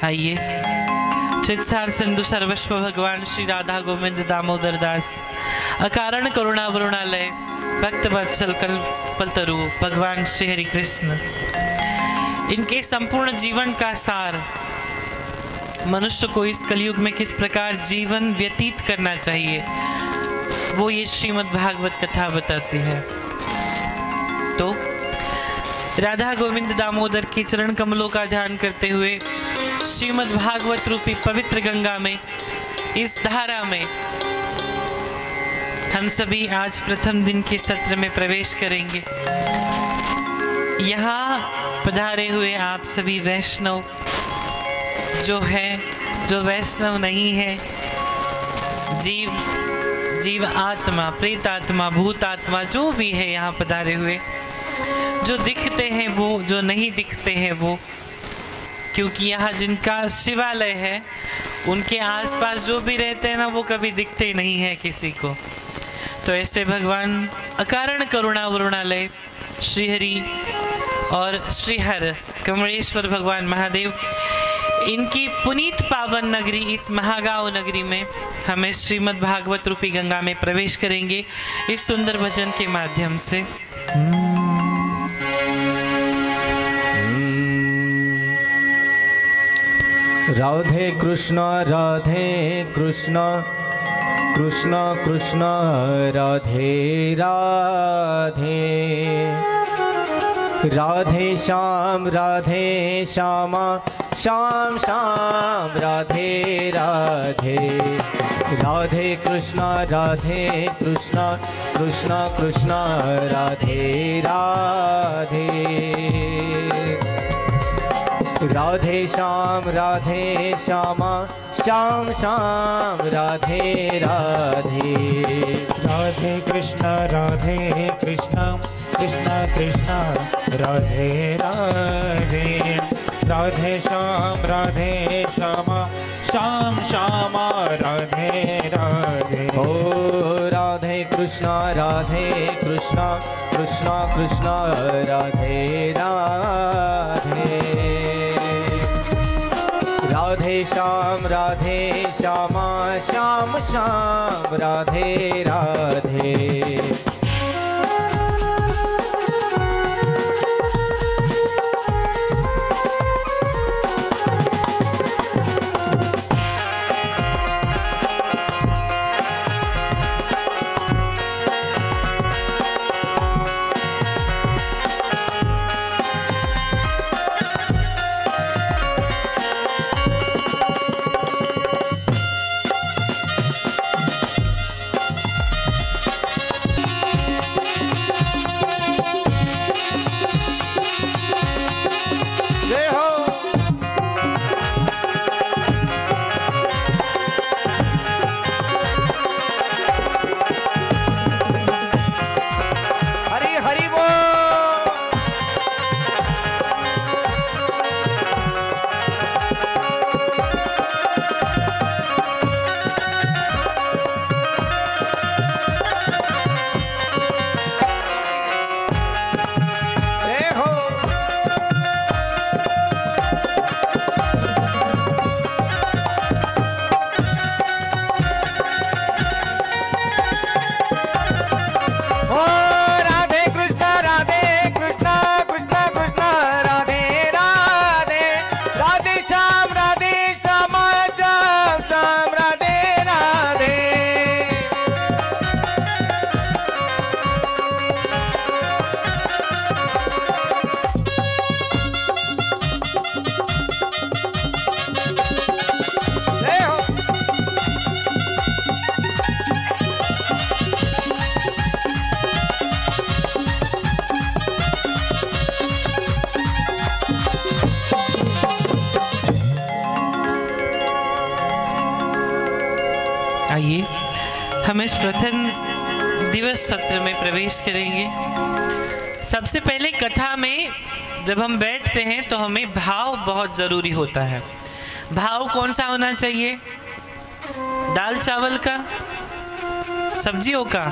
आइए चित्सार सिंधु सर्वस्व भगवान श्री राधा गोविंद दामोदर दास अकारण करुणा वरुणालय भक्त वत्सल कल्पतरु भगवान श्री हरि कृष्ण, इनके संपूर्ण जीवन का सार मनुष्य को इस कलयुग में किस प्रकार जीवन व्यतीत करना चाहिए वो ये श्रीमद् भागवत कथा बताती है। तो राधा गोविंद दामोदर के चरण कमलों का ध्यान करते हुए श्रीमद् भागवत रूपी पवित्र गंगा में, इस धारा में हम सभी आज प्रथम दिन के सत्र में प्रवेश करेंगे। यहाँ पधारे हुए आप सभी वैष्णव जो है, जो वैष्णव नहीं है, जीव आत्मा, प्रेत आत्मा, भूत आत्मा जो भी है यहाँ पधारे हुए, जो दिखते हैं वो, जो नहीं दिखते हैं वो, क्योंकि यहाँ जिनका शिवालय है उनके आसपास जो भी रहते हैं ना वो कभी दिखते नहीं है किसी को। तो ऐसे भगवान अकारण करुणा वरुणालय श्री हरि और श्रीहर कमलेश्वर भगवान महादेव, इनकी पुनीत पावन नगरी इस महागांव नगरी में हमें श्रीमद् भागवत रूपी गंगा में प्रवेश करेंगे इस सुंदर भजन के माध्यम से। राधे कृष्ण कृष्ण कृष्ण राधे राधे, राधे श्याम श्याम श्याम राधे राधे, राधे कृष्ण कृष्ण कृष्ण राधे राधे, राधे श्याम श्याम श्याम राधे राधे, राधे कृष्ण कृष्ण कृष्ण राधे राधे, राधे श्याम श्याम श्याम राधे राधे। ओ राधे कृष्ण कृष्ण कृष्ण राधे राधे, राधे श्याम श्याम श्याम राधे राधे। आइए हम इस प्रथम दिवस सत्र में प्रवेश करेंगे। सबसे पहले कथा में जब हम बैठते हैं तो हमें भाव बहुत ज़रूरी होता है। भाव कौन सा होना चाहिए? दाल चावल का, सब्जियों का?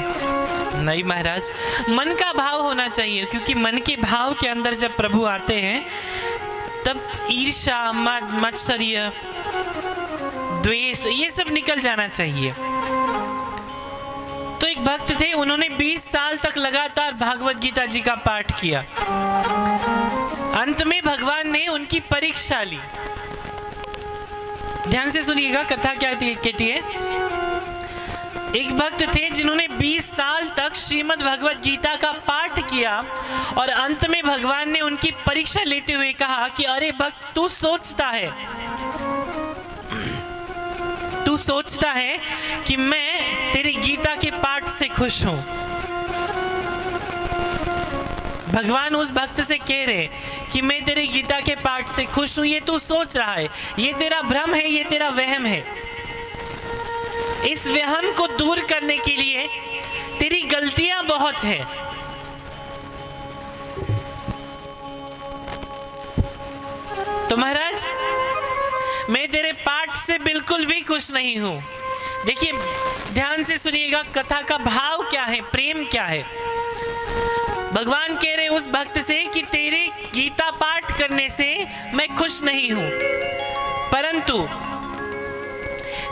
नहीं महाराज, मन का भाव होना चाहिए, क्योंकि मन के भाव के अंदर जब प्रभु आते हैं तब ईर्ष्या, मात्सर्य, द्वेष ये सब निकल जाना चाहिए। तो एक भक्त थे, उन्होंने 20 साल तक लगातार भागवत गीता जी का पाठ किया। अंत में भगवान ने उनकी परीक्षा ली। ध्यान से सुनिएगा कथा क्या कहती है। एक भक्त थे जिन्होंने 20 साल तक श्रीमद् भगवत गीता का पाठ किया और अंत में भगवान ने उनकी परीक्षा लेते हुए कहा कि अरे भक्त, तू सोचता है कि मैं तेरी गीता के पाठ से खुश हूं। भगवान उस भक्त से कह रहे कि मैं तेरी गीता के पाठ से खुश हूं, ये तू सोच रहा है, ये तेरा भ्रम है, ये तेरा वहम है। इस वहम को दूर करने के लिए तेरी गलतियां बहुत है। तो महाराज, मैं तेरे पाठ से बिल्कुल भी खुश नहीं हूं। देखिए, ध्यान से सुनिएगा कथा का भाव क्या है, प्रेम क्या है। भगवान कह रहे उस भक्त से कि तेरे गीता पाठ करने से मैं खुश नहीं हूं, परंतु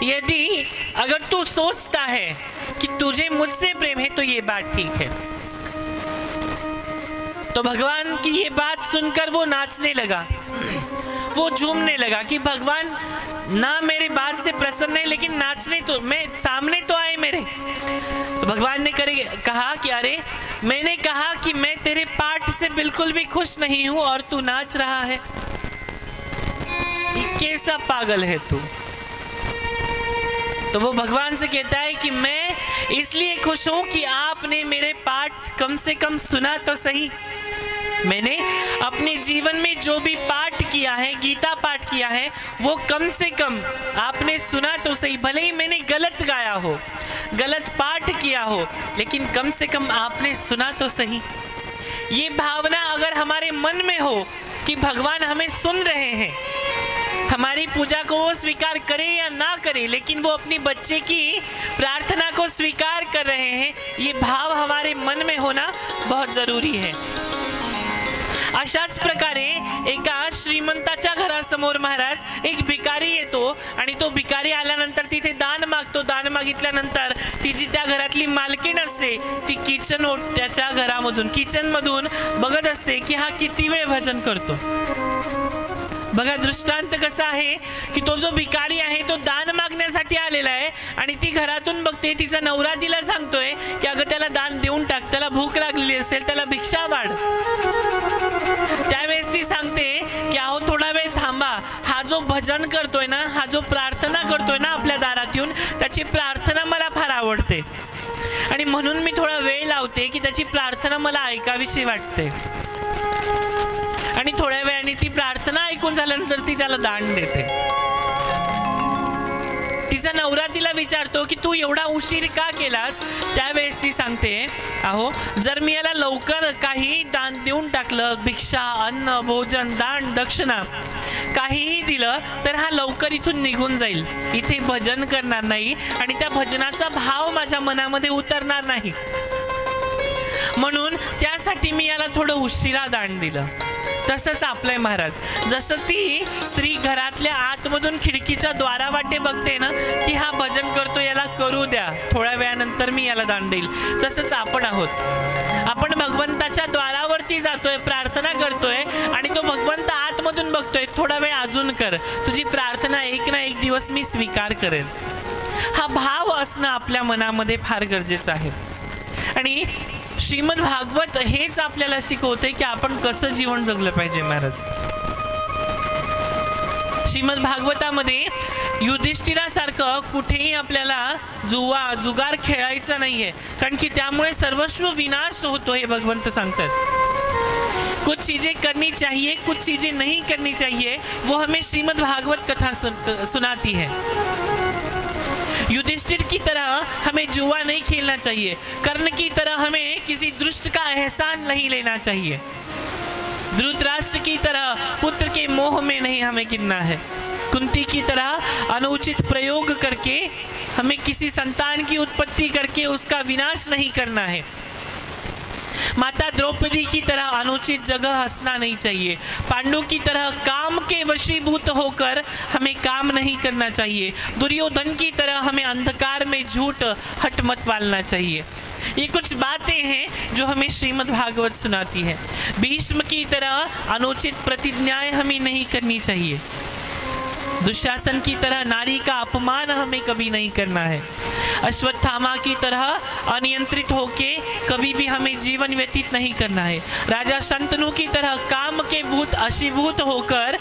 यदि अगर तू सोचता है कि तुझे मुझसे प्रेम है तो ये बात ठीक है। तो भगवान की ये बात सुनकर वो नाचने लगा, वो झूमने लगा कि भगवान ना मेरी बात से प्रसन्न है, लेकिन नाचने तो मैं सामने तो आए मेरे। तो भगवान ने कहा कि अरे, मैंने कहा कि मैं तेरे पाठ से बिल्कुल भी खुश नहीं हूं और तू नाच रहा है। ये कैसा पागल है तू। तो वो भगवान से कहता है कि मैं इसलिए खुश हूं कि आपने मेरे पाठ कम से कम सुना तो सही। मैंने अपने जीवन में जो भी पाठ किया है, गीता पाठ किया है, वो कम से कम आपने सुना तो सही। भले ही मैंने गलत गाया हो, गलत पाठ किया हो, लेकिन कम से कम आपने सुना तो सही। ये भावना अगर हमारे मन में हो कि भगवान हमें सुन रहे हैं, हमारी पूजा को वो स्वीकार करे या ना करे, लेकिन वो अपनी बच्चे की प्रार्थना को स्वीकार कर रहे हैं, ये भाव हमारे मन में होना बहुत जरूरी है। अशाच प्रकारे एका श्रीमंताच्या घरासमोर महाराज एक भिकारी येतो आणि तो भिकारी आल्यानंतर तिथे दान मागतो। दान मागितल्यानंतर ती जी त्या घरातली मालकीण असते ती किचन ओट्याच्या घरामधून, किचनमधून बघत असते की हा किती वेळ भजन करतो। बघा दृष्टांत कसा आहे की तो जो भिकारी आहे तो दान मागण्यासाठी आलेला आहे आणि ती घरातून बघते, तिचा नवरा तिला सांगतोय की अगं त्याला दान देऊन टाक, त्याला भूक लागलेली असेल, त्याला भिक्षा वाढ। त्यावेळेस ती सांगते की अहो थोडा वेळ थांबा, हा जो भजन करतोय ना, हा जो प्रार्थना करतोय ना आपल्या दारात येऊन, त्याची प्रार्थना मला फार आवडते आणि म्हणून मी थोडा वेळ लावते की त्याची प्रार्थना मला ऐकावीशी वाटते। आणि थोड्या वेळाने ती प्रार्थना ऐकून झाल्यानंतर ती त्याला दान देते। तिचा नवरा तिला विचारतो की तू एवढा उशीर का केलास? त्यावेळेस ती सांगते, अहो जर मी याला लवकर काही दान देऊन टाकलं, भिक्षा, अन्न, भोजन, दान, दक्षिणा काहीही दिलं तर हा लवकर इथून निघून जाईल, इथे भजन करणार नाही आणि त्या भजनाचा भाव माझ्या मनामध्ये उतरणार नाही, म्हणून त्यासाठी मी याला थोडं उशिरा दान दिलं। तसंच आपलंय महाराज, जसं ती स्त्री घरातल्या आतमधून खिडकीच्या द्वारावाटे बघते ना की हा भजन करतो, याला करू द्या, थोड्या वेळानंतर मी याला दान देईल, तसंच आपण आहोत। आपण भगवंताच्या द्वारावरती जातोय, प्रार्थना करतोय आणि तो भगवंत आतमधून बघतोय, थोडा वेळ अजून कर, तुझी प्रार्थना एक ना एक दिवस मी स्वीकार करेन। हा भाव असणं आपल्या मनामध्ये फार गरजेचं आहे। आणि श्रीमद भागवत हेच आपल्याला शिकवते की आपण कसं जीवन जगलं पाहिजे महाराज। श्रीमद भागवतामध्ये युधिष्ठिरासारखं कुठेही आपल्याला जुगार खेळायचा नाहीये, कारण की त्यामुळे सर्वस्व विनाश होतो हे भगवंत सांगतात। कुछ चीजें करनी चाहिए, कुछ चीजें नहीं करनी चाहिए, वो हमें श्रीमद भागवत कथा सुनाती है। युधिष्ठिर की तरह हमें जुआ नहीं खेलना चाहिए, कर्ण की तरह हमें किसी दुष्ट का एहसान नहीं लेना चाहिए, धृतराष्ट्र की तरह पुत्र के मोह में नहीं हमें गिरना है, कुंती की तरह अनुचित प्रयोग करके हमें किसी संतान की उत्पत्ति करके उसका विनाश नहीं करना है। माता द्रौपदी की तरह अनुचित जगह हंसना नहीं चाहिए। पांडु की तरह काम के वशीभूत होकर हमें काम नहीं करना चाहिए। दुर्योधन की तरह हमें अंधकार में झूठ हट मत पालना चाहिए। ये कुछ बातें हैं जो हमें श्रीमद् भागवत सुनाती है। भीष्म की तरह अनुचित प्रतिज्ञाएं हमें नहीं करनी चाहिए। दुशासन की तरह नारी का अपमान हमें कभी नहीं करना है। अश्वत्थामा की तरह अनियंत्रित होके कभी भी हमें जीवन व्यतीत नहीं करना है। राजा शंतनु की तरह काम के भूत अशीभूत होकर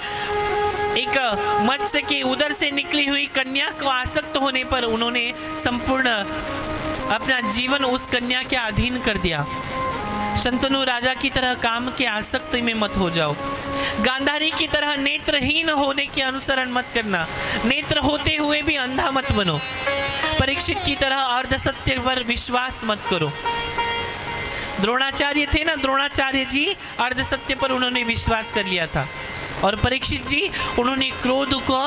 एक मत्स्य के उदर से निकली हुई कन्या को आसक्त होने पर उन्होंने संपूर्ण अपना जीवन उस कन्या के अधीन कर दिया। शंतनु राजा की तरह काम के आसक्ति में मत हो जाओ। गांधारी की तरह नेत्रहीन होने के अनुसरण मत करना। नेत्र होते हुए भी अंधा मत बनो। परीक्षित की तरह अर्ध सत्य पर विश्वास मत करो। द्रोणाचार्य थे ना, द्रोणाचार्य जी अर्ध सत्य पर उन्होंने विश्वास कर लिया था और परीक्षित जी उन्होंने क्रोध को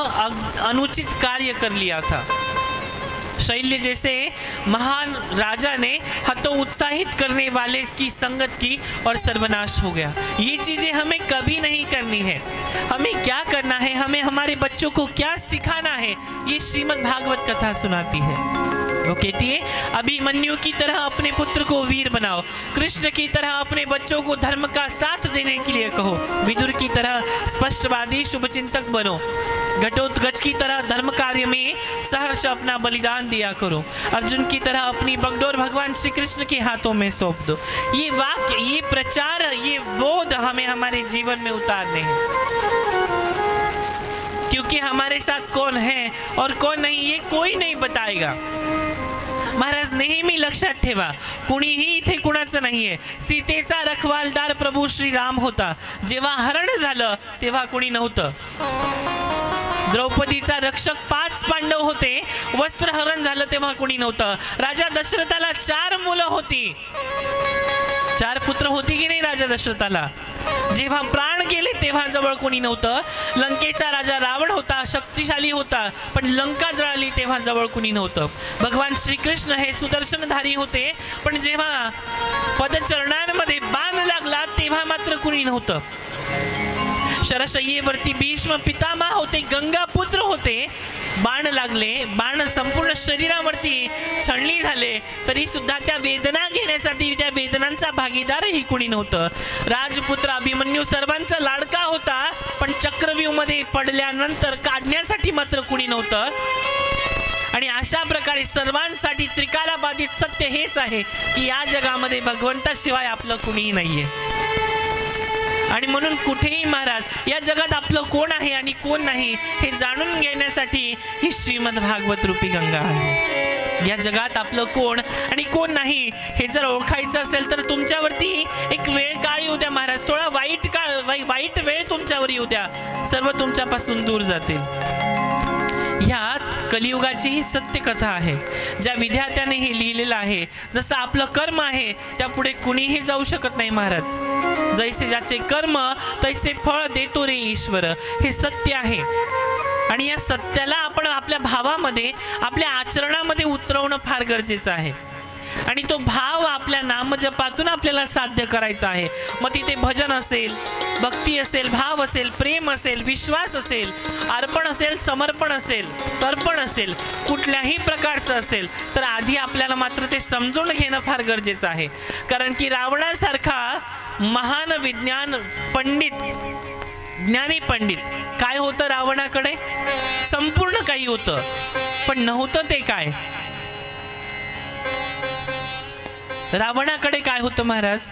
अनुचित कार्य कर लिया था। शैल्य जैसे महान राजा ने हतो उत्साहित करने वाले की संगत की और सर्वनाश हो गया। ये चीजें हमें कभी नहीं करनी है। हमें क्या करना है, हमें हमारे बच्चों को क्या सिखाना है, ये श्रीमद् भागवत कथा सुनाती है। वो कहती है अभिमन्यु की तरह अपने पुत्र को वीर बनाओ। कृष्ण की तरह अपने बच्चों को धर्म का साथ देने के लिए कहो। विदुर की तरह स्पष्टवादी शुभचिंतक बनो। घटोत्कच की तरह धर्म कार्य में सहर्ष अपना बलिदान दिया करो। अर्जुन की तरह अपनी बगडोर भगवान श्री कृष्ण के हाथों में सौंप दो। ये वाक्य, ये प्रचार, ये बोध हमें हमारे जीवन में उतारने हैं, क्योंकि हमारे साथ कौन है और कौन नहीं ये कोई नहीं बताएगा। महाराज नेहमी लक्षात ठेवा, कुणीही इथे कुणाचं नाहीये। सीतेचा रखवालदार प्रभू श्रीराम होता। जेव्हा हरण झालं तेव्हा कुणी नव्हतं। द्रौपदीचा रक्षक 5 पांडव होते। वस्त्रहरण झालं तेव्हा कोणी नव्हतं। राजा दशरथाला 4 मुलं होती। 4 पुत्र होती की नाही राजा दशरथाला? जेव्हा प्राण गेले तेव्हा जवळ कोणी नव्हतं। लंकेचा राजा रावण होता, शक्तिशाली होता, पण लंका जळाली तेव्हा जवळ कोणी नव्हतं। भगवान श्रीकृष्ण हे सुदर्शनधारी होते, पण जेव्हा पदचरणांमध्ये बाण लागला तेव्हा मात्र कोणी नव्हतं। शरशय्येवरती भीष्म पितामह होते, गंगा पुत्र होते। बाण लागले, बाण संपूर्ण शरीरावरती छळणी झाले, तरी सुद्धा त्या वेदना घेण्यासाठी त्या वेदनांचा भागीदारही कुणी नव्हतं। राजपुत्र अभिमन्यू सर्वांचा लाडका होता, पण चक्रव्यूहमध्ये पडल्यानंतर काढण्यासाठी मात्र कुणी नव्हतं। आणि अशा प्रकारे सर्वांसाठी त्रिकाला बाधित सत्य हेच आहे की या जगामध्ये भगवंताशिवाय आपलं कुणीही नाहीये। आणि म्हणून कुठेही महाराज या जगात आपलं कोण आहे आणि कोण नाही हे जाणून घेण्यासाठी ही श्रीमद् भागवत रूपी गंगा आहे। या जगात आपलं कोण आणि कोण नाही हे जर ओळखायचं असेल तर तुमच्यावरती एक वेळ काळ येऊ द्या महाराज। थोडा वाईट वेळ तुमच्यावर येऊ द्या, सर्व तुमच्यापासून दूर जातील। ह्या कलियुगाची ही सत्य कथा आहे, ज्या विद्यार्थ्याने हे लिहिलेलं आहे। जसं आपलं कर्म आहे त्यापुढे कुणीही जाऊ शकत नाही महाराज। जैसे ज्याचे कर्म तैसे फळ देतो रे ईश्वर, हे सत्य आहे। आणि या सत्याला आपण आपल्या भावामध्ये, आपल्या आचरणामध्ये उतरवणं फार गरजेचं आहे। आणि तो भाव आपल्या नामजपातून आपल्याला साध्य करायचा आहे। मग तिथे भजन असेल, भक्ती असेल, भाव असेल, प्रेम असेल, विश्वास असेल, अर्पण असेल, समर्पण असेल, तर्पण असेल, कुठल्याही प्रकारचं असेल तर आधी आपल्याला मात्र ते समजून घेणं फार गरजेचं आहे। कारण की रावणासारखा महान विज्ञान पंडित, ज्ञानी पंडित काय होतं रावणाकडे? संपूर्ण काही होतं, पण नव्हतं ते काय? रावणाकडे काय होतं महाराज?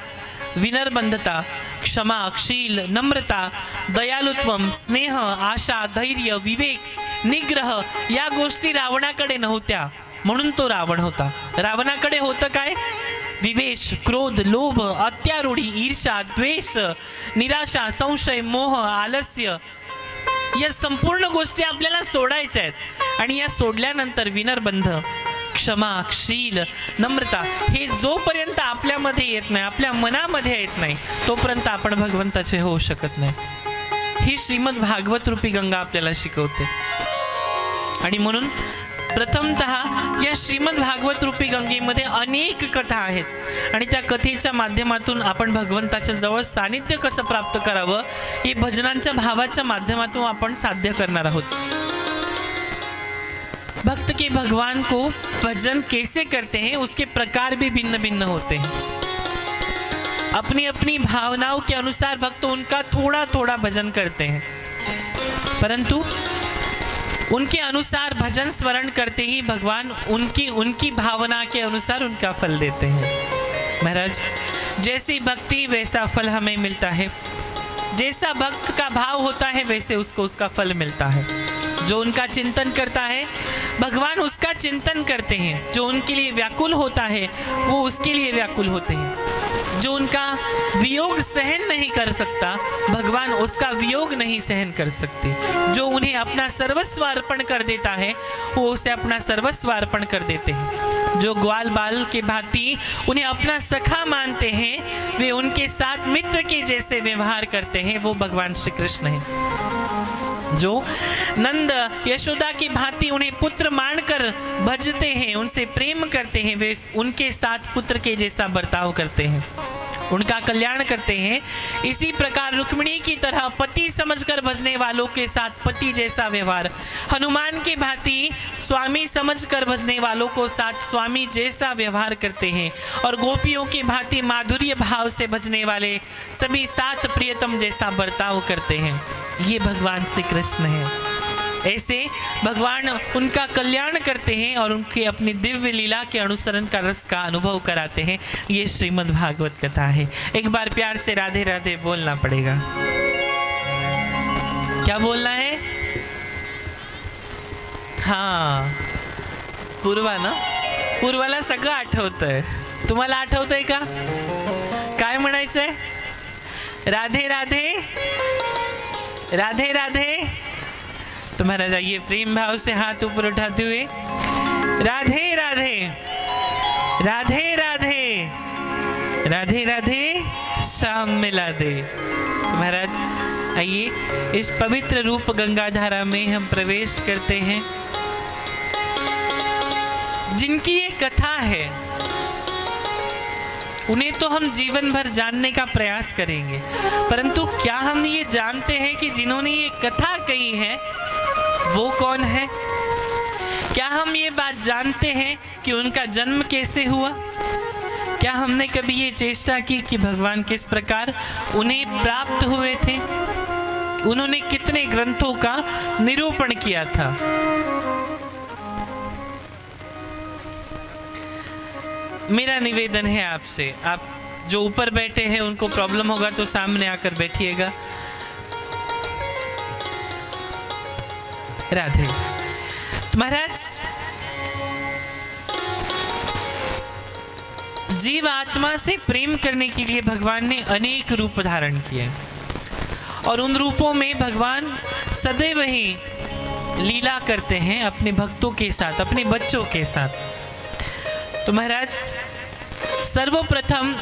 विनर्बंधता, क्षमा, शील, नम्रता, दयालुत्व, स्नेह, आशा, धैर्य, विवेक, निग्रह या गोष्टी रावणाकडे नव्हत्या, म्हणून तो रावण होता। रावणाकडे होतं काय? विवेश, क्रोध, लोभ, अत्यारूढी, ईर्ष्या, द्वेष, निराशा, संशय, मोह, आलस्य या संपूर्ण गोष्टी आपल्याला सोडायच्या आहेत। आणि या सोडल्यानंतर विनर्बंध, क्षमा, शील, नम्रता हे जोपर्यंत आपल्यामध्ये येत नाही, आपल्या मनामध्ये येत नाही, तोपर्यंत आपण भगवंताचे होऊ शकत नाही। ही श्रीमद् भागवत रूपी गंगा आपल्याला शिकवते। आणि म्हणून प्रथमतः या श्रीमद भागवत रूपी गंगेमध्ये अनेक कथा आहेत आणि त्या कथेच्या माध्यमातून आपण भगवंताच्या जवळ सानिध्य कसं प्राप्त करावं हे भजनांच्या भावाच्या माध्यमातून आपण साध्य करणार आहोत। भक्त के भगवान को भजन कैसे करते हैं उसके प्रकार भी भिन्न भिन्न होते हैं। अपनी अपनी भावनाओं के अनुसार भक्त उनका थोड़ा थोड़ा भजन करते हैं, परंतु उनके अनुसार भजन स्मरण करते ही भगवान उनकी भावना के अनुसार उनका फल देते हैं। महाराज, जैसी भक्ति वैसा फल हमें मिलता है। जैसा भक्त का भाव होता है वैसे उसको उसका फल मिलता है। जो उनका चिंतन करता है भगवान उसका चिंतन करते हैं। जो उनके लिए व्याकुल होता है वो उसके लिए व्याकुल होते हैं। जो उनका वियोग सहन नहीं कर सकता भगवान उसका वियोग नहीं सहन कर सकते। जो उन्हें अपना सर्वस्व अर्पण कर देता है वो उसे अपना सर्वस्व अर्पण कर देते हैं। जो ग्वाल बाल के भांति उन्हें अपना सखा मानते हैं वे उनके साथ मित्र के जैसे व्यवहार करते हैं, वो भगवान श्री कृष्ण हैं। जो नंद यशोदा की भांति उन्हें पुत्र मानकर भजते हैं, उनसे प्रेम करते हैं, वे उनके साथ पुत्र के जैसा बर्ताव करते हैं, उनका कल्याण करते हैं। इसी प्रकार रुक्मिणी की तरह पति समझकर भजने वालों के साथ पति जैसा व्यवहार, हनुमान की भांति स्वामी समझकर भजने वालों को साथ स्वामी जैसा व्यवहार करते हैं, और गोपियों की भांति माधुर्य भाव से भजने वाले सभी साथ प्रियतम जैसा बर्ताव करते हैं। ये भगवान श्री कृष्ण हैं। ऐसे भगवान उनका कल्याण करते हैं और उनकी अपनी दिव्य लीला के अनुसरण का रस का अनुभव कराते हैं। ये श्रीमद् भागवत कथा है। एक बार प्यार से राधे राधे बोलना पड़ेगा। क्या बोलना है? हाँ, पूर्वा ना, पूर्वाला सगळं आठवतंय। तुम्हाला आठवतंय का? काय म्हणायचंय? राधे राधे राधे राधे। तो महाराज आइए प्रेम भाव से हाथ ऊपर उठाते हुए राधे राधे राधे राधे राधे राधे श्याम मिला दे। तो महाराज आइए इस पवित्र रूप गंगाधारा में हम प्रवेश करते हैं। जिनकी ये कथा है उन्हें तो हम जीवन भर जानने का प्रयास करेंगे, परंतु क्या हम ये जानते हैं कि जिन्होंने ये कथा कही है वो कौन है? क्या हम ये बात जानते हैं कि उनका जन्म कैसे हुआ? क्या हमने कभी ये चेष्टा की कि भगवान किस प्रकार उन्हें प्राप्त हुए थे? उन्होंने कितने ग्रंथों का निरूपण किया था? मेरा निवेदन है आपसे, आप जो ऊपर बैठे हैं उनको प्रॉब्लम होगा तो सामने आकर बैठिएगा। राधे। महाराज, जीव आत्मा से प्रेम करने के लिए भगवान ने अनेक रूप धारण किए और उन रूपों में भगवान सदैव ही लीला करते हैं अपने भक्तों के साथ, अपने बच्चों के साथ। तो महाराज, सर्वप्रथम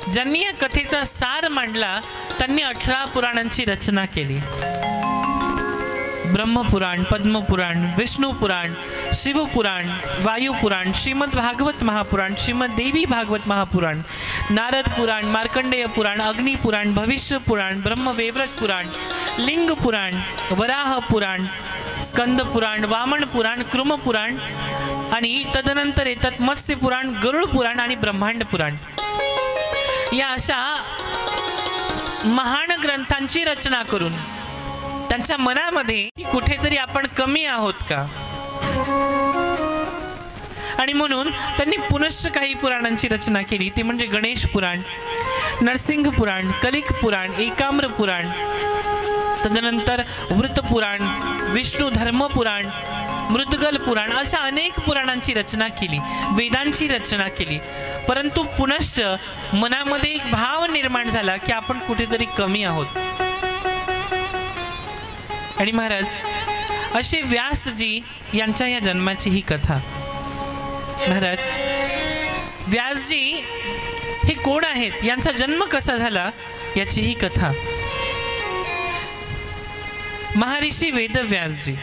ज्यांनी या कथेचा सार मांडला त्यांनी 18 पुराणांची रचना केली। ब्रह्मपुराण, पद्मपुराण, विष्णु पुराण, शिवपुराण, वायुपुराण, श्रीमद् भागवत महापुराण, श्रीमद् देवी भागवत महापुराण, नारद पुराण, मार्कंडेय पुराण, अग्नि पुराण, भविष्य पुराण, ब्रह्मवैवर्त पुराण, लिंग पुराण, वराह पुराण, स्कंद पुराण, वामन पुराण, कृम पुराण आणि तदनंतर येतात मत्स्य पुराण, गरुड पुराण आणि ब्रह्मांड पुराण। या अशा महान ग्रंथांची रचना करून त्यांच्या मनामध्ये कुठेतरी आपण कमी आहोत का आणि म्हणून त्यांनी पुनश्च काही पुराणांची रचना केली। ती म्हणजे गणेश पुराण, नरसिंह पुराण, कलिक पुराण, एकाम्र पुराण, तदनंतर वृत्त पुराण, विष्णु धर्म पुराण, मृदगल पुराण, अशा अनेक पुराणांची रचना केली, वेदांची रचना केली। परंतु पुनश्च मनामध्ये एक भाव निर्माण झाला की आपण कुठेतरी कमी आहोत। आणि महाराज, असे व्यासजी यांच्या या जन्माची ही कथा। महाराज, व्यासजी हे कोण आहेत, यांचा जन्म कसा झाला याची ही कथा। महर्षि वेदव्यासजी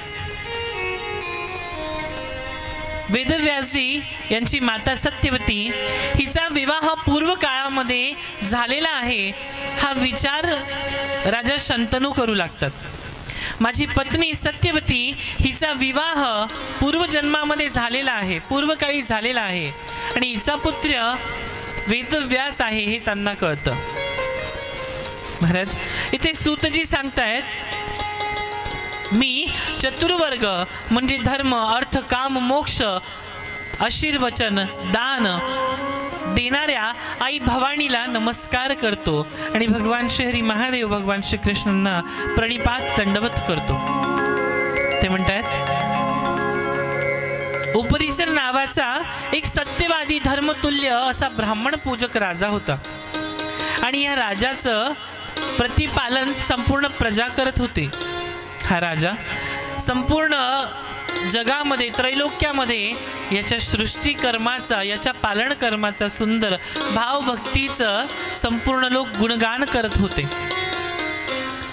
वेदव्यासजी यांची माता सत्यवती हिचा विवाह पूर्व काळामध्ये झालेला आहे हा विचार राजा शंतनू करू लागतात. माझी पत्नी सत्यवती हिचा विवाह पूर्वजन्मामध्ये झालेला आहे, पूर्वकाळी झालेला आहे आणि हिचा पुत्र वेदव्यास आहे हे त्यांना कळतं. महाराज इथे सूतजी सांगतायत, मी चतुर्वर्ग म्हणजे धर्म अर्थ काम मोक्ष आशीर्वचन दान देणाऱ्या आई भवानीला नमस्कार करतो आणि भगवान श्री महादेव भगवान श्रीकृष्णांना प्रणिपात दंडवत करतो. ते म्हणतात, उपरिचर नावाचा एक सत्यवादी धर्मतुल्य असा ब्राह्मण पूजक राजा होता आणि या राजाचं प्रतिपालन संपूर्ण प्रजा करत होते. हा राजा संपूर्ण जगामध्ये त्रैलोक्यामध्ये याच्या सृष्टी कर्माचा याच्या पालन कर्माचा सुंदर भावभक्तीचं संपूर्ण लोक गुणगान करत होते.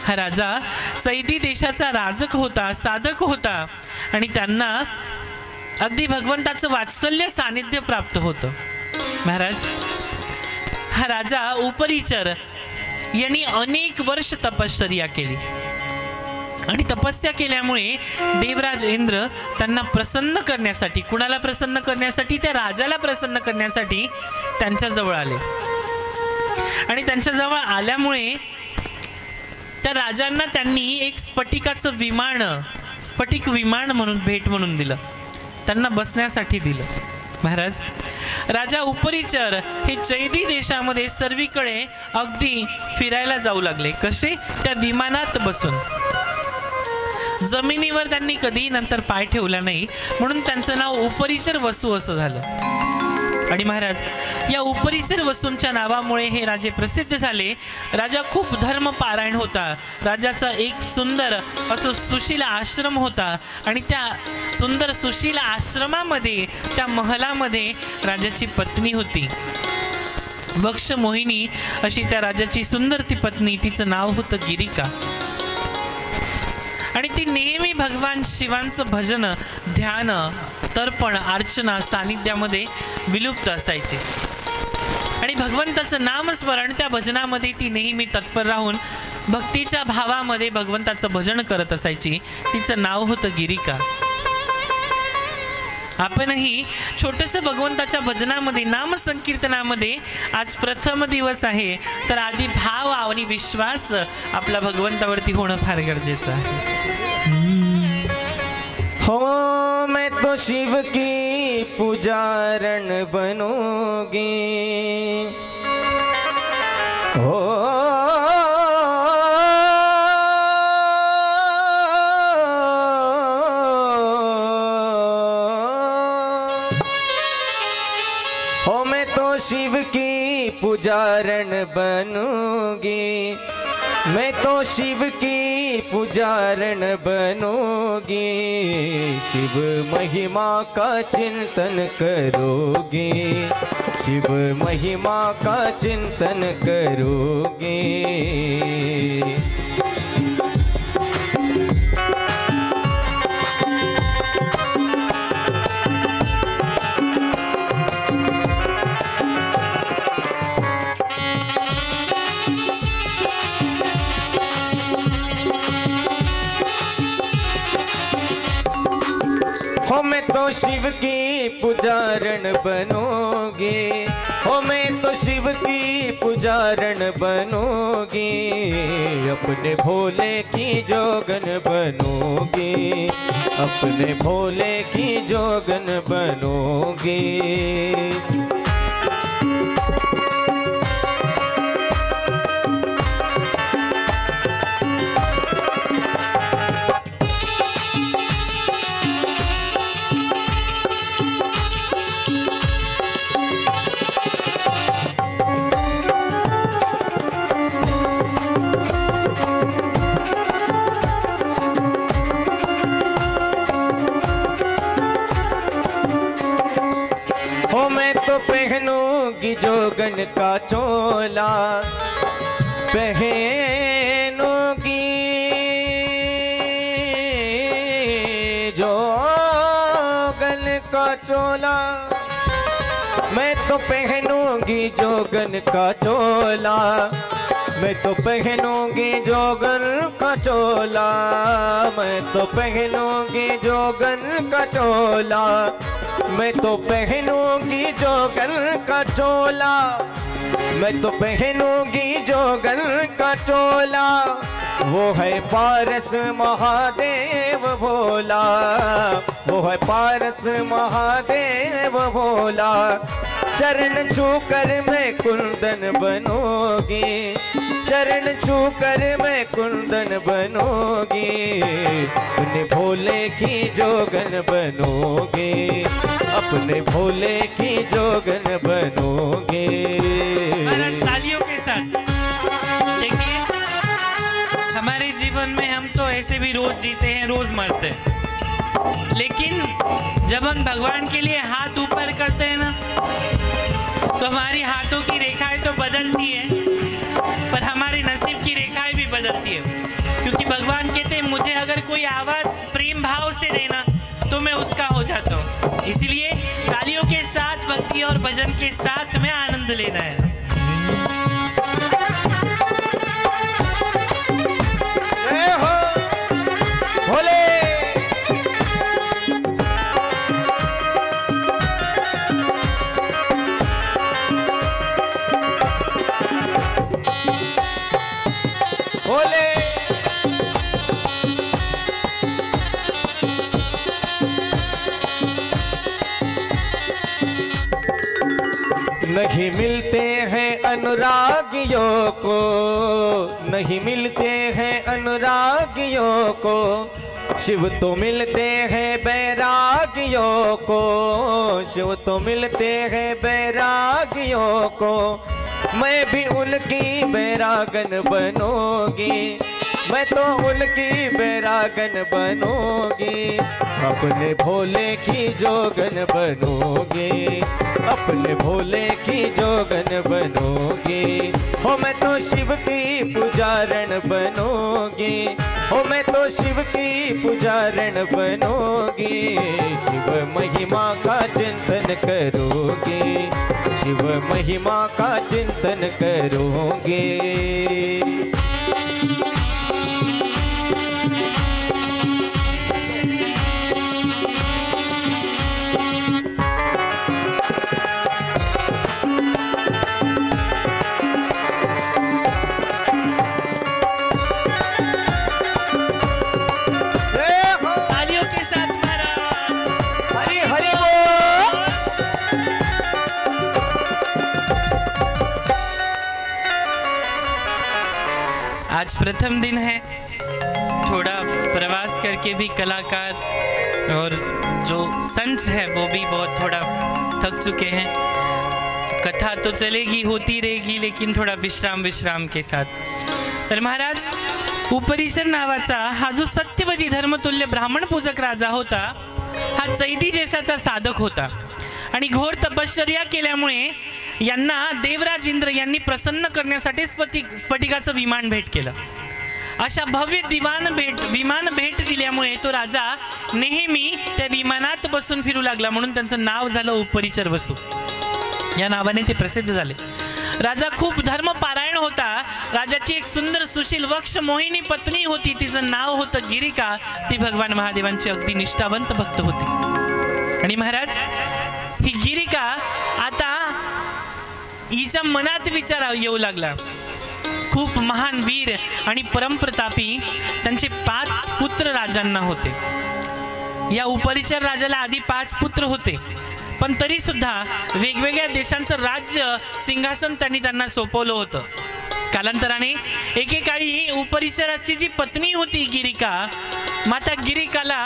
हा राजा सैदी देशाचा राजक होता, साधक होता आणि त्यांना अगदी भगवंताचं वात्सल्य सानिध्य प्राप्त होतं. महाराज हा राजा उपरिचर यांनी अनेक वर्ष तपश्चर्या केली आणि तपस्या केल्यामुळे देवराज इंद्र त्यांना प्रसन्न करण्यासाठी, कुणाला प्रसन्न करण्यासाठी, त्या राजाला प्रसन्न करण्यासाठी त्यांच्याजवळ आले आणि त्यांच्याजवळ आल्यामुळे त्या राजांना त्यांनी एक स्फटिकाचं विमान, स्फटिक विमान म्हणून भेट म्हणून दिलं, त्यांना बसण्यासाठी दिलं. महाराज राजा उपरिचर हे चैदी देशामध्ये सर्वीकडे अगदी फिरायला जाऊ लागले. कसे? त्या विमानात बसून. जमिनीवर त्यांनी कधी नंतर पाय ठेवला नाही म्हणून त्यांचं नाव उपरिचर वसू असं झालं. आणि महाराज या उपरिचर वसूंच्या नावामुळे हे राजे प्रसिद्ध झाले. राजा खूप धर्मपारायण होता. राजाचा एक सुंदर असं सुशील आश्रम होता आणि त्या सुंदर सुशील आश्रमामध्ये त्या महलामध्ये राजाची पत्नी होती. वक्ष मोहिनी अशी त्या राजाची सुंदर ती पत्नी, तिचं नाव होतं गिरिका आणि ती नेहमी भगवान शिवांचं भजन ध्यान तर्पण अर्चना सानिध्यामध्ये विलुप्त असायची आणि भगवंताचं नामस्मरण त्या भजनामध्ये ती नेहमी तत्पर राहून भक्तीच्या भावामध्ये भगवंताचं भजन करत असायची. तिचं नाव होतं गिरिका. आपणही छोटंसं भगवंताच्या भजनामध्ये नामसंकीर्तनामध्ये आज प्रथम दिवस आहे तर आधी भाव आणि विश्वास आपला भगवंतावरती होणं फार गरजेचं आहे. हो मैं तो शिव की पुजारण बनूंगी, हो मैं तो शिव की पुजारण बनूंगी, मैं तो शिव की पुजारण बनूंगी, शिव महिमा का चिंतन करोगी, शिव महिमा का चिंतन करोगी. हो मैं तो शिव की पुजारण बनूंगी, हो मैं तो शिव की पुजारण बनूंगी, अपने भोले की जोगन बनूंगी, अपने भोले की जोगन बनूंगी. पहनूंगी जोगन का चोला, पहनूंगी जोगन का का चोला, मैं तो पहनूंगी जोगन का चोला, मैं तो पहनूंगी जोगन का चोला, मैं तो पहनूंगी जोगन का चोला, मैं तो पहनूंगी जोगन का चोला, मैं तो पहनूंगी जोगन का चोला। वो है पारस महादेव भोला, वो है पारस महादेव भोला। चरण छूकर मैं कुंदन बनोगी, चरण छूकर मैं कुंदन बनोगी, अपने भोले की जोगन बनोगी, अपने भोले की जोगन बनोगी। तालियों के साथ देखिए, हमारे जीवन में हम तो ऐसे भी रोज जीते हैं, रोज मरते हैं, लेकिन जब हम भगवान के लिए हाथ ऊपर करते हैं ना, तो हमारी हाथों की रेखाएं तो बदलती है, पर हमारे नसीब की रेखाएं भी बदलती है। क्योंकि भगवान कहते हैं मुझे अगर कोई आवाज प्रेम भाव से देना तो मैं उसका हो जाता हूँ। इसलिए तालियों के साथ भक्ति और भजन के साथ में आनंद लेना है। नहीं मिलते हैं अनुरागियों को, नहीं मिलते हैं अनुरागियों को, शिव तो मिलते हैं बैरागियों को, शिव तो मिलते हैं बैरागियों को। मैं भी उनकी बैरागन बनूंगी, मैं तो उनकी बैरागन बनूंगी, अपने भोले की जोगन बनूंगी, अपने भोले की जोगन बनूंगी। हो मैं तो शिव की पुजारण बनूंगी, हो मैं तो शिव की पुजारण बनूंगी, शिव महिमा का चिंतन करूंगी, शिव महिमा का चिंतन करूंगी। आज प्रथम दिन है, थोड़ा प्रवास करके भी कलाकार और जो संत है वो भी बहुत थोड़ा थक चुके हैं। कथा तो चलेगी, होती रहेगी, लेकिन थोड़ा विश्राम के साथ। तर महाराज, उपरिचर नावाचा हा जो सत्यवती धर्मतुल्य ब्राह्मण पूजक राजा होता, हा चैती देशाचा साधक होता आणि घोर तपश्चर्या केल्यामुळे यांना देवराज इंद्र यांनी प्रसन्न करण्यासाठी स्फटिकाचं विमान भेट केलं। अशा भव्य विमान भेट दिल्यामुळे तो राजा नेहमी त्या विमानात बसून फिरू लागला, म्हणून त्यांचं नाव झालं उपरिचर वसू, या नावाने ते प्रसिद्ध झाले। राजा खूप धर्मपारायण होता। राजाची एक सुंदर सुशील वक्ष मोहिनी पत्नी होती, तिचं नाव होतं गिरिका। ती भगवान महादेवांची अगदी निष्ठावंत भक्त होती। आणि महाराज, ही गिरिका आता हिच्या मनात विचार येऊ लागला, खूप महान वीर आणि परमप्रतापी त्यांचे 5 पुत्र राजांना होते। या उपरिचर राजाला आधी 5 पुत्र होते, पण तरी सुद्धा वेगवेगळ्या देशांचं राज्य सिंहासन त्यांना सोपवलं होतं। कालांतराने एकेकाळी उपरिचराची जी पत्नी होती गिरिका, माता गिरिकाला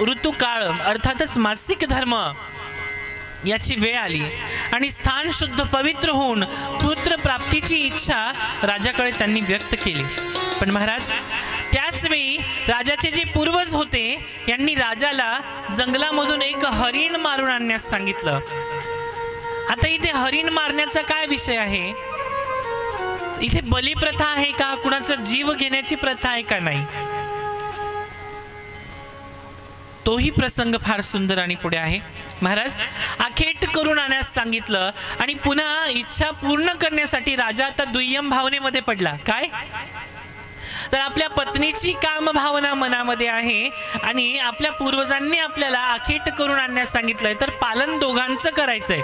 ऋतुकाळ अर्थातच मासिक धर्म याची वेळ आली आणि स्थान शुद्ध पवित्र होऊन पुत्र प्राप्तीची इच्छा राजाकडे त्यांनी व्यक्त केली। पण महाराज, त्याच वेळी राजाचे जे पूर्वज होते यांनी राजाला जंगलामधून एक हरिण मारून आणण्यास सांगितलं। आता इथे हरिण मारण्याचा काय विषय आहे? इथे बलिप्रथा आहे का, कुणाचा जीव घेण्याची प्रथा आहे का? नाही, तोही प्रसंग फार सुंदर आणि पुढे आहे। महाराज आखेट करून आणण्यास सांगितलं आणि पुन्हा इच्छा पूर्ण करण्यासाठी राजा आता दुय्यम भावनेमध्ये पडला. काय तर आपल्या पत्नीची काम भावना मनामध्ये आहे आणि आपल्या पूर्वजांनी आपल्याला आखेट करून आणण्यास सांगितलंय, तर पालन दोघांचं करायचंय.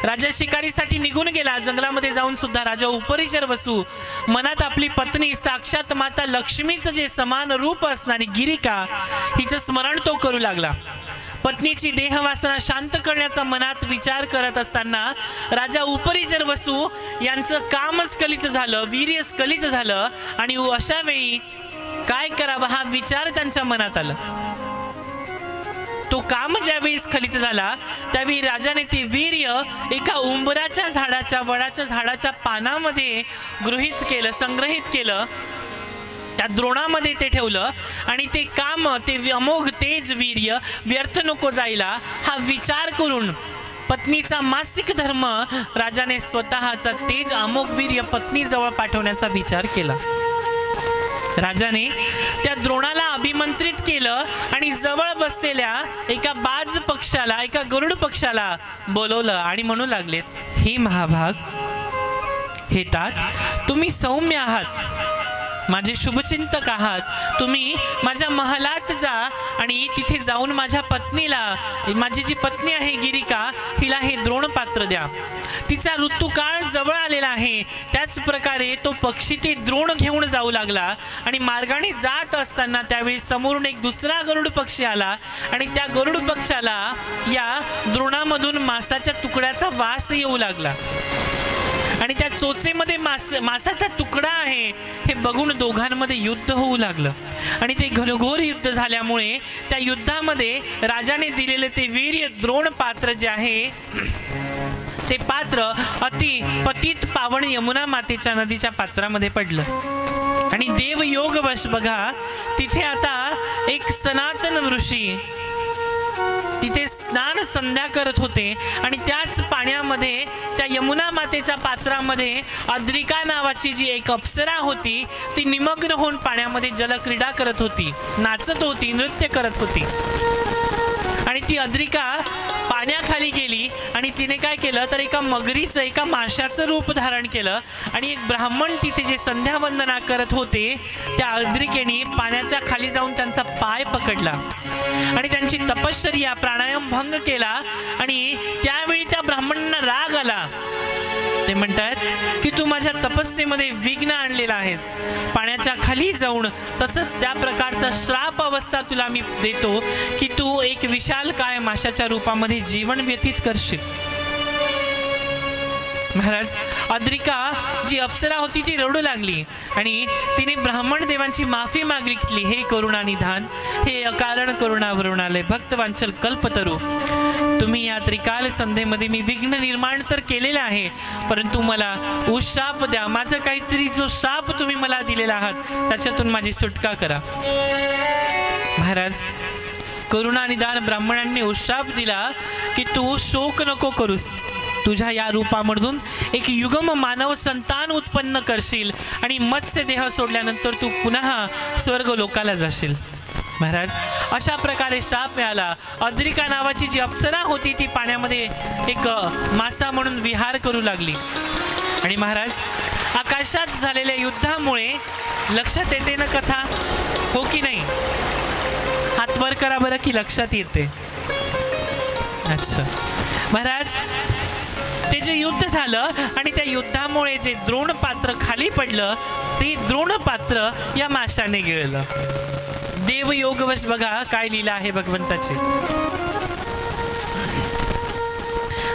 राजा शिकारीसाठी निघून गेला. जंगलामध्ये जाऊन सुद्धा राजा उपरिचर वसू मनात आपली पत्नी साक्षात माता लक्ष्मीचं जे समान रूप असणारी गिरिका हिचं स्मरण तो करू लागला. पत्नीची देहवासना शांत करण्याचा मनात विचार करत असताना राजा उपरिचर वसू यांचं काम स्खलित झालं, वीर्य स्खलित झालं आणि अशा वेळी काय करावं हा विचार त्यांच्या मनात आला. तो काम ज्यावेळी स्खलित झाला त्यावेळी राजाने ते वीर्य एका उंबराच्या झाडाच्या वडाच्या झाडाच्या पानामध्ये गृहीत केलं, संग्रहित केलं, त्या द्रोणामध्ये ते ठेवलं आणि ते काम, ते अमोघ तेज वीर्य व्यर्थ नको जायला हा विचार करून पत्नीचा मासिक धर्म राजाने स्वतःचा तेज अमोघ वीर्य पत्नीजवळ पाठवण्याचा विचार केला. राजाने त्या द्रोणाला अभिमंत्रित केलं आणि जवळ बसलेल्या एका बाज पक्षाला, एका गरुड पक्षाला बोलवलं आणि म्हणू लागले, हे महाभाग, हे तात, तुम्ही सौम्य आहात, माझे शुभचिंतक आहात. तुम्ही माझ्या महलात जा आणि तिथे जाऊन माझ्या पत्नीला, माझी जी पत्नी आहे गिरिका, हिला हे द्रोण पात्र द्या. तिचा ऋतुकाळ जवळ आलेला आहे. त्याच प्रकारे तो पक्षी ते द्रोण घेऊन जाऊ लागला आणि मार्गाने जात असताना त्यावेळी समोरून एक दुसरा गरुड पक्षी आला आणि त्या गरुड पक्षाला या द्रोणामधून मांसाच्या तुकड्याचा वास येऊ लागला आणि त्या चोचेमध्ये मांसाचा तुकडा आहे हे बघून दोघांमध्ये युद्ध होऊ लागलं आणि ते घनघोर युद्ध झाल्यामुळे त्या युद्धामध्ये राजाने दिलेले ते वीर्य द्रोण पात्र जे आहे ते पात्र अति पतित पावन यमुना मातेच्या नदीच्या पात्रामध्ये पडलं आणि देवयोगवश बघा तिथे आता एक सनातन ऋषी तिथे स्नान संध्या करत होते आणि त्याच पाण्यामध्ये त्या यमुना मातेच्या पात्रामध्ये अद्रिका नावाची जी एक अप्सरा होती ती निमग्न होऊन पाण्यामध्ये जलक्रीडा करत होती, नाचत होती, नृत्य करत होती आणि ती अद्रिका पाण्याखाली गेली आणि तिने काय केलं तर एका मगरीचं, एका माशाचं रूप धारण केलं आणि एक ब्राह्मण तिथे जे संध्यावंदना करत होते त्या अद्रिकेने पाण्याच्या खाली जाऊन त्यांचा पाय पकडला आणि त्यांची तपश्चर्या, प्राणायाम भंग केला आणि त्यावेळी त्या ब्राह्मणांना राग आला. ते म्हणतात की तू माझ्या तपस्येमध्ये विघ्न आणलेला आहेस, पाण्याच्या खाली जाऊन तसंच त्या प्रकारचा श्राप अवस्था तुला मी देतो की तू एक विशाल काय माशाच्या रूपामध्ये जीवन व्यतीत करशील. महाराज अद्रिका जी अप्सरा होती ती रडू लागली आणि तिने ब्राह्मण देवांची माफी मागितली, हे करुणा निधान, हे अकारण करुणा वरुणालय भक्तवांचल कल्पतरू, तुम्ही या त्रिकाल संध्येमध्ये मी विघ्न निर्माण तर केलेलं आहे परंतु मला उशाप द्या, माझं काहीतरी जो शाप तुम्ही मला दिलेला आहात त्याच्यातून माझी सुटका करा. महाराज करुणा निधान ब्राह्मणांनी उशाप दिला की तू शोक नको करूस, तुझ्या या रूपामधून एक युगम मानव संतान उत्पन्न करशील आणि मत्स्य देह सोडल्यानंतर तू पुन्हा स्वर्ग लोकाला जाशील. महाराज अशा प्रकारे शाप मिळाला. अद्रिका नावाची जी अप्सरा होती ती पाण्यामध्ये एक मासा म्हणून विहार करू लागली आणि महाराज आकाशात झालेल्या युद्धामुळे लक्षात येते ना कथा, हो की नाही? हात वर करा बरं की लक्षात येते. अच्छा महाराज ते जे युद्ध झालं आणि त्या युद्धामुळे जे द्रोण पात्र खाली पडलं ते द्रोण पात्र या माशाने गिळलं. देवयोगवश बघा काय लीला आहे भगवंताची.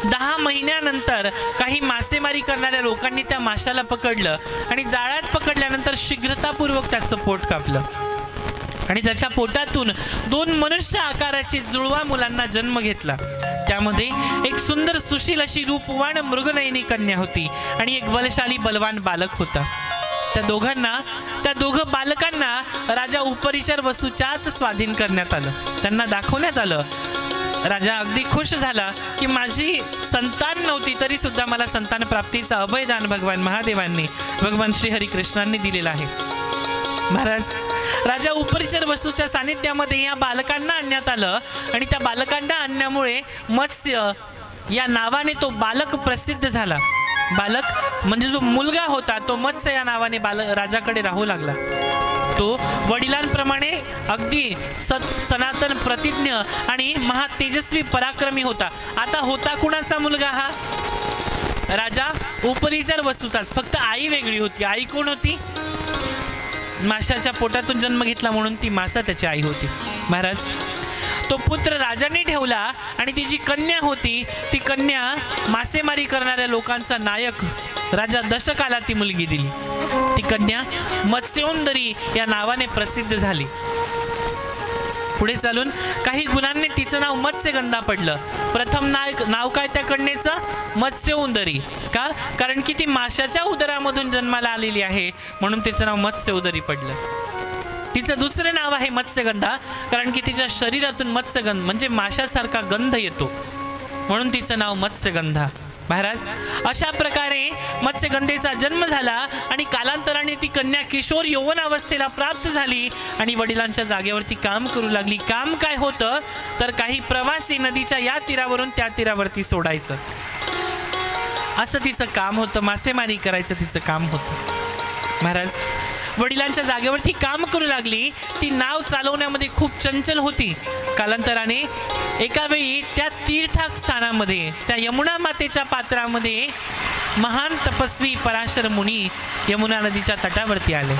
10 महिन्यानंतर काही मासेमारी करणाऱ्या लोकांनी त्या माशाला पकडलं आणि जाळ्यात पकडल्यानंतर शीघ्रतापूर्वक त्याचं पोट कापलं आणि त्याच्या पोटातून 2 मनुष्य आकाराची जुळवा मुलांना जन्म घेतला. त्यामध्ये एक सुंदर सुशील अशी रूपवान मृगनयनी कन्या होती आणि एक बलशाली बलवान बालक होता. त्या दोघं बालकांना राजा उपरिचर वसूच्यात स्वाधीन करण्यात आलं, त्यांना दाखवण्यात आलं. राजा अगदी खुश झाला की माझी संतान नव्हती तरी सुद्धा मला संतान प्राप्तीचा अभयदान भगवान महादेवांनी, भगवान श्री हरी कृष्णांनी दिलेला आहे. महाराज राजा उपरिचर वसूच्या सानिध्यामध्ये या बालकांना आणण्यात आलं आणि त्या बालकांना आणण्यामुळे मत्स्य या नावाने तो बालक प्रसिद्ध झाला. बालक म्हणजे जो मुलगा होता तो मत्स्य या नावाने राजाकडे राहू लागला. तो वडिलांप्रमाणे अगदी सनातन प्रतिज्ञ आणि महातेजस्वी पराक्रमी होता. आता होता कुणाचा मुलगा हा? राजा उपरिचर वसूचाच. फक्त आई वेगळी होती. आई कोण होती? माशाच्या पोटातून जन्म घेतला म्हणून ती मासा त्याची आई होती. महाराज तो पुत्र राजाने ठेवला आणि ती जी कन्या होती ती कन्या मासेमारी करणाऱ्या लोकांचा नायक राजा दशकाला ती मुलगी दिली. ती कन्या मत्स्योंदरी या नावाने प्रसिद्ध झाली. पुढे चालून काही गुणांनी तिचं नाव मत्स्यगंधा पडलं. प्रथम नाव काय त्या कन्येचं? मत्स्योंदरी. का? कारण की ती माशाच्या उदरामधून जन्माला आलेली आहे म्हणून तिचं नाव मत्स्योदरी पडलं. तिचं दुसरं नाव आहे मत्स्यगंधा कारण की तिच्या शरीरातून मत्स्यगंध म्हणजे माशासारखा गंध येतो म्हणून तिचं नाव मत्स्यगंधा. महाराज अशा प्रकारे मत्स्यगंधेचा जन्म झाला आणि कालांतराने ती कन्या किशोर यौवन अवस्थेला प्राप्त झाली आणि वडिलांच्या जागेवरती काम करू लागली. काम काय होतं तर काही प्रवासी नदीच्या या तीरावरून त्या तीरावरती सोडायचं असं तिचं काम होतं. मासेमारी करायचं तिचं काम होतं. महाराज वडिलांच्या जागेवरती काम करू लागली. ती नाव चालवण्यामध्ये खूप चंचल होती. कालांतराने एका वेळी त्या तीर्थाक स्थानामध्ये त्या यमुना मातेच्या पात्रामध्ये महान तपस्वी पराशर मुनी यमुना नदीच्या तटावरती आले.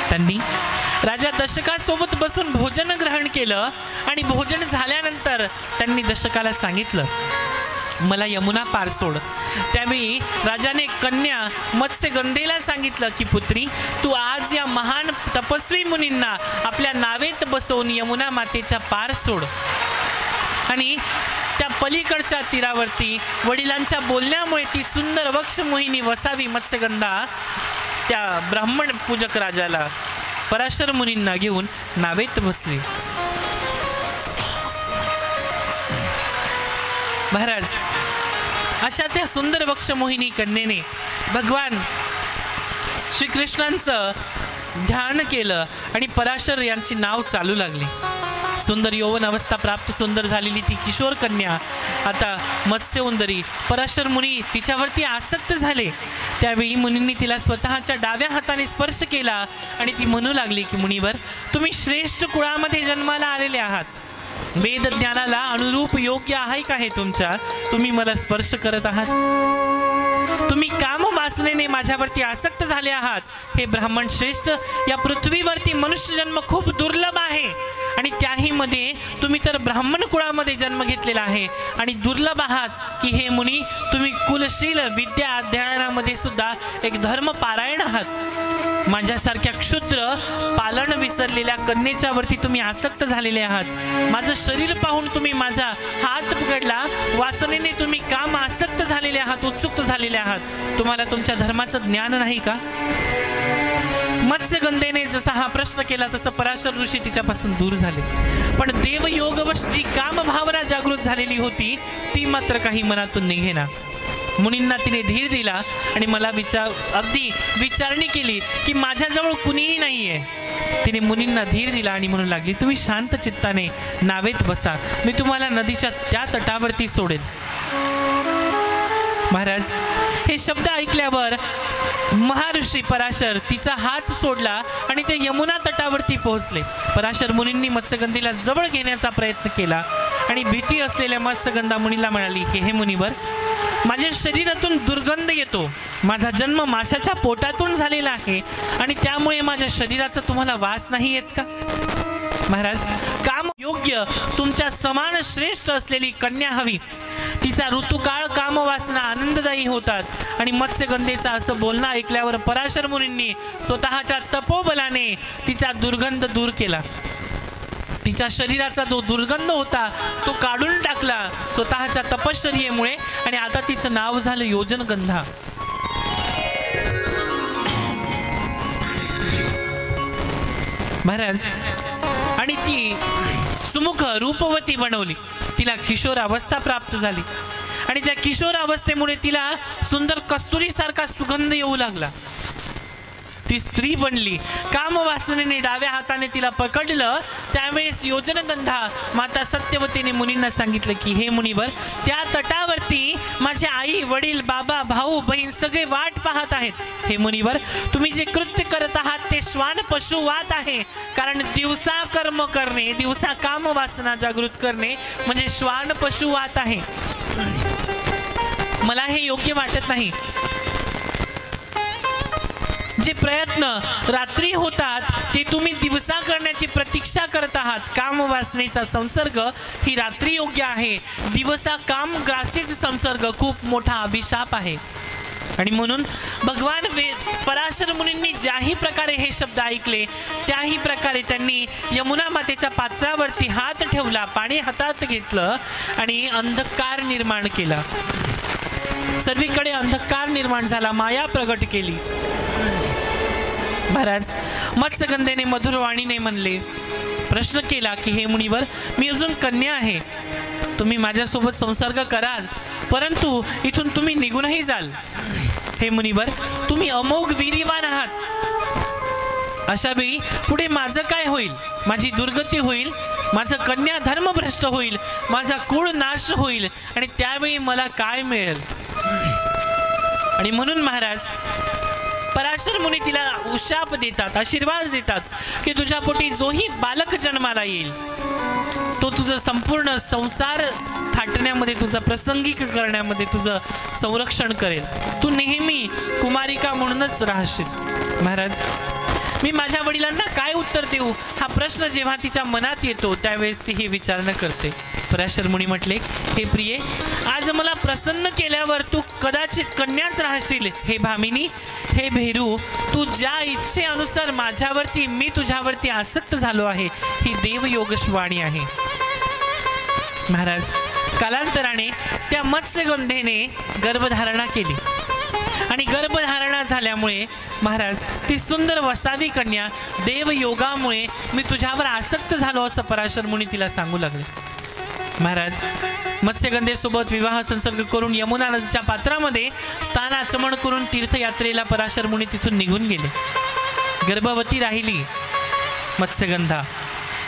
त्यांनी राजा दशकासोबत बसून भोजन ग्रहण केलं आणि भोजन झाल्यानंतर त्यांनी दशकाला सांगितलं मला यमुना पार सोड. त्यावेळी राजाने कन्या मत्स्यगंधेला सांगितलं की पुत्री तू आज या महान तपस्वी मुनींना आपल्या नावेत बसवून यमुना मातेच्या पार सोड आणि त्या पलीकडच्या तीरावरती वडिलांच्या बोलण्यामुळे ती सुंदर वक्ष मोहिनी वसावी. मत्स्यगंधा त्या ब्राह्मण पूजक राजाला पराशर मुनींना घेऊन नावेत बसली. महाराज अशा त्या सुंदर वक्ष मोहिनी कन्येने भगवान श्रीकृष्णांचं ध्यान केलं आणि पराशर यांची नाव चालू लागली. सुंदर यौवन अवस्था प्राप्त सुंदर झालेली ती किशोर कन्या आता मत्स्योंदरी पराशर मुनी तिच्यावरती आसक्त झाले. त्यावेळी मुनींनी तिला स्वतःच्या डाव्या हाताने स्पर्श केला आणि ती म्हणू लागली की मुनीवर तुम्ही श्रेष्ठ कुळामध्ये जन्माला आलेले आहात. वेद ज्ञानाला अनुरूप योग्य आहे का हे तुमच्या? तुम्ही मला स्पर्श करत आहात. तुम्ही काम वासनेने माझ्यावरती आसक्त झाले आहात. हे ब्राह्मण श्रेष्ठ या पृथ्वीवरती मनुष्य जन्म खूप दुर्लभ आहे आणि त्याही मध्ये तुम्ही तर ब्राह्मण कुळामध्ये जन्म घेतलेला आहे आणि दुर्लभ आहात की हे मुनी तुम्ही कुलशील विद्या अध्ययनामध्ये सुद्धा एक धर्म पारायण आहात. माझ्यासारख्या क्षुद्र पालन विसरलेल्या कन्येच्या वरती तुम्ही आसक्त झालेले आहात. माझं शरीर पाहून तुम्ही माझा हात पकडला. वासनेने तुम्ही काम आसक्त झालेले आहात, उत्सुक झालेले आहात. तुम्हाला तुमच्या धर्माचं ज्ञान नाही का? मत्स्यगंधेने जसा हा प्रश्न केला तसं पराशर ऋषी तिच्यापासून दूर झाले. पण देवयोगवश जी कामभावना जागृत झालेली होती ती मात्र काही मनातून निघेना. मुनींना तिने धीर दिला आणि मला अगदी विचारणी केली की माझ्याजवळ कुणीही नाहीये. तिने मुनींना धीर दिला आणि म्हणू लागली तुम्ही शांत चित्ताने नावेत बसा, मी तुम्हाला नदीच्या त्या तटावरती सोडेन. महाराज हे शब्द ऐकल्यावर महर्षी पराशर तिचा हात सोडला आणि ते यमुना तटावरती पोहोचले. पराशर मुनींनी मत्स्यगंधीला जवळ घेण्याचा प्रयत्न केला आणि भीती असलेल्या मत्स्यगंधा मुनीला म्हणाली की हे मुनीवर माझ्या शरीरातून दुर्गंध येतो. माझा जन्म माशाच्या पोटातून झालेला आहे आणि त्यामुळे माझ्या शरीराचा तुम्हाला वास नाही येत का? महाराज काम योग्य तुमच्या समान श्रेष्ठ असलेली कन्या हवी. तिचा ऋतुकाळ कामवासना आनंददायी होतात. आणि मत्स्यगंधेचा असं बोलणं ऐकल्यावर पराशर मुनींनी स्वतःच्या तपोबलाने तिचा दुर्गंध दूर केला. तिच्या शरीराचा जो दुर्गंध होता तो काढून टाकला स्वतःच्या तपश्चर्येमुळे आणि आता तिचं नाव झालं योजनगंधा. महाराज आणि ती सुमुख रूपवती बनवली. तिला किशोर अवस्था प्राप्त झाली आणि त्या किशोर अवस्थेमुळे तिला सुंदर कस्तुरी सारखा सुगंध येऊ लागला. ती स्त्री बनली. कामवासनेने डाव्या हाताने तिला पकडलं. त्यावेळेस योजनगंधा माता सत्यवतीने मुनींना सांगितलं की हे मुनिवर, त्या तटावरती माझे आई वडील बाबा भाऊ बहीण सगळे वाट पाहत आहेत. हे मुनिवर, तुम्ही जे कृत्य करत आहात ते श्वान पशुवात आहे. कारण दिवसा कर्म करणे, दिवसा कामवासना जागृत करणे म्हणजे श्वान पशुवात आहे. मला हे योग्य वाटत नाही. जे प्रयत्न रात्री होतात ते तुम्ही दिवसा करण्याची प्रतीक्षा करत आहात. कामवासनेचा संसर्ग ही रात्री योग्य आहे. दिवसा काम ग्रासित संसर्ग खूप मोठा अभिशाप आहे. आणि म्हणून भगवान पराशर मुनींनी ज्याही प्रकारे हे शब्द ऐकले त्याही प्रकारे त्यांनी यमुना मातेच्या पात्रावरती हात ठेवला, पाणी हातात घेतलं आणि अंधकार निर्माण केला. सर्वीकडे अंधकार निर्माण झाला, माया प्रगट केली. महाराज मत्स्यगंधेने मधुरवाणीने म्हणले, प्रश्न केला की हे मुनिवर, मी अजून कन्या आहे. तुम्ही माझ्यासोबत संसर्ग कराल परंतु इथून तुम्ही निघूनही जाल. हे मुनिवर, तुम्ही अमोघ वीर्यवान आहात. अशा वेळी पुढे माझं काय होईल? माझी दुर्गती होईल, माझं कन्या धर्मभ्रष्ट होईल, माझा कुळ नाश होईल आणि त्यावेळी मला काय मिळेल? आणि म्हणून महाराज पराशर मुनी तिला उशाप देतात, आशीर्वाद देतात की तुझ्या पोटी जोही बालक जन्माला येईल तो तुझं संपूर्ण संसार थाटण्यामध्ये, तुझा प्रसंगिक करण्यामध्ये तुझं संरक्षण करेल. तू नेहमी कुमारिका म्हणूनच राहशील. महाराज, मी माझ्या वडिलांना काय उत्तर देऊ हा प्रश्न जेव्हा तिच्या मनात येतो त्यावेळेस ती ही विचारणा करते. पराशर मुनी म्हटले, हे प्रिये, आज मला प्रसन्न केल्यावर तू कदाचित कन्याच राहशील. हे भामिनी, हे भेरू, तू ज्या इच्छेनुसार माझ्यावरती, मी तुझ्यावरती आसक्त झालो आहे, ही देवयोगवाणी आहे. महाराज, कालांतराने त्या मत्स्यगंधेने गर्भधारणा केली आणि गर्भधारणा झाल्यामुळे महाराज ती सुंदर वसावी कन्या देवयोगामुळे मी तुझ्यावर आसक्त झालो असं पराशर मुनी तिला सांगू लागले. महाराज मत्स्यगंधेसोबत विवाह संसर्ग करून यमुना नदीच्या पात्रामध्ये स्थान आचमन करून तीर्थयात्रेला पराशर मुनी तिथून निघून गेले. गर्भवती राहिली मत्स्यगंधा.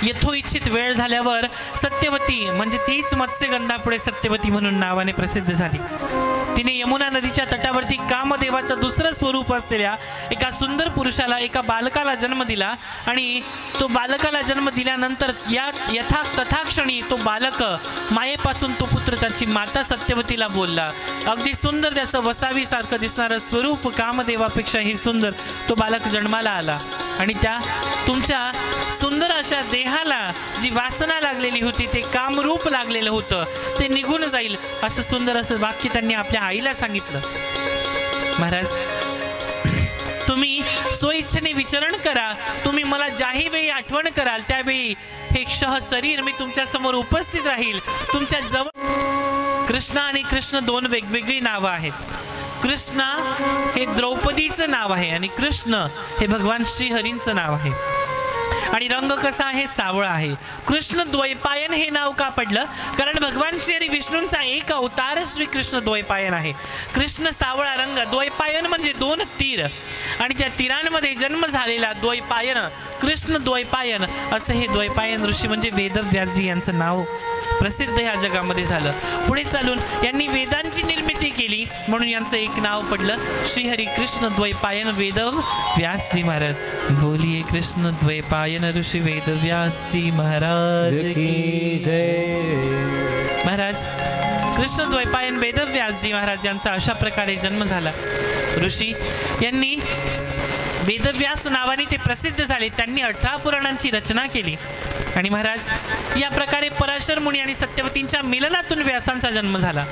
यथोइच्छित वेळ झाल्यावर सत्यवती म्हणजे तीच मत्स्यगंधा पुढे सत्यवती म्हणून नावाने प्रसिद्ध झाली. तिने यमुना नदीच्या तटावरती कामदेवाचं दुसरं स्वरूप असलेल्या एका सुंदर पुरुषाला, एका बालकाला जन्म दिला आणि तो बालकाला जन्म दिल्यानंतर या तथाक्षणी तो बालक मायेपासून तो पुत्र त्याची माता सत्यवतीला बोलला. अगदी सुंदर त्याचं वसावीसारखं दिसणारं स्वरूप, कामदेवापेक्षाही सुंदर तो बालक जन्माला आला. आणि त्या तुमच्या सुंदर अशा देहाला जी वासना लागलेली होती, ते कामरूप लागलेलं होतं, ते निघून जाईल असं सुंदर असं वाक्य त्यांनी आपल्या आईला सांगितलं. महाराज, तुम्ही स्वइच्छेने विचरण करा. तुम्ही मला ज्याही वेळी आठवण कराल त्यावेळी हे क्षह शरीर मी तुमच्या समोर उपस्थित राहील. तुमच्या जवळ कृष्णा आणि कृष्ण दोन वेगवेगळी नावं आहेत. कृष्णा हे द्रौपदीचं नाव आहे आणि कृष्ण हे भगवान श्रीहरींचं नाव आहे. आणि रंग कसा आहे? सावळा आहे. कृष्ण द्वैपायन हे नाव का पडलं? कारण भगवान श्री विष्णूंचा एक अवतार श्री कृष्ण द्वैपायन आहे. कृष्ण सावळा रंग, द्वैपायन म्हणजे दोन तीर आणि त्या तीरांमध्ये जन्म झालेला द्वैपायन, कृष्ण द्वैपायन असं हे द्वैपायन ऋषी म्हणजे वेदव्यासजी यांचं नाव प्रसिद्ध या जगामध्ये झालं. पुढे चालून यांनी वेदांची निर्मिती केली म्हणून यांचं एक नाव पडलं श्रीहरी कृष्ण द्वैपायन वेदव्यासजी महाराज. बोलिए कृष्ण द्वैपायन ऋषि वेदव्यासजी महाराज की जय. महाराज कृष्ण द्वैपायन वेदव्यासजी महाराज यांचा अशा प्रकारे जन्म झाला. ऋषी यांनी वेदव्यास नावाने ते प्रसिद्ध झाले. त्यांनी 18 पुराणांची रचना केली. आणि महाराज या प्रकारे पराशर मुनी आणि सत्यवतींच्या मिलनातून व्यासांचा जन्म झाला.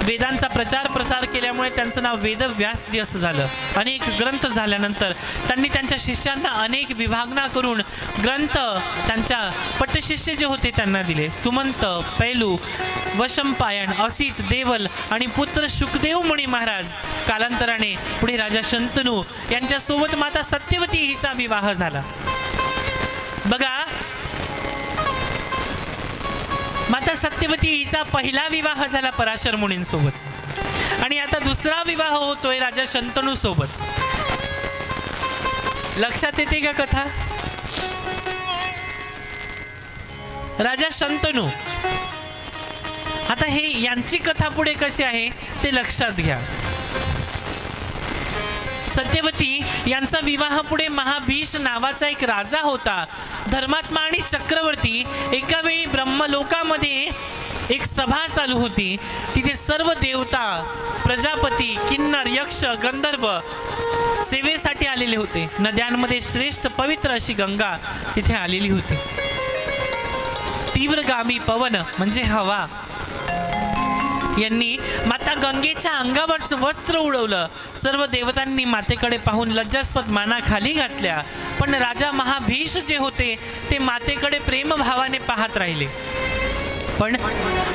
वेदांचा प्रचार प्रसार केल्यामुळे त्यांचं नाव वेदव्यासजी असं झालं. अनेक ग्रंथ झाल्यानंतर त्यांनी त्यांच्या शिष्यांना अनेक विभागना करून ग्रंथ त्यांच्या पटशिष्य जे होते त्यांना दिले. सुमंत, पैलू, वशंपायन, असित, देवल आणि पुत्र शुकदेव मुनी महाराज. कालांतराने पुढे राजा शंतनू यांच्यासोबत माता सत्यवती हिचा विवाह झाला. बघा, माता सत्यवती हिचा पहिला विवाह झाला पराशर मुनींसोबत आणि आता दुसरा विवाह होतोय राजा शंतनू सोबत. लक्षात येते का कथा? राजा शंतनू, आता हे यांची कथा पुढे कशी आहे ते लक्षात घ्या. सत्यवती यांचा विवाह पुढे महाभीष नावाचा एक राजा होता, धर्मात्मा आणि चक्रवर्ती. एका वेळी ब्रह्मलोकामध्ये एक सभा चालू होती. तिथे सर्व देवता, प्रजापती, किन्नर, यक्ष, गंधर्व सेवेसाठी आलेले होते. नद्यांमध्ये श्रेष्ठ पवित्र अशी गंगा तिथे आलेली होती. तीव्रगामी पवन म्हणजे हवा यांनी माता गंगेच्या अंगावरचं वस्त्र उडवलं. सर्व देवतांनी मातेकडे पाहून लज्जास्पद माना खाली घातल्या. पण राजा महाभीष जे होते ते मातेकडे प्रेमभावाने पाहत राहिले. पण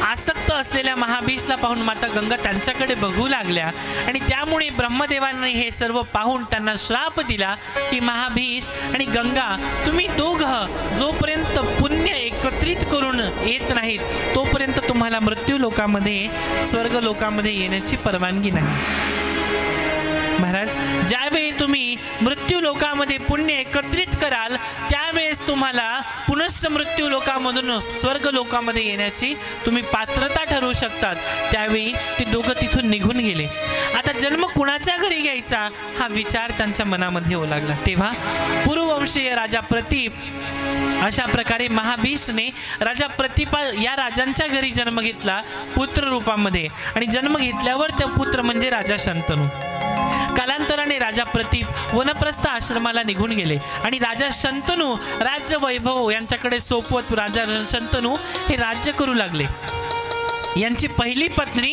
आसक्त असलेल्या महाभीषला पाहून माता गंगा त्यांच्याकडे बघू लागल्या आणि त्यामुळे ब्रह्मदेवांनी हे सर्व पाहून त्यांना श्राप दिला की महाभीष आणि गंगा, तुम्ही दोघं जोपर्यंत पुण्य एकत्रित करून येत नाहीत तोपर्यंत तुम्हाला मृत्यू लोकामध्ये, स्वर्ग लोकामध्ये येण्याची परवानगी नाही. महाराज, ज्यावेळी तुम्ही मृत्यू लोकामध्ये पुण्य एकत्रित कराल त्यावेळेस तुम्हाला पुनश्च मृत्यू लोकामधून स्वर्ग लोकामध्ये येण्याची तुम्ही पात्रता ठरवू शकतात. त्यावेळी ते दोघं तिथून निघून गेले. आता जन्म कुणाच्या घरी घ्यायचा हा विचार त्यांच्या मनामध्ये येऊ लागला. तेव्हा पूर्ववंशीय राजा प्रतीप अशा प्रकारे महाभीषने राजा प्रतीपा या राजांच्या घरी जन्म घेतला पुत्र रूपामध्ये. आणि जन्म घेतल्यावर त्या पुत्र म्हणजे राजा शंतनू. कालांतराने राजा प्रतीप वनप्रस्थ आश्रमाला निघून गेले आणि राजा शंतनू राज्य वैभव यांच्याकडे सोपवत राजा शंतनू हे राज्य करू लागले. यांची पहिली पत्नी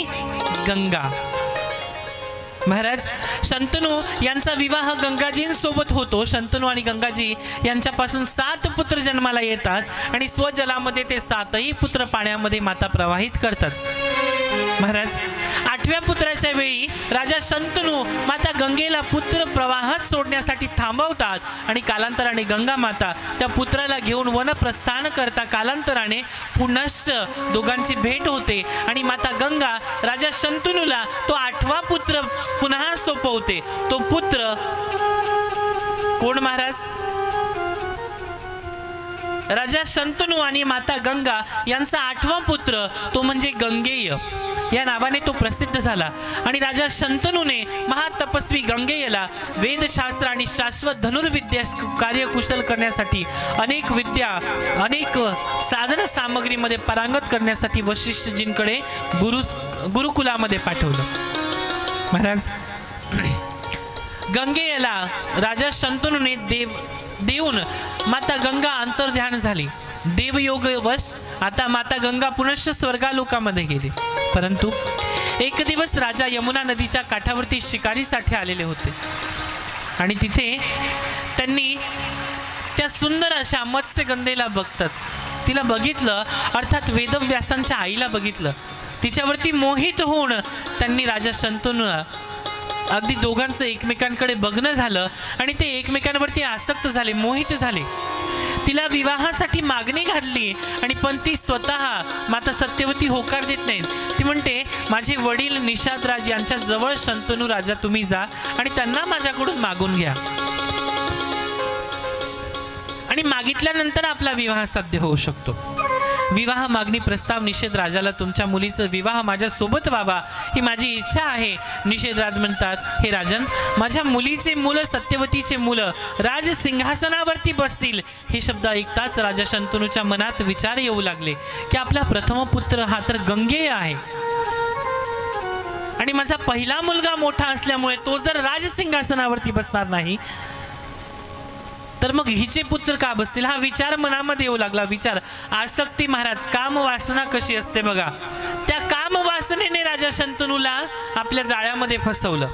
गंगा. महाराज, शंतनू यांचा विवाह गंगाजींसोबत होतो. शंतनू आणि गंगाजी यांच्यापासून 7 पुत्र जन्माला येतात आणि स्वजलामध्ये ते 7ही पुत्र पाण्यामध्ये माता प्रवाहित करतात. महाराज, 8व्या पुत्राच्या वेळी राजा शंतनू माता गंगेला पुत्र प्रवाहात सोडण्यासाठी थांबवतात आणि कालांतराने गंगा माता त्या पुत्राला घेऊन वनप्रस्थान करता. कालांतराने पुनश्च दोघांची भेट होते आणि माता गंगा राजा शंतनूला तो 8वा पुत्र पुन्हा सोपवते. तो पुत्र कोण महाराज? राजा शंतनू आणि माता गंगा यांचा 8वा पुत्र तो म्हणजे गंगेय या नावाने तो प्रसिद्ध झाला. आणि राजा शंतनूने महातपस्वी गंगेयला वेदशास्त्र आणि शाश्वत धनुर्विद्या कार्यकुशल करण्यासाठी अनेक विद्या, अनेक साधन सामग्रीमध्ये पारंगत करण्यासाठी वशिष्ठजींकडे गुरुकुलामध्ये पाठवलं. महाराज, गंगेयला राजा शंतनूने देऊन माता गंगा अंतर्ध्यान झाली. देवयोगवश आता माता गंगा पुनश्च स्वर्गालोकामध्ये गेली. परंतु एक दिवस राजा यमुना नदीच्या काठावरती शिकारीसाठी आलेले होते आणि तिथे त्यांनी त्या सुंदर अशा मत्स्यगंधेला बघतात. तिला बघितलं, अर्थात वेदव्यासांच्या आईला बघितलं. तिच्यावरती मोहित होऊन त्यांनी राजा शंतनूला अगदी दोघांचं एकमेकांकडे बघणं झालं आणि ते एकमेकांवरती आसक्त झाले, मोहित झाले. तिला विवाहासाठी मागणी घातली आणि पण ती स्वतः माता सत्यवती होकार देत नाही. ती म्हणते, माझे वडील निषादराज यांच्या जवळ शंतनू राजा तुम्ही जा आणि त्यांना माझ्याकडून मागून घ्या आणि मागितल्यानंतर आपला विवाह साध्य होऊ शकतो. विवाह मागणी प्रस्ताव निषेध राजाला, तुमच्या मुलीचा विवाह माझ्या सोबत व्हावा ही माझी इच्छा आहे. निषेधराज म्हणतात, हे राजन, माझ्या मुलीचे मुलं, सत्यवतीचे मुलं राज सिंहासनावरती बसतील. हे शब्द ऐकताच राजा शंतनूच्या मनात विचार येऊ लागले की आपला प्रथम पुत्र हा तर गंगेय आहे आणि माझा पहिला मुलगा मोठा असल्यामुळे तो जर राज सिंहासनावरती बसणार नाही तर मग हिचे पुत्र का बसतील हा विचार मनामध्ये येऊ लागला. विचार, आसक्ती महाराज, काम वासना कशी असते बघा. त्या काम वासनेने राजा शंतनूला आपल्या जाळ्यामध्ये फसवलं.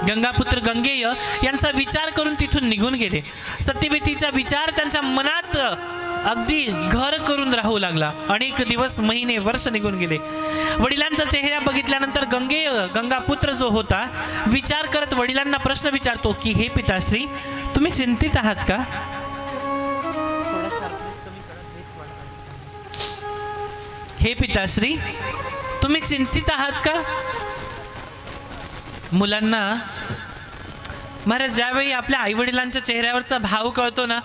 गंगापुत्र गंगेय यांचा विचार करून तिथून निघून गेले. सत्यवतीचा विचार त्यांच्या मनात अगदी घर करून राहू लागला. अनेक दिवस, महिने, वर्ष निघून गेले. वडिलांचा चेहरा बघितल्यानंतर गंगापुत्र जो होता विचार करत वडिलांना प्रश्न विचारतो की हे पिताश्री, तुम्ही चिंतित आहात का? हे पिताश्री, तुम्ही चिंतित आहात का? मुलांना महाराज, ज्यावेळी आपल्या आईवडिलांच्या चेहऱ्यावरचा भाव कळतो ना,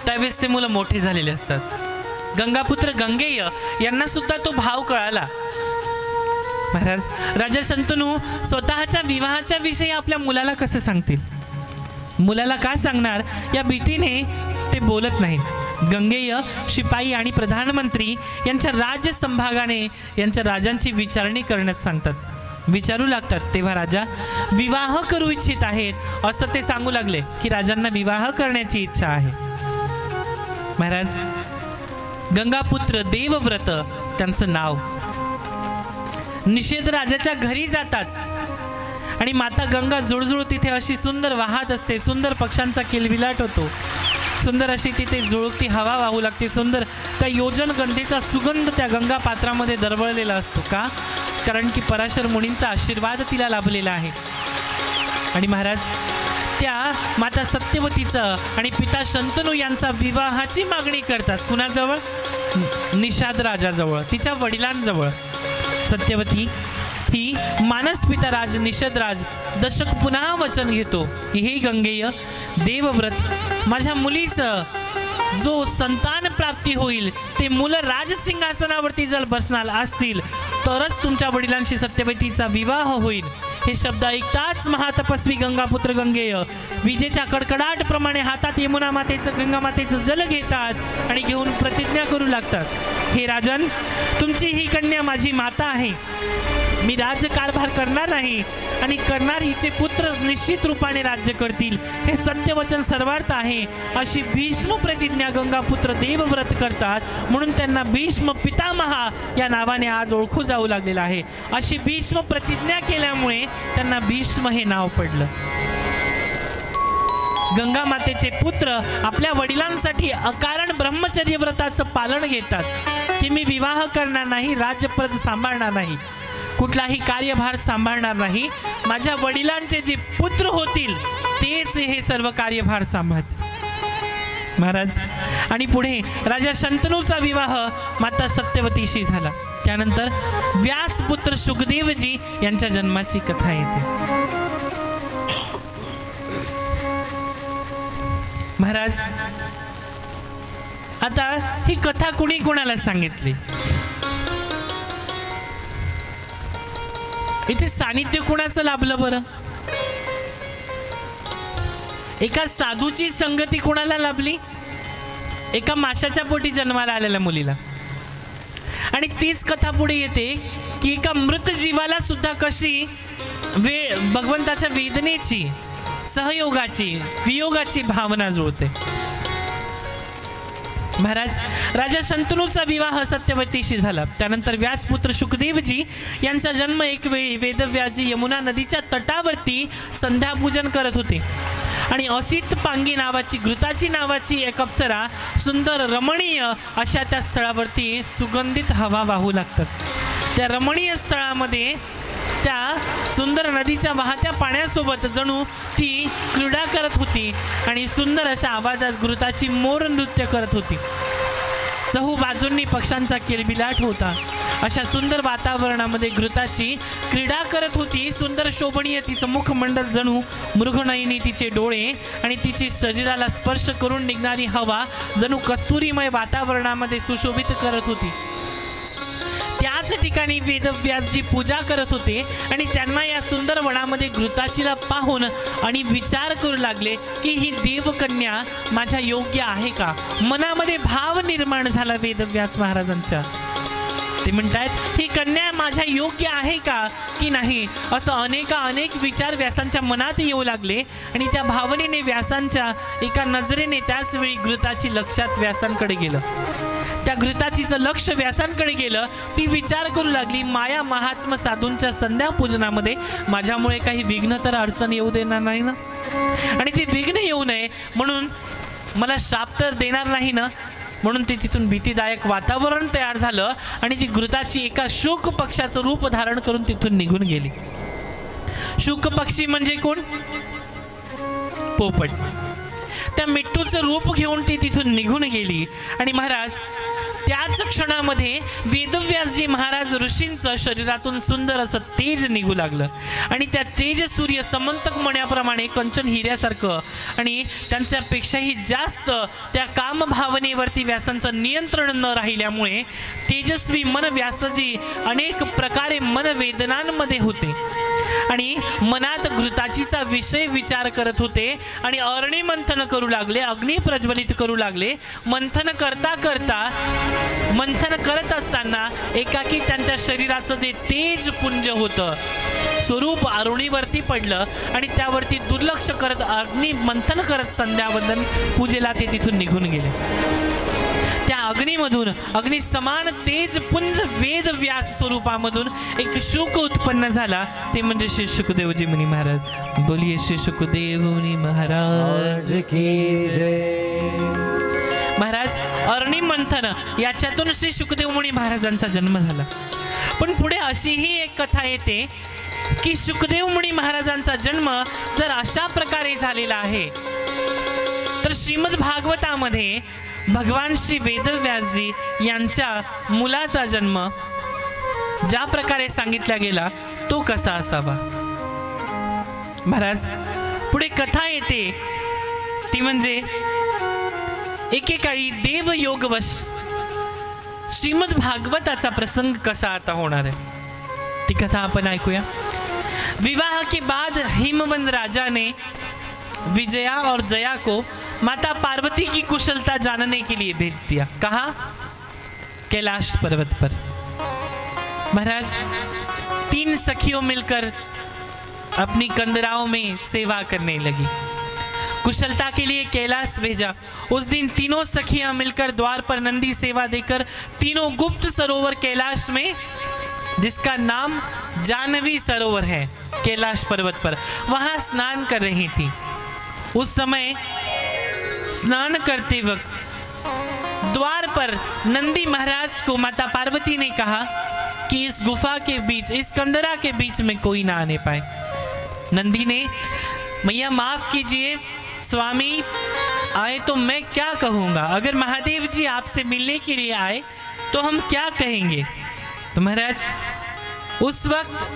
त्यावेळेस ते मुलं मोठे झालेले असतात. गंगापुत्र गंगेय यांना सुद्धा तो भाव कळाला. महाराज, राजा शंतनू स्वतःच्या विवाहाच्या विषयी आपल्या मुलाला कसं सांगतील? मुलाला काय सांगणार या भीतीने ते बोलत नाहीत. गंगेय शिपाई आणि प्रधानमंत्री यांच्या राज्य संभागाने यांच्या राजांची विचारणी करण्यात सांगतात. विचारू लागतात. तेव्हा राजा विवाह करू इच्छित आहेत असं ते सांगू लागले की राजांना विवाह करण्याची इच्छा आहे. महाराज, गंगापुत्र देवव्रत त्यांचं नाव. निषेध राजाच्या घरी जातात आणि माता गंगा जुळजुळ तिथे अशी सुंदर वाहत असते. सुंदर पक्ष्यांचा किलबिलाट होतो. सुंदर अशी तिथे जुळती हवा वाहू लागते. सुंदर त्या योजन गंधेचा सुगंध त्या गंगा पात्रामध्ये दरवळलेला असतो. का? कारण की पराशर मुनींचा आशीर्वाद तिला लाभलेला आहे. आणि महाराज, त्या माता सत्यवतीचं आणि पिता शंतनू यांचा विवाहाची मागणी करतात. कुणाजवळ? निषाद राजाजवळ, तिच्या वडिलांजवळ. सत्यवती ही मानस पिता राज निषदराज दशक पुन्हा वचन घेतो की हे गंगेय देवव्रत, माझ्या मुलीचं जो संतान प्राप्ती होईल ते मुलं राजसिंहासनावरती जर बसणार असतील तरच तुमच्या वडिलांशी सत्यवतीचा विवाह होईल. हे शब्द ऐकताच महातपस्वी गंगापुत्र गंगेय विजेच्या कडकडाटप्रमाणे हातात यमुना मातेचं गंगा मातेचं जल घेतात आणि घेऊन प्रतिज्ञा करू लागतात. हे राजन, तुमची ही कन्या माझी माता आहे. मी राज्यकारभार करणार नाही आणि करणार हिचे पुत्र निश्चित रूपाने राज्य करतील हे सत्यवचन सर्वार्थ आहे अशी भीष्म प्रतिज्ञा गंगापुत्र देवव्रत करतात. म्हणून त्यांना भीष्म पितामहा या नावाने आज ओळखू जाऊ लागलेलं आहे. अशी भीष्म प्रतिज्ञा केल्यामुळे त्यांना भीष्म हे नाव पडलं. गंगा मातेचे पुत्र आपल्या वडिलांसाठी अकारण ब्रह्मचर्य व्रताचं पालन घेतात की मी विवाह करणार नाही, राज्यपद सांभाळणार नाही, कुठलाही कार्यभार सांभाळणार नाही, माझ्या वडिलांचे जे पुत्र होतील तेच हे सर्व कार्यभार सांभाळतील. महाराज, आणि पुढे राजा शंतनूचा विवाह माता सत्यवतीशी झाला. त्यानंतर व्यासपुत्र सुखदेवजी यांच्या जन्माची कथा येते. महाराज, आता ही कथा कुणी कोणाला सांगितली? इथे सानिध्य कोणाचं लाभलं बरं? एका साधूची संगती कोणाला लाभली? एका माशाच्या पोटी जन्माला आलेल्या मुलीला. आणि तीच कथा पुढे येते की एका मृत जीवाला सुद्धा कशी भगवंताच्या वेदनेची, सहयोगाची, वियोगाची भावना जुळते. महाराज, राजा शंतनूचा विवाह सत्यवतीशी झाला. त्यानंतर व्यासपुत्र सुखदेवजी यांचा जन्म एक वेळी वेदव्यासजी यमुना नदीच्या तटावरती संध्यापूजन करत होते आणि असित पांगी नावाची, घृताची नावाची एक अप्सरा सुंदर रमणीय अशा त्या स्थळावरती सुगंधित हवा वाहू लागतात. त्या रमणीय स्थळामध्ये त्या सुंदर नदीच्या वाहत्या पाण्यासोबत जणू ती क्रीडा करत होती आणि सुंदर अशा आवाजात घृताची मोर नृत्य करत होती. चहू बाजूंनी पक्ष्यांचा किलबिलाट होता. अशा सुंदर वातावरणामध्ये घृताची क्रीडा करत होती. सुंदर शोभनीय तिचं मुखमंडल, जणू मृगनयनी तिचे डोळे आणि तिची शरीराला स्पर्श करून निघणारी हवा जणू कस्तुरीमय वातावरणामध्ये सुशोभित करत होती. त्याच ठिकाणी वेदव्यासजी पूजा करत होते आणि त्यांना या सुंदर वनामध्ये घृताचीला पाहून आणि विचार करू लागले की ही देवकन्या माझ्या योग्य आहे का? मनामध्ये भाव निर्माण झाला वेदव्यास महाराजांच्या. ते म्हणतायत ही कन्या माझ्या योग्य आहे का की नाही, असं अनेक विचार व्यासांच्या मनात येऊ लागले. आणि त्या भावनेने व्यासांच्या एका नजरेने त्याच वेळी घृताची लक्षात व्यासांकडे गेलं. त्या घृताचीचं लक्ष व्यासांकडे गेलं. ती विचार करू लागली, माया महात्म साधूंच्या संध्या पूजनामध्ये माझ्यामुळे काही विघ्न तर अडचण येऊ देणार नाही ना, आणि ती विघ्न येऊ नये म्हणून मला शाप तर देणार नाही ना. म्हणून ते तिथून भीतीदायक वातावरण तयार झालं आणि ती घृताची एका शुक पक्षाचं रूप धारण करून तिथून निघून गेली. शुक पक्षी म्हणजे कोण? पोपट. त्या मिट्टूचं रूप घेऊन ती तिथून निघून गेली. आणि महाराज, त्याच क्षणामध्ये वेदव्यासजी महाराज ऋषींचं शरीरातून सुंदर असं तेज निघू लागलं आणि त्या तेज सूर्य समंतक मण्याप्रमाणे कंचन हिऱ्यासारखं आणि त्यांच्यापेक्षाही जास्त त्या कामभावनेवरती व्यासांचं नियंत्रण न राहिल्यामुळे तेजस्वी मन व्यासजी अनेक प्रकारे मनवेदनांमध्ये होते आणि मनात घृताचीचा विषय विचार करत होते आणि अरणी मंथन करू लागले, अग्नी प्रज्वलित करू लागले. मंथन करत असताना एकाकी त्यांच्या शरीराचं जे तेज पुंज होतं स्वरूप अरुणीवरती पडलं आणि त्यावरती दुर्लक्ष करत अग्नी मंथन करत संध्यावंदन पूजेला ते तिथून निघून गेले. त्या अग्नीमधून अग्नी समान तेज पुंज वेद व्यास स्वरूपामधून एक शुक उत्पन्न झाला, ते म्हणजे श्री शुकदेवजी मुनी महाराज. बोलिए श्री शुकदेव मुनी महाराज की जय. महाराज अरणी मंथन याच्यातून श्री शुकदेव मुनी महाराजांचा जन्म झाला. पण पुढे अशीही एक कथा येते की शुकदेव मुनी महाराजांचा जन्म जर अशा प्रकारे झालेला आहे तर श्रीमद भागवतामध्ये भगवान श्री वेदव्यासजी यांच्या मुलाचा जन्म ज्या प्रकारे सांगितला गेला तो कसा असावा. महाराज पुढे कथा येते ती म्हणजे एकेकाळी देवयोगवश श्रीमद भागवताचा प्रसंग कसा आता होणार आहे ती कथा आपण ऐकूया. विवाह के बाद हिमवंत राजा ने विजया और जया को माता पार्वती की कुशलता जानने के लिए भेज दिया. कहा? कैलाश पर्वत पर. महाराज 3 सखियों मिलकर अपनी कंदराओं में सेवा करने लगी. कुशलता के लिए कैलाश भेजा. उस दिन तीनों सखियां मिलकर द्वार पर नंदी सेवा देकर तीनों गुप्त सरोवर कैलाश में, जिसका नाम जानवी सरोवर है, कैलाश पर्वत पर वहां स्नान कर रही थी. उस समय स्नान करते वक्त द्वार पर नंदी महाराज को माता पार्वती ने कहा कि इस गुफा के बीच, इस कंदरा के बीच में कोई ना आने पाए. नंदी ने, मैया माफ कीजिए स्वामी, आए तो मैं क्या कहूँगा, अगर महादेव जी आपसे मिलने के लिए आए तो हम क्या कहेंगे. तो महाराज उस वक्त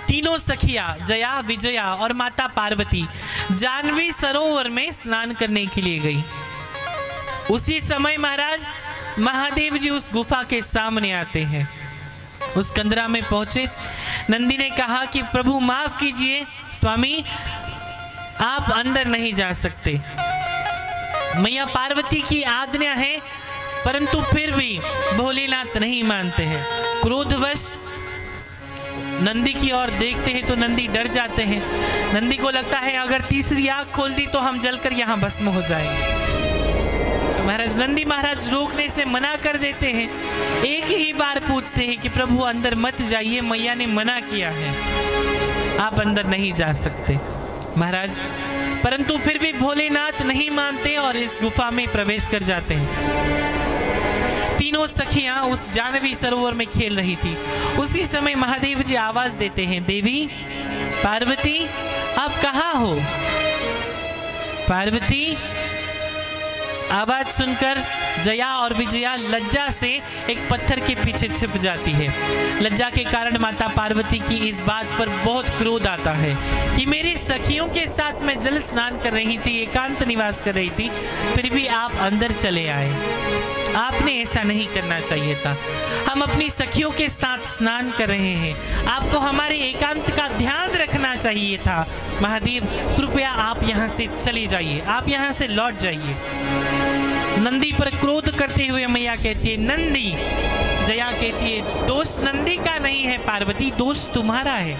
तीनों सखियां जया, विजया और माता पार्वती जानवी सरोवर में स्नान करने के लिए गई. उसी समय महाराज महादेव जी उस गुफा के सामने आते हैं. उस कंदरा में पहुंचे. नंदी ने कहा कि प्रभु माफ कीजिए स्वामी, आप अंदर नहीं जा सकते. मैया पार्वती की आज्ञा है, परंतु फिर भी भोलेनाथ नहीं मानते हैं. क्रोधवश नंदी की ओर देखते हैं तो नंदी डर जाते हैं. नंदी को लगता है अगर तीसरी आंख खोल दी तो हम जलकर यहाँ भस्म हो जाएंगे. तो महाराज नंदी महाराज रोकने से मना कर देते हैं. एक ही बार पूछते हैं कि प्रभु अंदर मत जाइए, मैया ने मना किया है, आप अंदर नहीं जा सकते. महाराज परंतु फिर भी भोलेनाथ नहीं मानते और इस गुफा में प्रवेश कर जाते हैं. तीनों सखियां उस जानवी सरोवर में खेल रही थी. उसी समय महादेव जी आवाज देते हैं, देवी पार्वती आप कहाँ हो. पार्वती आवाज सुनकर जया और विजया लज्जा से एक पत्थर के पीछे छिप जाती है. लज्जा के कारण माता पार्वती की इस बात पर बहुत क्रोध आता है कि मेरी सखियों के साथ मैं जल स्नान कर रही थी, एकांत निवास कर रही थी, फिर भी आप अंदर चले आए. आपने ऐसा नहीं करना चाहिए था. हम अपनी सखियों के साथ स्नान कर रहे हैं, आपको हमारे एकांत का ध्यान रखना चाहिए था. महादेव कृपया आप यहाँ से चले जाइए, आप यहाँ से लौट जाइए. नंदी पर क्रोध करते हुए मैया कहती है, नंदी. जया कहती है, दोष नंदी का नहीं है पार्वती, दोष तुम्हारा है.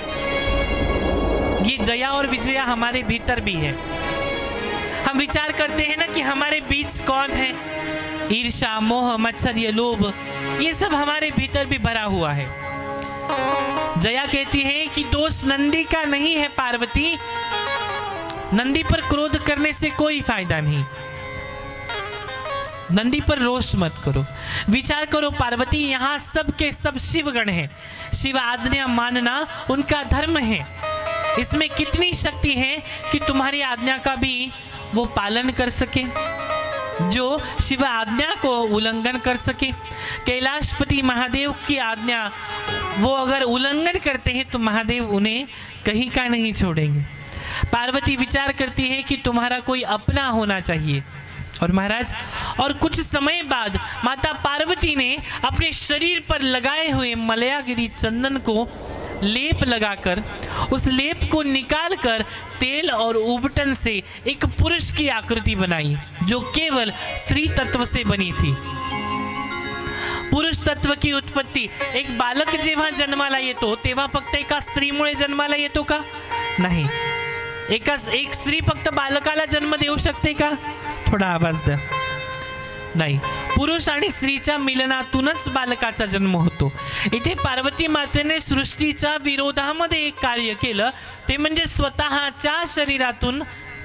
ये जया और विजया हमारे भीतर भी है. हम विचार करते हैं ना कि हमारे बीच कौन है. ईर्ष्या, मोह, मत्सर्य, लोभ, ये सब हमारे भीतर भी भरा हुआ है. जया कहती है कि दोष नंदी का नहीं है पार्वती, नंदी पर क्रोध करने से कोई फायदा नहीं. नंदी पर रोष मत करो. विचार करो पार्वती, यहाँ सब के सब शिवगण हैं. शिव आज्ञा मानना उनका धर्म है. इसमें कितनी शक्ति है कि तुम्हारी आज्ञा का भी वो पालन कर सके. जो शिव आज्ञा को उल्लंघन कर सके। कैलाशपति महादेव की आज्ञा वो अगर उल्लंघन करते हैं तो महादेव उन्हें कहीं का नहीं छोड़ेंगे। पार्वती विचार करती है कि तुम्हारा कोई अपना होना चाहिए। और महाराज, और कुछ समय बाद माता पार्वती ने अपने शरीर पर लगाए हुए मलयागिरी चंदन को लेप लगाकर उस लेप को निकालकर तेल और उबटन से एक पुरुष की आकृति बनाई जो केवल स्त्री तत्व से बनी थी। पुरुष तत्व की उत्पत्ती एक बालक जेव्हा जन्माला येतो तेव्हा फक्त एका स्त्रीमुळे जन्माला येतो का? नाही। एक स्त्री फक्त बालकाला जन्म देऊ शकते का? थोडा आवाज द्या। नाही, पुरुष आणि स्त्रीच्या मिलनातूनच बालकाचा जन्म होतो। इथे पार्वती मातेने सृष्टीच्या विरोधामध्ये एक कार्य केलं, ते म्हणजे स्वतःच्या शरीरातून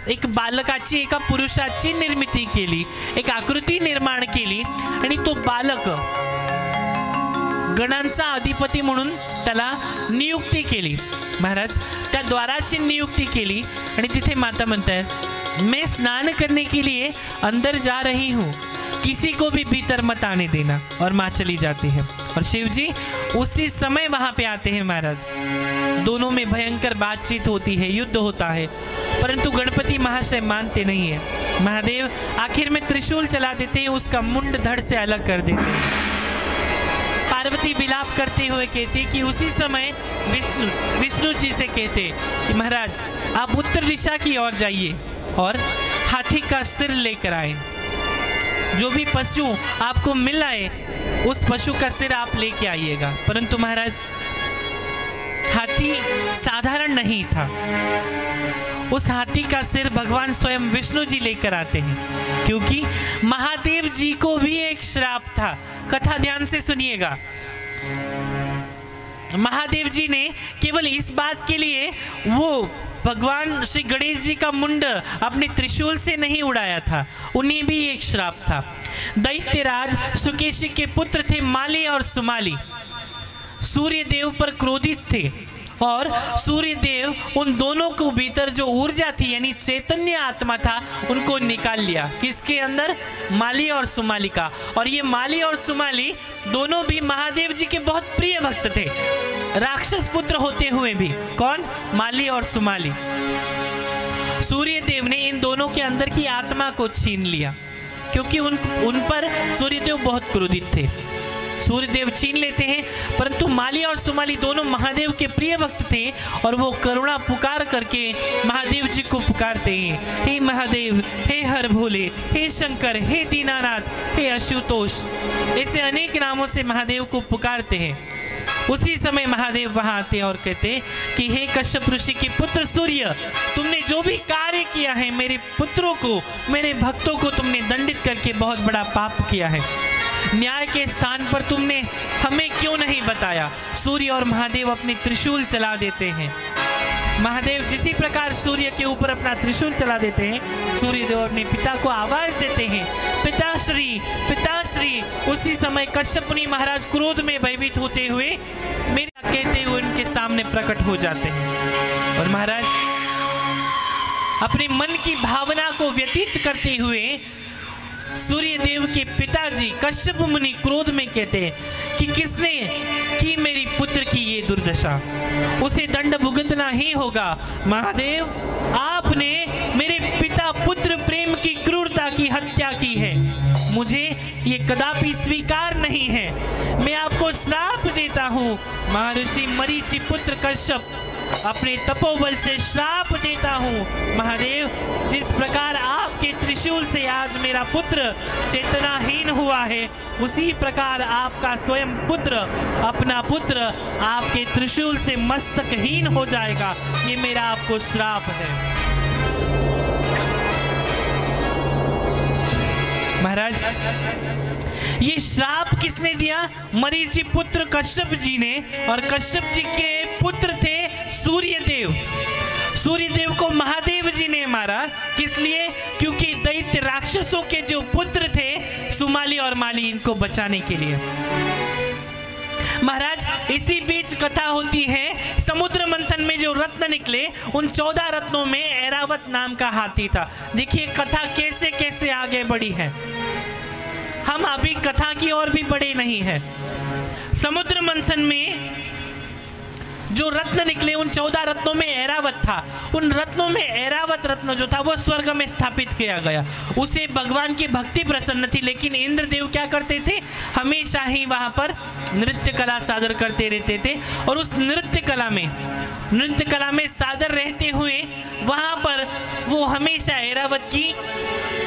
एक बालकाची, एका पुरुषाची निर्मिती केली, एक आकृती निर्माण केली आणि तो बालक गणांचा अधिपती म्हणून त्याला नियुक्ती केली। महाराज, त्या द्वाराची नियुक्ति केली आणि तिथे माता म्हणतात, मैं स्नान करने के लिए अंदर जा रही हूँ, किसी को भी भीतर मत आने देना। और माँ चली जाती है और शिव जी उसी समय वहाँ पे आते हैं। महाराज, दोनों में भयंकर बातचीत होती है, युद्ध होता है, परंतु गणपति महाशय मानते नहीं है। महादेव आखिर में त्रिशूल चला देते हैं, उसका मुंड धड़ से अलग कर देते हैं। पार्वती विलाप करते हुए कहते कि उसी समय विष्णु जी से कहते कि महाराज आप उत्तर दिशा की ओर जाइए और हाथी का सिर लेकर आए। जो भी पशु आपको मिल आए उस पशु का सिर आप लेके आइएगा। परंतु महाराज, हाथी साधारण नहीं था, उस हाथी का सिर भगवान स्वयं विष्णु जी लेकर आते हैं, क्योंकि महादेव जी को भी एक श्राप था। कथा ध्यान से सुनिएगा। महादेव जी ने केवल इस बात के लिए वो भगवान श्री गणेश जी का मुंड अपने त्रिशूल से नहीं उड़ाया था, उन्हें भी एक श्राप था। दैत्यराज सुकेशी के पुत्र थे माली और सुमाली, सूर्य देव पर क्रोधित थे और सूर्य देव उन दोनों को भीतर जो ऊर्जा थी यानी चैतन्य आत्मा था उनको निकाल लिया। किसके अंदर? माली और सुमाली का। और ये माली और सुमाली दोनों भी महादेव जी के बहुत प्रिय भक्त थे, राक्षस पुत्र होते हुए भी। कौन? माली और सुमाली। सूर्य देव ने इन दोनों के अंदर की आत्मा को छीन लिया, क्योंकि उन पर सूर्यदेव बहुत क्रोधित थे। सूर्यदेव छीन लेते हैं, परंतु माली और सुमाली दोनों महादेव के प्रिय भक्त थे और वो करुणा पुकार करके महादेव जी को पुकारते हैं, हे महादेव, हे हर भोले, हे शंकर, हे दीनानाथ, हे आशुतोष। ऐसे अनेक नामों से महादेव को पुकारते हैं। उसी समय महादेव वहां आते और कहते कि हे कश्यप ऋषि के पुत्र सूर्य, तुमने जो भी कार्य किया है, मेरे पुत्रों को, मेरे भक्तों को तुमने दंडित करके बहुत बड़ा पाप किया है। न्याय के स्थान पर तुमने हमें क्यों नहीं बताया? सूर्य और महादेव अपने त्रिशूल चला देते हैं। महादेव जिसी प्रकार सूर्य के ऊपर अपना त्रिशूल चला देते हैं, सूर्यदेव अपने पिता को आवाज देते हैं, पिताश्री, पिताश्री। उसी समय कश्यप मुनि महाराज क्रोध में भयभीत होते हुए मेरा कहते हुए उनके सामने प्रकट हो जाते हैं। और महाराज अपने मन की भावना को व्यतीत करते हुए सूर्यदेव के पिताजी कश्यप मुनि क्रोध में कहते हैं कि किसने की मेरी पुत्र की ये दुर्दशा, उसे दंड भुगतना ही होगा। महादेव, आपने मेरे पिता पुत्र प्रेम की क्रूरता की हत्या की है, मुझे ये कदापि स्वीकार नहीं है। मैं आपको श्राप देता हूँ। महर्षि मरीचि पुत्र कश्यप अपने तपोबल से श्राप देता हूँ। महादेव, जिस प्रकार आपके त्रिशूल से आज मेरा पुत्र चेतनाहीन हुआ है, उसी प्रकार आपका स्वयं पुत्र, अपना पुत्र आपके त्रिशूल से मस्तकहीन हो जाएगा। ये मेरा आपको श्राप है। महाराज, ये श्राप किसने दिया? मरीचि पुत्र कश्यप जी ने। और कश्यप जी के पुत्र थे सूर्यदेव। सूर्यदेव को महादेव जी ने मारा। किस लिए? क्योंकि दैत्य राक्षसों के जो पुत्र थे सुमाली और माली, इनको बचाने के लिए। महाराज इसी बीच कथा होती है, समुद्र मंथन में जो रत्न निकले उन 14 रत्नों में ऐरावत नाम का हाथी था। देखिए कथा कैसे कैसे आगे बढ़ी है। हम अभी कथा की ओर भी बढ़े नहीं है। समुद्र मंथन में जो रत्न निकले उन 14 रत्नों में ऐरावत था। उन रत्नों में ऐरावत रत्न जो था वो स्वर्ग में स्थापित किया गया। उसे भगवान की भक्ति प्रसन्न थी, लेकिन इंद्रदेव क्या करते थे, हमेशा ही वहां पर नृत्य कला सादर करते रहते थे। और उस नृत्य कला में सादर रहते हुए वहां पर वो हमेशा ऐरावत की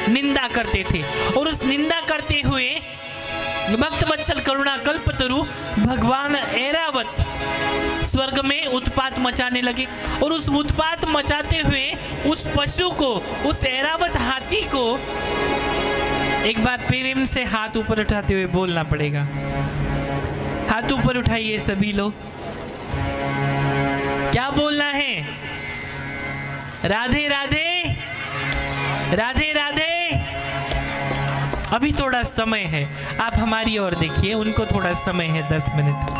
निंदा करते थे। और उस निंदा करते हुए भक्त वत्सल करुणा कल्पतरु भगवान ऐरावत स्वर्ग में उत्पात मचाने लगे। और उस उत्पात मचाते हुए उस पशु को, उस ऐरावत हाथी को, एक बार प्रेम से हाथ ऊपर उठाते हुए बोलना पड़ेगा। हाथ ऊपर उठाइए सभी लोग। क्या बोलना है? राधे राधे, राधे राधे। अभी थोड़ा समय है, आप हमारी ओर देखिए, उनको थोड़ा समय है 10 मिनट।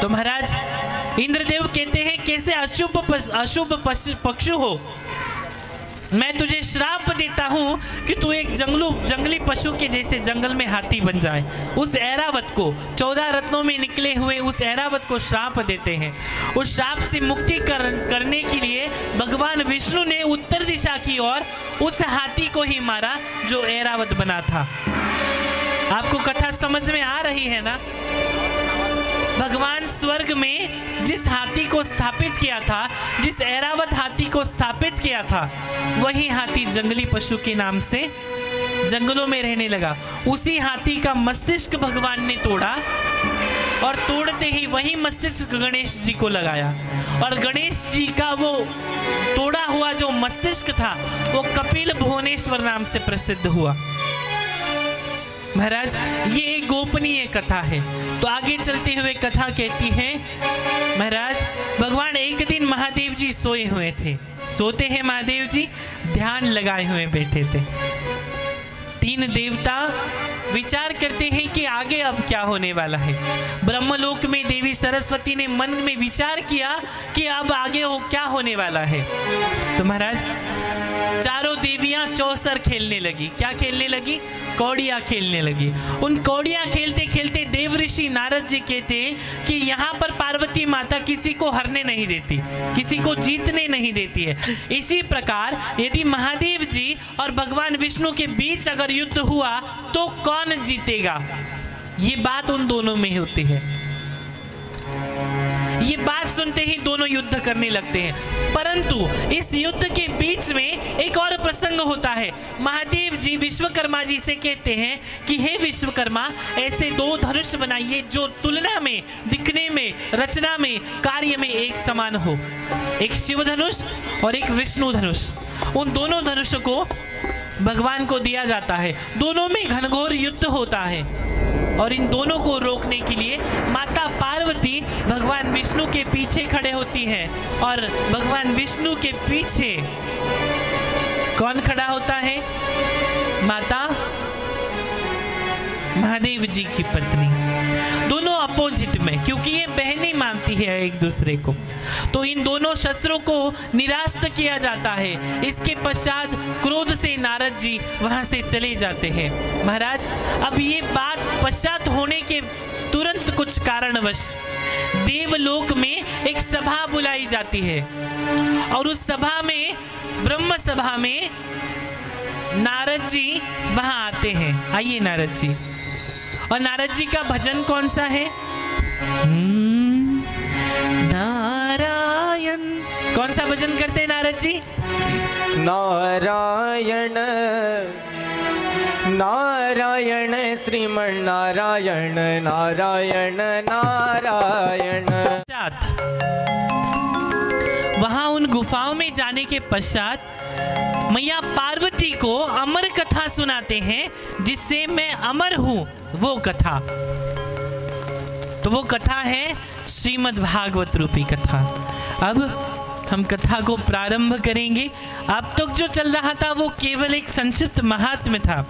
तो महाराज इंद्रदेव कहते हैं कैसे अशुभ पशु हो, मैं तुझे श्राप देता हूं कि तू एक जंगली पशु के जैसे जंगल में हाथी बन जाए। उस ऐरावत को 14 रत्नों में निकले हुए उस ऐरावत को श्राप देते हैं। उस श्राप से मुक्ति करने के लिए भगवान विष्णु ने उत्तर दिशा की ओर उस हाथी को ही मारा जो ऐरावत बना था। आपको कथा समझ में आ रही है ना? भगवान स्वर्ग में जिस हाथी को स्थापित किया था, जिस ऐरावत हाथी को स्थापित किया था, वही हाथी जंगली पशु के नाम से जंगलों में रहने लगा। उसी हाथी का मस्तिष्क भगवान ने तोड़ा और तोड़ते ही वही मस्तिष्क गणेश जी को लगाया। और गणेश जी का वो तोड़ा हुआ जो मस्तिष्क था वो कपिल भुवनेश्वर नाम से प्रसिद्ध हुआ। महाराज ये एक गोपनीय कथा है। तो आगे चलते हुए कथा कहती है, महाराज भगवान एक दिन महादेव जी सोए हुए थे। सोते हैं महादेव जी, ध्यान लगाए हुए बैठे थे। 3 देवता विचार करते हैं कि आगे अब क्या होने वाला है। ब्रह्मलोक में देवी सरस्वती ने मन में विचार किया कि अब आगे क्या होने वाला है। तो महाराज चारों देवियां चौसर खेलने लगी। क्या खेलने लगी? कौड़ियां खेलने लगी। उन कौड़ियां खेलते खेलते देव ऋषि नारद जी कहते हैं कि यहाँ पर पार्वती माता किसी को हारने नहीं देती, किसी को जीतने नहीं देती है। इसी प्रकार यदि महादेव जी और भगवान विष्णु के बीच अगर युद्ध हुआ तो कौन जीतेगा, ये बात उन दोनों में होती है। ये बात सुनते ही दोनों युद्ध करने लगते हैं। परंतु इस युद्ध के बीच में एक और प्रसंग होता है। महादेव जी विश्वकर्मा जी से कहते हैं कि हे विश्वकर्मा, ऐसे 2 धनुष बनाइए जो तुलना में, दिखने में, रचना में, कार्य में एक समान हो। एक शिव धनुष और एक विष्णु धनुष। उन दोनों धनुष को भगवान को दिया जाता है। दोनों में घनघोर युद्ध होता है और इन दोनों को रोकने के लिए माता पार्वती भगवान विष्णु के पीछे खड़े होती हैं। और भगवान विष्णु के पीछे कौन खड़ा होता है? माता महादेव जी की पत्नी। दोनों अपोजिट में, क्योंकि ये बहनें मानती है एक दूसरे को। तो इन दोनों शस्त्रों को निरास्त किया जाता है। इसके पश्चात क्रोध से नारद जी वहां से चले जाते हैं। महाराज अब ये बात पश्चात होने के तुरंत कुछ कारणवश देवलोक में एक सभा बुलाई जाती है। और उस सभा में, ब्रह्म सभा में नारद जी वहां आते हैं। आइए नारद जी। और नारद जी का भजन कौन सा है? नारायण। कौन सा भजन करते हैं नारद जी? नारायण नारायण श्रीमन नारायण नारायण नारायण। वहां उन गुफाओं में जाने के पश्चात मैया पार्वती को अमर कथा सुनाते हैं, जिससे मैं अमर हूं, वो कथा। तो वो कथा है श्रीमद् भागवत रूपी कथा। अब हम कथा को प्रारंभ करेंगे। अब तक जो चल रहा था वो केवल एक संक्षिप्त महात्म्य था।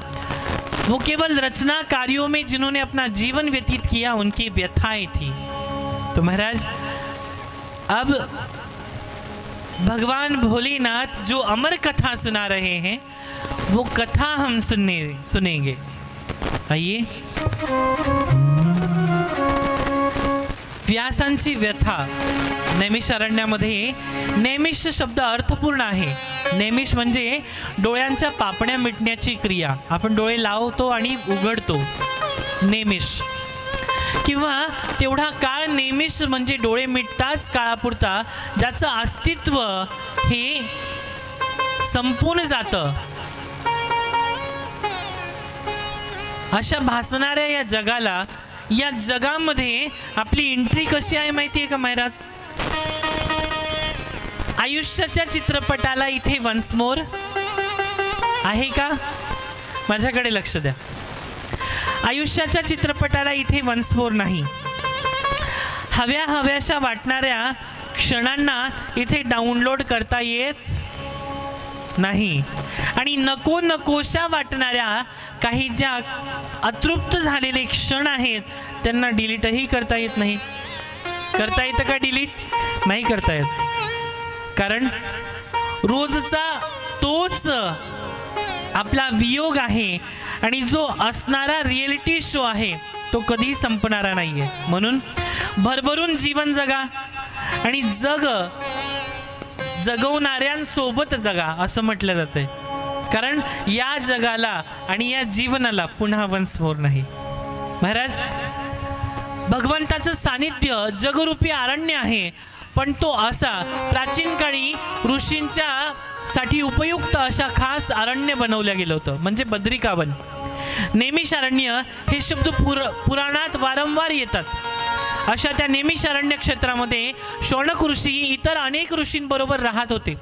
वो केवल रचना कार्यों में जिन्होंने अपना जीवन व्यतीत किया उनकी व्यथाएं थी। तो महाराज अब भगवान भोलेनाथ जो अमर कथा सुना रहे हैं वो कथा हम सुनेंगे। आइए। व्यासांची व्यथा। नैमिषारण्यामध्ये नैमिष शब्द अर्थपूर्ण आहे। नैमिष म्हणजे डोळ्यांच्या पापण्या मिटण्याची क्रिया। आपण डोळे लावतो आणि उघडतो, नैमिष। किंवा तेवढा काळ नैमिष म्हणजे डोळे मिटताच काळापुरता ज्याचं अस्तित्व हे संपून जातं, अशा भासणाऱ्या या जगाला, या जगामध्ये आपली एंट्री कशी आहे माहिती आहे का महाराज? आयुष्याच्या चित्रपटाला इथे वन्स मोर आहे का? माझ्याकडे लक्ष द्या। आयुष्याच्या चित्रपटाला इथे वन्स मोर नाही। हव्या हव्याशा वाटणाऱ्या क्षणांना इथे डाउनलोड करता येत नाही आणि नको नकोशा वाटणाऱ्या काही ज्या अतृप्त झालेले क्षण आहेत त्यांना डिलीटही करता येत नाही। करता येतं का डिलीट? नाही करता येत, कारण रोजचा तोच आपला वियोग आहे आणि जो असणारा रिएलिटी शो आहे तो कधी संपणारा नाहीये। म्हणून भरभरून जीवन जगा आणि जगवणाऱ्यांसोबत जगा असं म्हटलं जातंय, कारण या जगाला आणि या जीवनाला पुन्हा वन्स मोर नाही। महाराज भगवंताचं सानिध्य जगरूपी अरण्य आहे, पण तो असा प्राचीन काळी ऋषींच्या साठी उपयुक्त अशा खास अरण्य बनवलं गेलं होतं, म्हणजे बद्रिकावन। नैमिषारण्य हे शब्द पुराणात वारंवार येतात। अशा त्या नैमिषारण्य क्षेत्रामध्ये शौनक ऋषी इतर अनेक ऋषींबरोबर राहत होते।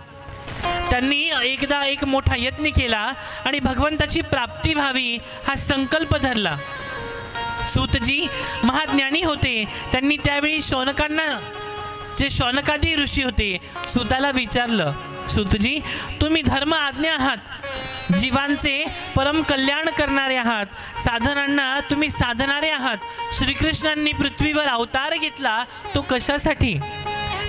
त्यांनी एकदा एक मोठा यत्न केला आणि भगवंताची प्राप्ती व्हावी हा संकल्प धरला। सूतजी महाज्ञानी होते, त्यांनी त्यावेळी शौनकांना, जे शौनकादी ऋषी होते, सूताला विचारलं, सूतजी तुम्ही धर्म आज्ञा आहात, जीवांचे परम कल्याण करणारे आहात, साधनांना तुम्ही साधणारे आहात। श्रीकृष्णांनी पृथ्वीवर अवतार घेतला तो कशासाठी?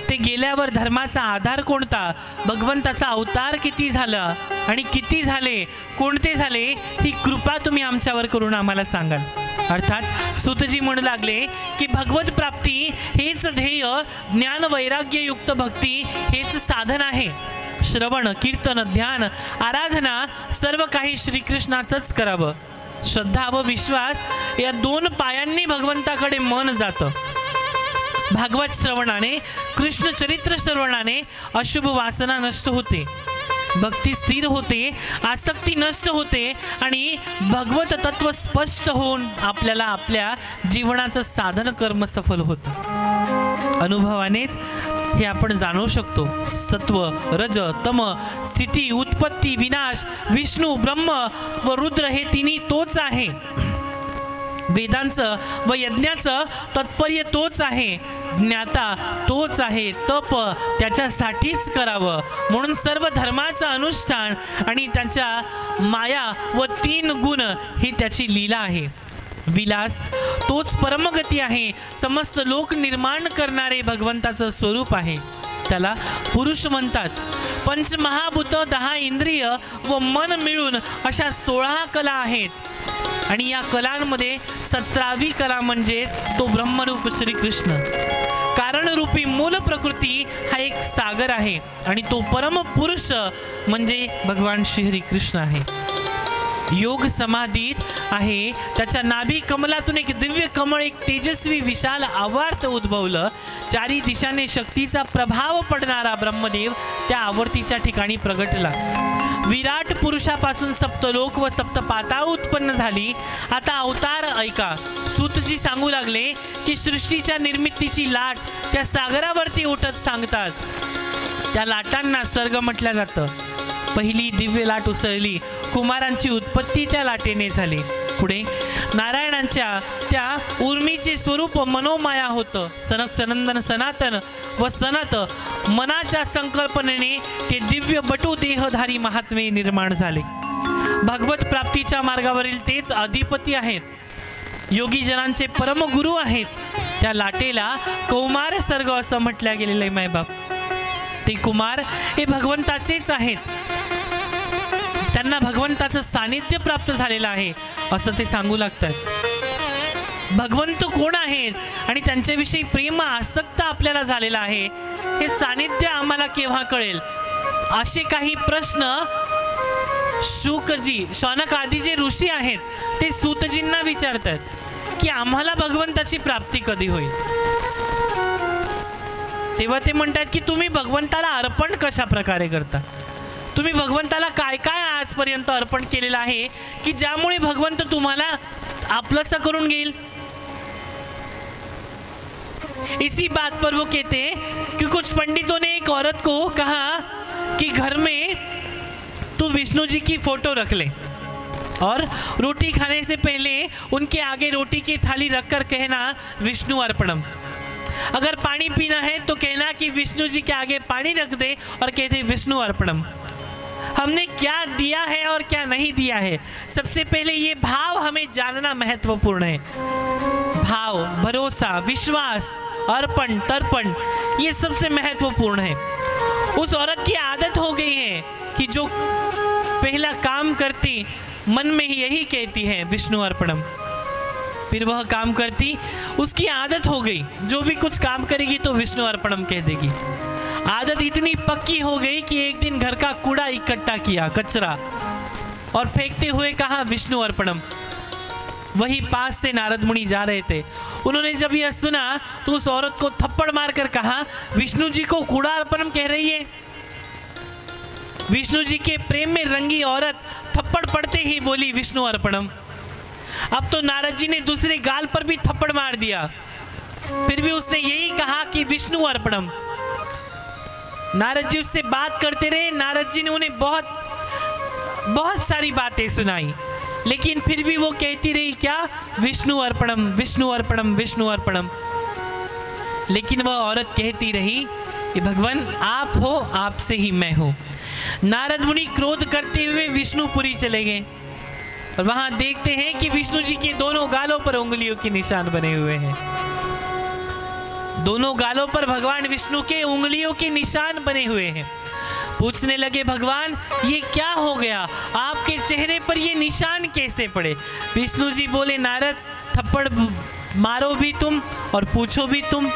ते गेल्यावर धर्माचा आधार कोणता? भगवंताचा अवतार किती झाला आणि किती झाले, कोणते झाले, ही कृपा तुम्ही आमच्यावर करून आम्हाला सांगाल। अर्थात सूतजी म्हणू लागले की भगवत प्राप्ती हेच ध्येय, ज्ञान वैराग्ययुक्त भक्ती हेच साधन आहे। श्रवण, कीर्तन, ध्यान, आराधना सर्व काही श्रीकृष्णाचंच करावं। श्रद्धा व विश्वास या दोन पायांनी भगवंताकडे मन जातं। भागवत श्रवणाने, कृष्ण चरित्र श्रवणाने अशुभ वासना नष्ट होते, भक्ती स्थिर होते, आसक्ती नष्ट होते आणि भगवत तत्व स्पष्ट होऊन आपल्याला आपल्या जीवनाचं साधन कर्म सफल होतं। अनुभवानेच हे आपण जाणू शकतो। सत्व, रज, तम, स्थिती, उत्पत्ती, विनाश, विष्णू, ब्रह्म व रुद्र हे तिन्ही तोच आहे। वेदांचं व यज्ञाचं तात्पर्य तोच आहे, ज्ञाता तोच आहे, तप त्याच्यासाठीच करावं। म्हणून सर्व धर्माचं अनुष्ठान आणि त्याच्या माया व 3 गुण ही त्याची लीला आहे। विलास तोच परमगती आहे, समस्त लोक निर्माण करणारे भगवंताचं स्वरूप आहे, त्याला पुरुष म्हणतात। पंचमहाभूत, 10 इंद्रिय व मन मिळून अशा 16 कला आहेत आणि या कलांमध्ये 17वी कला म्हणजेच तो ब्रह्मरूप श्रीकृष्ण। कारणरूपी मूल प्रकृती हा एक सागर आहे आणि तो परम पुरुष म्हणजे भगवान श्रीकृष्ण आहे। योग समाधीत आहे, त्याच्या नाभी कमलातून एक दिव्य कमळ, एक तेजस्वी विशाल आवर्त उद्भवलं। 4 दिशाने शक्तीचा प्रभाव पडणारा ब्रह्मदेव त्या आवर्तीच्या ठिकाणी प्रगटला। विराट पुरुषापासून सप्तलोक व सप्तपाता उत्पन्न झाली। आता अवतार ऐका। सूतजी सांगू लागले की सृष्टीच्या निर्मितीची लाट त्या सागरावरती उठत सांगतात। त्या लाटांना सर्ग म्हटलं जातं। पहिली दिव्य लाट उसळली, कुमारांची उत्पत्ती त्या लाटेने झाली। पुढे नारायणांच्या त्या उर्मीचे स्वरूप मनोमाया होतं। सनक सनंदन सनातन व सनत मनाच्या संकल्पनेने ते दिव्य बटू देहधारी महात्मे निर्माण झाले। भगवत प्राप्तीच्या मार्गावरील तेच अधिपती आहेत, योगीजनांचे परमगुरू आहेत. त्या लाटेला कौमार सर्ग असं म्हटलं गेलेलं आहे मायबाप. ते कुमार हे भगवंताचेच आहेत, त्यांना भगवंताचं सानिध्य प्राप्त झालेलं आहे असं ते सांगू लागतात. भगवंत कोण आहेत आणि त्यांच्याविषयी प्रेम आसक्त आपल्याला झालेला आहे हे सानिध्य आम्हाला केव्हा कळेल, असे काही प्रश्न शुकजी, शौनक आदी जे ऋषी आहेत ते सूतजींना विचारतात की आम्हाला भगवंताची प्राप्ती कधी होईल. तेव्हा ते म्हणतात की तुम्ही भगवंताला अर्पण कशा प्रकारे करता, तुम्ही भगवंताला काय काय आजपर्यंत अर्पण केलेलं आहे की ज्यामुळे भगवंत तुम्हाला आपलंसं करून घेईल. इसी बात पर वो कहते हैं कि कुछ पंडितों ने एक औरत को कहा कि घर में तू विष्णु जी की फोटो रख ले और रोटी खाने से पहले उनके आगे रोटी की थाली रखकर कहना विष्णु अर्पणम. अगर पानी पीना है तो कहना कि विष्णु जी के आगे पानी रख दे और कहते विष्णु अर्पणम. हमने क्या दिया है और क्या नहीं दिया है, सबसे पहले ये भाव हमें जानना महत्वपूर्ण है. भाव, भरोसा, विश्वास, अर्पण, तर्पण, ये सबसे महत्वपूर्ण है. उस औरत की आदत हो गई है कि जो पहला काम करती मन में ही यही कहती है विष्णु अर्पणम, फिर वह काम करती, उसकी आदत हो गई, जो भी कुछ काम करेगी तो विष्णु अर्पणम कह देगी. आदत इतनी पक्की हो गई कि एक दिन घर का कूड़ा इकट्ठा किया, कचरा, और फेंकते हुए कहा विष्णु अर्पणम. वही पास से नारद मुनि जा रहे थे, उन्होंने जब यह सुना तो उस औरत को थप्पड़ मारकर कहा विष्णु जी को कूड़ा अर्पणम कह रही है. विष्णु जी के प्रेम में रंगी औरत थप्पड़ पड़ते ही बोली विष्णु अर्पणम. अब तो नारद जी ने दूसरे गाल पर भी थप्पड़ मार दिया, फिर भी उसने यही कहा कि विष्णु अर्पणम. नारद जी उससे बात करते रहे, नारद जी ने उन्हें बहुत सारी बातें सुनाई, लेकिन फिर भी वो कहती रही क्या, विष्णु अर्पणम, विष्णु अर्पणम, विष्णु अर्पणम. लेकिन वह औरत कहती रही कि भगवान आप हो, आपसे ही मैं हूँ. नारद मुनि क्रोध करते हुए विष्णुपुरी चले गए और वहां देखते हैं कि विष्णु जी के दोनों गालों पर उंगलियों के निशान बने हुए हैं. दोनों गालों पर भगवान विष्णु के उंगलियों के निशान बने हुए हैं. पूछने लगे भगवान ये क्या हो गया, आपके चेहरे पर ये निशान कैसे पड़े. विष्णु जी बोले नारद थप्पड़ मारो भी तुम और पूछो भी तुम.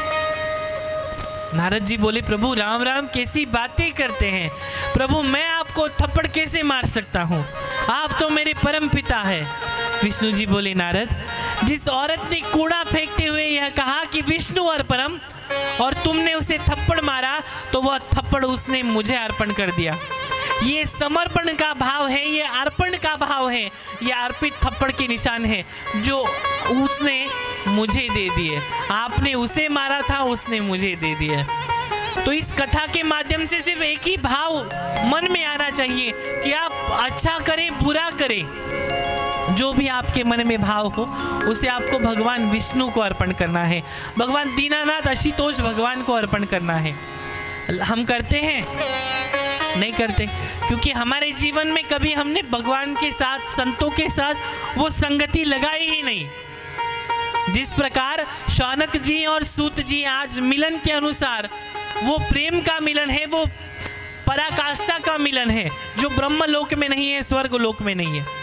नारद जी बोले प्रभु राम राम कैसी बातें करते हैं, प्रभु मैं आपको थप्पड़ कैसे मार सकता हूँ, आप तो मेरे परम पिता है. विष्णु जी बोले नारद जिस औरत ने कूड़ा फेंकते हुए यह कहा कि विष्णु अर्पणम और तुमने उसे थप्पड़ मारा तो वह थप्पड़ उसने मुझे अर्पण कर दिया. ये समर्पण का भाव है, ये अर्पण का भाव है, ये अर्पित थप्पड़ के निशान है जो उसने मुझे दे दिए. आपने उसे मारा था, उसने मुझे दे दिए. तो इस कथा के माध्यम से सिर्फ एक ही भाव मन में आना चाहिए कि आप अच्छा करें बुरा करें, जो भी आपके मन में भाव हो उसे आपको भगवान विष्णु को अर्पण करना है, भगवान दीनानाथ आशुतोष भगवान को अर्पण करना है. हम करते हैं? नहीं करते, क्योंकि हमारे जीवन में कभी हमने भगवान के साथ, संतों के साथ वो संगति लगाई ही नहीं. जिस प्रकार शौनक जी और सूत जी आज मिलन के अनुसार वो प्रेम का मिलन है, वो पराकाष्ठा का मिलन है जो ब्रह्म लोक में नहीं है, स्वर्ग लोक में नहीं है.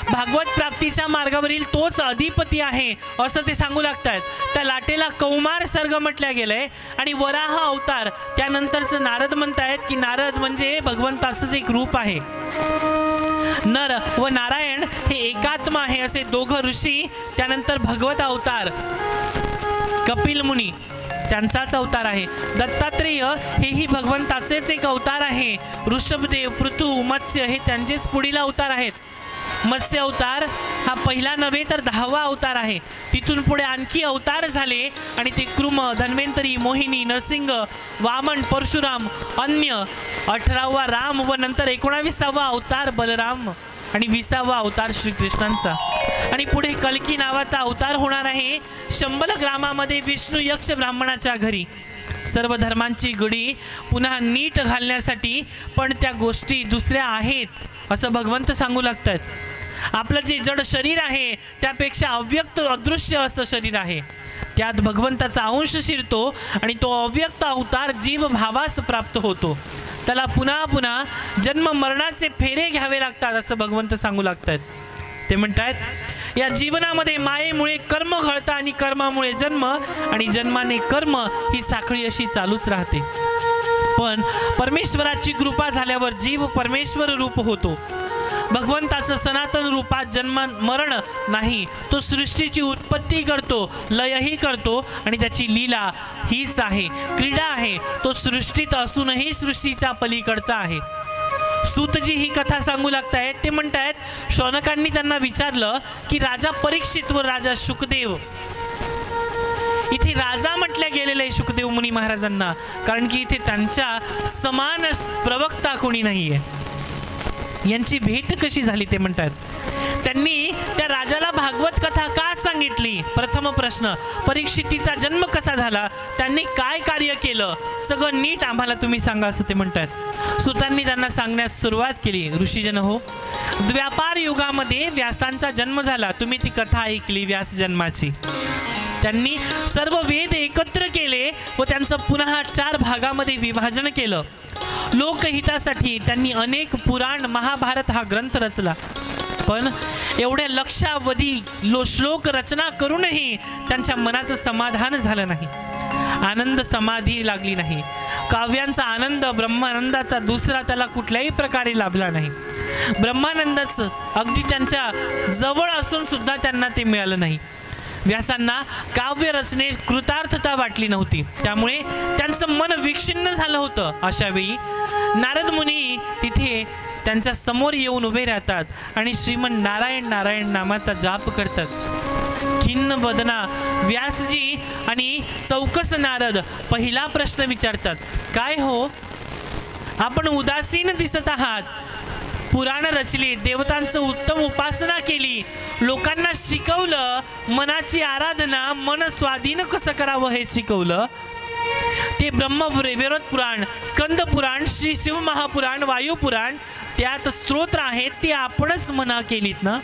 भागवत प्राप्तीच्या मार्गावरील तोच अधिपती आहे असं ते सांगू लागतात. त्या लाटेला कौमार सर्ग म्हटल्या गेलंय आणि वराह अवतार त्यानंतरचं नारद म्हणतायत की नारद म्हणजे भगवंताचंच एक रूप आहे. नर व नारायण हे एकात्मा आहे असे दोघं ऋषी, त्यानंतर भगवत अवतार कपिल मुनी त्यांचाच अवतार आहे. दत्तात्रेय हेही भगवंताचेच एक अवतार आहे. ऋषभदेव, पृथु, मत्स्य हे त्यांचेच पुढील अवतार आहेत. मत्स्य अवतार हा पहिला नव्हे तर 10वा अवतार आहे. तिथून पुढे आणखी अवतार झाले आणि ते कृम, धन्वंतरी, मोहिनी, नरसिंह, वामन, परशुराम, अन्य 18वा राम व नंतर 19वा अवतार बलराम आणि 20वा अवतार श्रीकृष्णांचा. आणि पुढे कल्की नावाचा अवतार होणार आहे. शंबल ग्रामामध्ये विष्णू यक्ष ब्राह्मणाच्या घरी सर्व धर्मांची गुढी पुन्हा नीट घालण्यासाठी, पण त्या गोष्टी दुसऱ्या आहेत असं भगवंत सांगू लागतात. आपलं जे जड शरीर आहे त्यापेक्षा अव्यक्त अदृश्य असं शरीर आहे, त्यात भगवंताचा अंश शिरतो आणि तो अव्यक्त अवतार जीव भावास प्राप्त होतो. त्याला पुन्हा पुन्हा जन्म मरणाचे फेरे घ्यावे लागतात असं भगवंत सांगू लागतात. ते म्हणतात या जीवनामध्ये मायेमुळे कर्म घडतं आणि कर्मामुळे जन्म आणि जन्माने कर्म ही साखळी अशी चालूच राहते. पण परमेश्वराची कृपा झाल्यावर जीव परमेश्वर रूप होतो. भगवंताचं सनातन रूपात जन्म मरण नाही, तो सृष्टीची उत्पत्ती करतो, लयही करतो आणि त्याची लीला हीच आहे, क्रीडा आहे. तो सृष्टीत असूनही सृष्टीच्या पलीकडचा आहे. सूतजी ही कथा सांगू लागतायत. ते म्हणतायत शौनकांनी त्यांना विचारलं की राजा परीक्षित व राजा शुकदेव, इथे राजा म्हटल्या गेलेलं आहे शुकदेव मुनी महाराजांना, कारण की इथे त्यांच्या समान प्रवक्ता कोणी नाहीये. यांची भेट कशी झाली ते म्हणतात. त्यांनी त्या राजाला भागवत कथा का सांगितली? प्रथम प्रश्न, परीक्षितीचा जन्म कसा झाला, त्यांनी काय कार्य केलं, सगळं नीट आम्हाला तुम्ही सांगा असं ते म्हणतात. सुतांनी त्यांना सांगण्यास सुरुवात केली. ऋषीजन हो, व्यापार युगामध्ये व्यासांचा जन्म झाला. तुम्ही ती कथा ऐकली व्यास जन्माची. त्यांनी सर्व वेद एकत्र केले व त्यांचं पुन्हा 4 भागामध्ये विभाजन केलं. लोकहितासाठी त्यांनी अनेक पुराण महाभारत हा ग्रंथ रचला. पण एवढ्या लक्षावधी श्लोक रचना करूनही त्यांच्या मनाचं समाधान झालं नाही, आनंद समाधी लागली नाही. काव्यांचा आनंद ब्रह्मानंदाचा दुसरा त्याला कुठल्याही प्रकारे लाभला नाही. ब्रह्मानंदच अगदी त्यांच्या जवळ असून सुद्धा त्यांना ते मिळालं नाही. व्यासांना काव्य रचनेत कृतार्थता वाटली नव्हती, त्यामुळे त्यांचं मन विक्षिन्न झालं होतं. अशा वेळी नारद मुनी तिथे त्यांच्या समोर येऊन उभे राहतात आणि श्रीमन नारायण नारायण नामाचा जाप करतात. खिन्न वदना व्यासजी आणि चौकस नारद पहिला प्रश्न विचारतात, काय हो आपण उदासीन दिसत आहात, पुराण रचली, देवतांचं उत्तम उपासना केली, लोकांना शिकवलं, मनाची आराधना मन स्वाधीन कसं करावं हे शिकवलं. ते ब्रह्मविरोध पुराण, स्कंद पुराण, श्री शिव महापुराण, वायू पुराण, त्यात स्तोत्र आहेत ते आपणच म्हणा केलीत ना.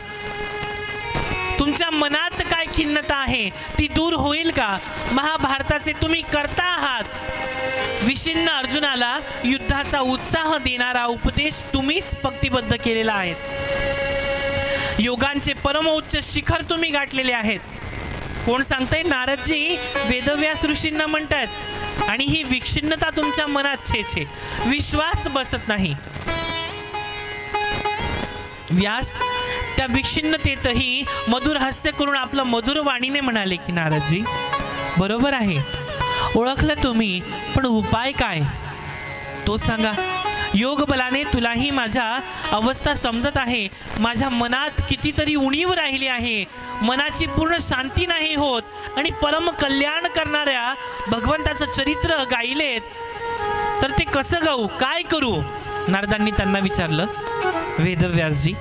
तुमच्या मनात काय खिन्नता आहे ती दूर होईल का? महाभारताचे तुम्ही करता आहात. विषिन्न अर्जुनाला युद्धाचा उत्साह देणारा उपदेश तुम्हीच पंक्तीबद्ध केलेला आहे. योगांचे परमोच्च शिखर तुम्ही गाठलेले आहेत. कोण सांगताय? नारदजी वेदव्यास ऋषींना म्हणतात. आणि ही विक्षिन्नता तुमच्या मनात छे, विश्वास बसत नाही. व्यास त्या विक्षिन्नतेतही मधुर हास्य करून आपलं मधुर वाणीने म्हणाले की नारदजी बरोबर आहे, ओळखलं तुम्ही, पण उपाय काय तो सांगा. योग बलाने तुलाही माझ्या अवस्था समजत आहे. माझ्या मनात कितीतरी उणीव राहिली आहे, मनाची पूर्ण शांती नाही होत आणि परम कल्याण करणाऱ्या भगवंताचं चरित्र गायलेत तर ते कसं गाऊ, काय करू? नारदांनी त्यांना विचारलं. वेदव्यासजी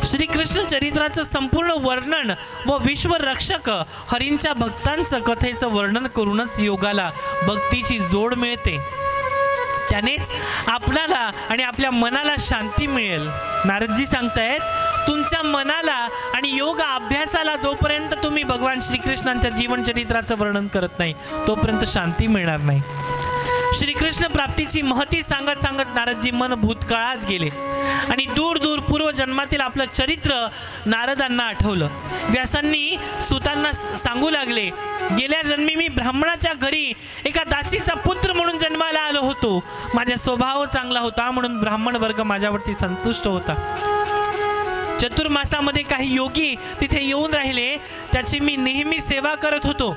श्रीकृष्ण चरित्राचं संपूर्ण वर्णन व विश्वरक्षक हरींच्या भक्तांचं कथेचं वर्णन करूनच योगाला भक्तीची जोड मिळते. त्यानेच आपणाला आणि आपल्या मनाला शांती मिळेल. नारदजी सांगतायत तुमच्या मनाला आणि योग अभ्यासाला जोपर्यंत तुम्ही भगवान श्रीकृष्णांच्या जीवनचरित्राचं वर्णन करत नाही तोपर्यंत शांती मिळणार नाही. श्रीकृष्ण प्राप्तीची महती सांगत सांगत नारदजी मन भूतकाळात गेले आणि दूर दूर पूर्व जन्मातील आपलं चरित्र नारदांना आठवलं. व्यासांनी सुतांना सांगू लागले, गेल्या जन्मी मी ब्राह्मणाच्या घरी एका दासीचा पुत्र म्हणून जन्माला आलो होतो. माझा स्वभाव चांगला होता म्हणून ब्राह्मण वर्ग माझ्यावरती संतुष्ट होता. चतुर्मासामध्ये काही योगी तिथे येऊन राहिले, त्याची मी नेहमी सेवा करत होतो.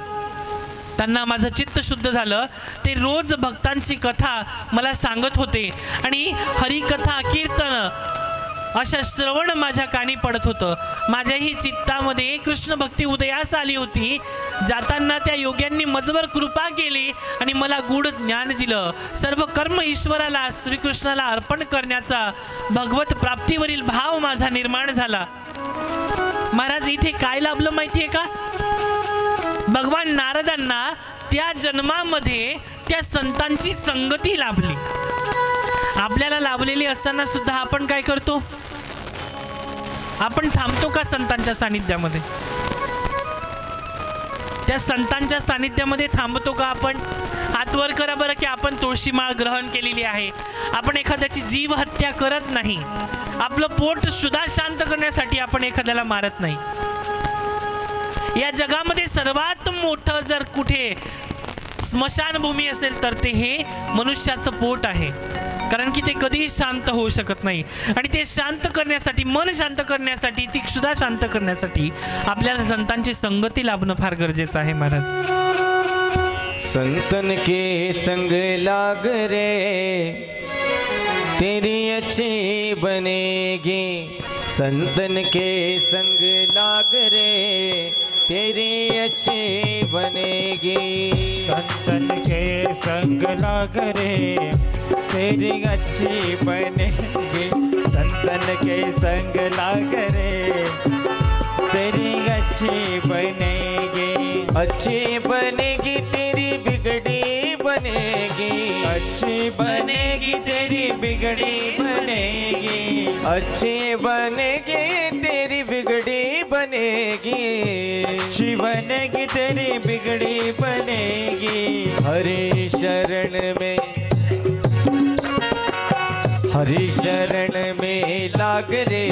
त्यांना माझं चित्त शुद्ध झालं. ते रोज भक्तांची कथा मला सांगत होते आणि हरिकथा कीर्तन अशा श्रवण माझ्या कानी पडत होतं. माझ्याही चित्तामध्ये कृष्ण भक्ती उदयास आली होती. जाताना त्या योग्यांनी मजवर कृपा केली आणि मला गूढ ज्ञान दिलं. सर्व कर्म ईश्वराला श्रीकृष्णाला अर्पण करण्याचा भगवत प्राप्तीवरील भाव माझा निर्माण झाला. महाराज इथे काय लाभलं माहिती आहे का? भगवान नारदांना त्या जन्मामध्ये त्या संतांची संगती लाभली. आपल्याला लाभलेली असताना सुद्धा आपण काय करतो? आपण थांबतो का संतांच्या सानिध्यामध्ये? त्या संतांच्या सानिध्यामध्ये थांबतो का आपण? हात वर करा बरं की आपण तुळशी माळ ग्रहण केलेली आहे. आपण एखाद्याची जीव हत्या करत नाही. आपलं पोट सुद्धा शांत करण्यासाठी आपण एखाद्याला मारत नाही. या जगामध्ये सर्वात मोठं जर कुठे स्मशानभूमी असेल तर ते हे मनुष्याचं पोट आहे. कारण की ते कधीही शांत होऊ शकत नाही. आणि ते शांत करण्यासाठी, मन शांत करण्यासाठी, ती क्षुधा शांत करण्यासाठी आपल्याला संतांची संगती लाभणं फार गरजेचं आहे महाराज. संतन के संग लाग रे तेरी अच्छी बनेगी. संतन के संग लाग रे तेरी अच्छी बनेगी. संतन के संग लाग रे तेरी अच्छी बनेगी. संतन के संग लाग रे तेरी अच्छी बनेगी. अच्छी बनेगी तेरी बिगड़ी बनेगी. अच्छी बनेगी तेरी बिगड़ी बनेगी. अच्छी बनेगी तेरी बिगड़ी बनेगी. अच्छी बनेगी तेरी बिगड़ी बनेगी. हरि शरण में, हरि शरण में लाग रे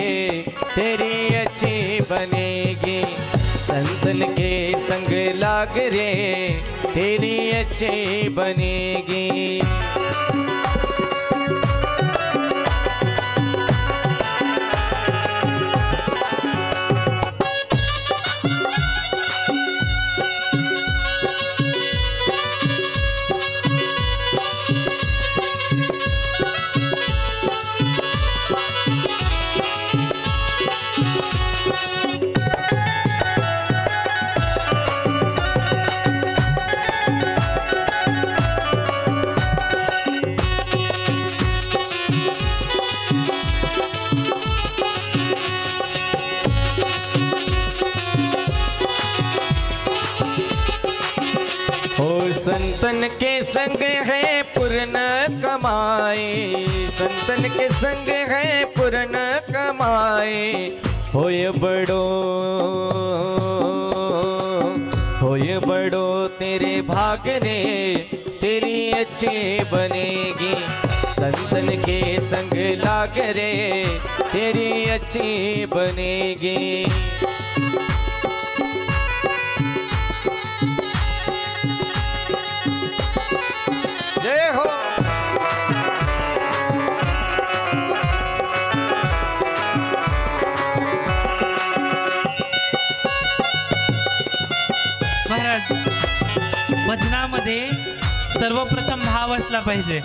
तेरी अच्छी बनेगी. संतन के संग लाग रे तेरी अच्छी बनेगी. संतन के संग है पूर्ण कमाए. संतन के संग है पूर्ण कमाए. होय बड़ो तेरे भाग रे तेरी अच्छी बनेगी. संतन के संग लाग रे तेरी अच्छी बनेगी. जय हो. महाराज, भजनामध्ये सर्वप्रथम भाव असला पाहिजे.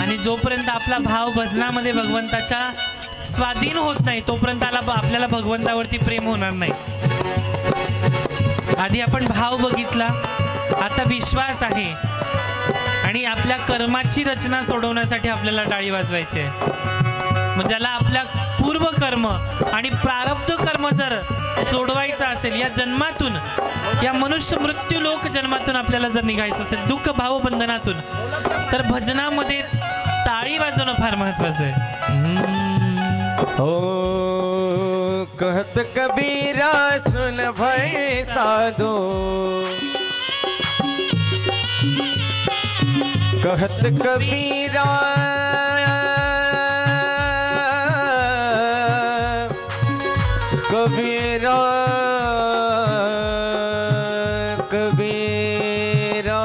आणि जोपर्यंत आपला भाव भजनामध्ये भगवंताच्या स्वाधीन होत नाही तोपर्यंत आपल्याला भगवंतावरती प्रेम होणार नाही. आधी आपण भाव बघितला, आता विश्वास आहे. आणि आपल्या कर्माची रचना सोडवण्यासाठी आपल्याला टाळी वाजवायची आहे. मग ज्याला आपल्या पूर्व कर्म आणि प्रारब्ध कर्म जर सोडवायचं असेल या जन्मातून, या मनुष्य मृत्यू लोक जन्मातून आपल्याला जर निघायचं असेल दुःख भाव बंधनातून, तर भजनामध्ये टाळी वाजवणं फार महत्वाचं आहे. हो कहत कबीरा सुन भय साधो. कहत कबीरा कबीरा कबीरा.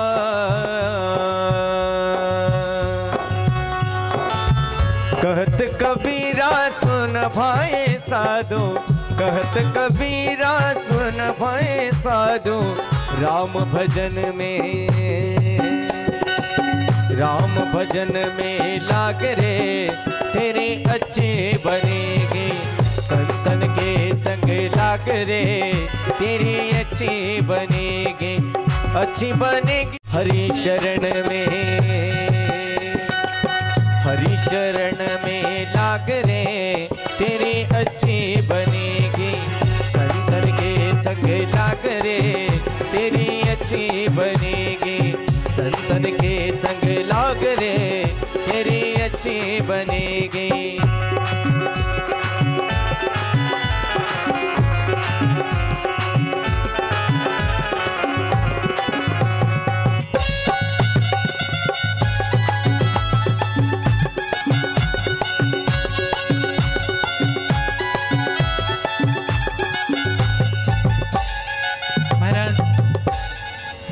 कहत कबीरा सुन भाई साधो. कहत कबीरा सुन भाई साधो. राम भजन में लाग रे तेरे अच्छे बनेगी. संतन के संग लाग रे तेरी अच्छी बनेगी. अच्छी बनेगी. हरि शरण में लाग रे तेरी अच्छी बनेगी. संतन के संग लाग रे तेरी अच्छी बनेगी. संतन के संग लाग रे तेरी अच्छी बनेगी.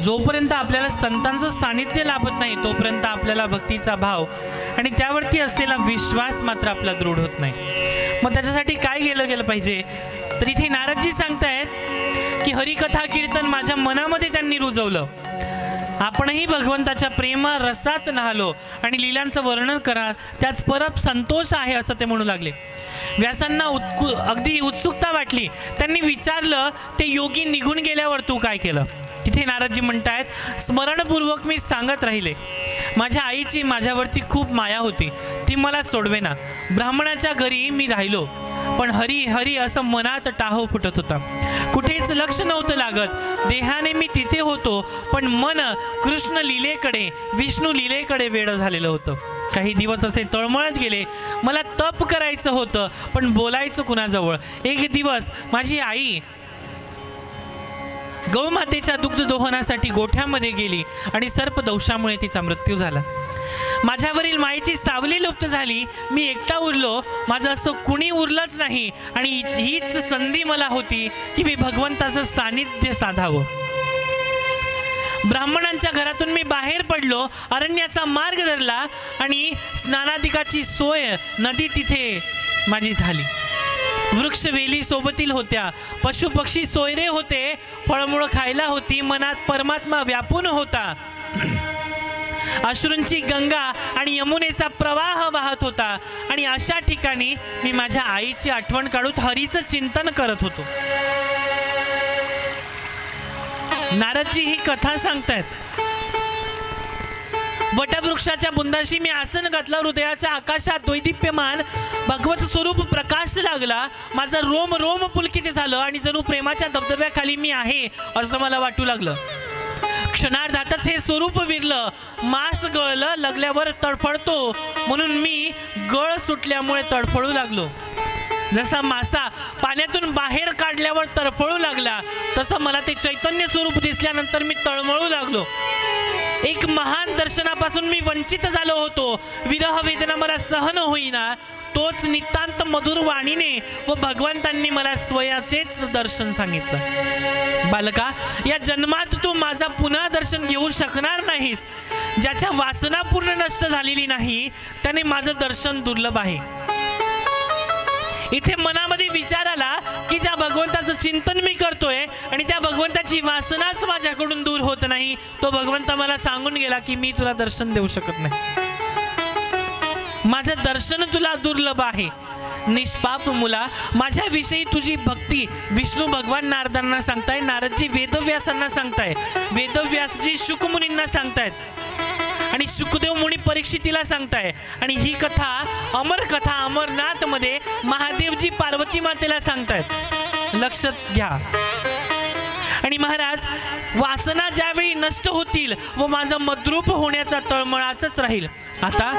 जोपर्यंत आपल्याला संतांचं सानिध्य लाभत नाही तोपर्यंत आपल्याला भक्तीचा भाव आणि त्यावरती असलेला विश्वास मात्र आपला दृढ होत नाही। मग त्याच्यासाठी काय गेलं पाहिजे? तर इथे नारदजी सांगतायत की हरिकथा कीर्तन माझ्या मनामध्ये त्यांनी रुजवलं। आपणही भगवंताच्या प्रेमा रसात न्हालो आणि लीलांचं वर्णन करा, त्याच परत संतोष आहे असं ते म्हणू लागले। व्यासांना अगदी उत्सुकता वाटली। त्यांनी विचारलं, ते योगी निघून गेल्यावर तू काय केलं? तिथे नारदजी म्हणतायत, स्मरणपूर्वक मी सांगत राहिले, माझ्या आईची माझ्यावरती खूप माया होती, ती मला सोडवेना। ब्राह्मणाच्या घरी मी राहिलो, पण हरी हरी असं मनात टाहो फुटत होता। कुठेच लक्ष नव्हतं लागत। देहाने मी तिथे होतो, पण मन कृष्ण लीलेकडे, विष्णू लीलेकडे वेड झालेलं होतं। काही दिवस असे तळमळत गेले। मला तप करायचं होतं, पण बोलायचं कुणाजवळ? एक दिवस माझी आई गौमातेच्या दुग्ध दोहनासाठी गोठ्यामध्ये गेली आणि सर्पदंशामुळे तिचा मृत्यू झाला। माझ्यावरील मायेची सावली लुप्त झाली। मी एकटा उरलो, माझं असं कुणी उरलंच नाही आणि हीच संधी मला होती की मी भगवंताचं सानिध्य साधावं। ब्राह्मणांच्या घरातून मी बाहेर पडलो, अरण्याचा मार्ग धरला आणि स्नानादिकाची सोय नदी तिथे माझी झाली। वृक्ष वेली सोबतील होत्या, पशु पक्षी सोयरे होते, फळमुळं खायला होती, मनात परमात्मा व्यापून होता। अश्रूंची गंगा आणि यमुनेचा प्रवाह वाहत होता आणि अशा ठिकाणी मी माझ्या आईची आठवण काढून हरीचं चिंतन करत होतो। नारदजी ही कथा सांगतायत। वटवृक्षाच्या बुंदाशी मी आसन घातलं, हृदयाच्या आकाशात द्वैदीप्यमान भगवत स्वरूप प्रकाश लागला। माझं रोम रोम पुलकित झालं आणि जणू प्रेमाच्या धबधब्याखाली मी आहे असं मला वाटू लागलं। क्षणार्धातच हे स्वरूप विरलं, मांस गळलं, लगल्यावर तडफडतो म्हणून मी गळ सुटल्यामुळे तडफडू लागलो। जसा मासा पाण्यातून बाहेर काढल्यावर तडफडू लागला, तसं मला ते चैतन्य स्वरूप दिसल्यानंतर मी तळमळू लागलो। एक महान दर्शनापासून मी वंचित झालो होतो। विरह वेदना मला सहन होईना, तोच नितांत मधुर वाणीने व भगवंतांनी मला स्वयाचेच दर्शन सांगितलं। बालका, या जन्मात तू माझा पुन्हा दर्शन घेऊ शकणार नाहीस। ज्याच्या वासना पूर्ण नष्ट झालेली नाही त्याने माझं दर्शन दुर्लभ आहे। इथे मनामध्ये विचार आला की ज्या भगवंताचं चिंतन मी करतोय आणि त्या भगवंताची वासनाच माझ्याकडून दूर होत नाही, तो भगवंत मला सांगून गेला की मी तुला दर्शन देऊ शकत नाही, माझं दर्शन तुला दुर्लभ आहे। निष्पाप मुला, माझ्याविषयी तुझी भक्ती विष्णू भगवान नारदांना सांगताय, नारदजी वेदव्यासांना सांगताय, वेदव्यासजी शुकमुनींना सांगतायत आणि सुखदेव मुनी परीक्षितीला सांगताय। आणि ही कथा अमर कथा अमरनाथ मध्ये महादेवजी पार्वती मातेला सांगतायत। लक्षात घ्या। आणि महाराज, वासना ज्यावेळी नष्ट होतील व माझं मद्रूप होण्याचा तळमळाच राहील, आता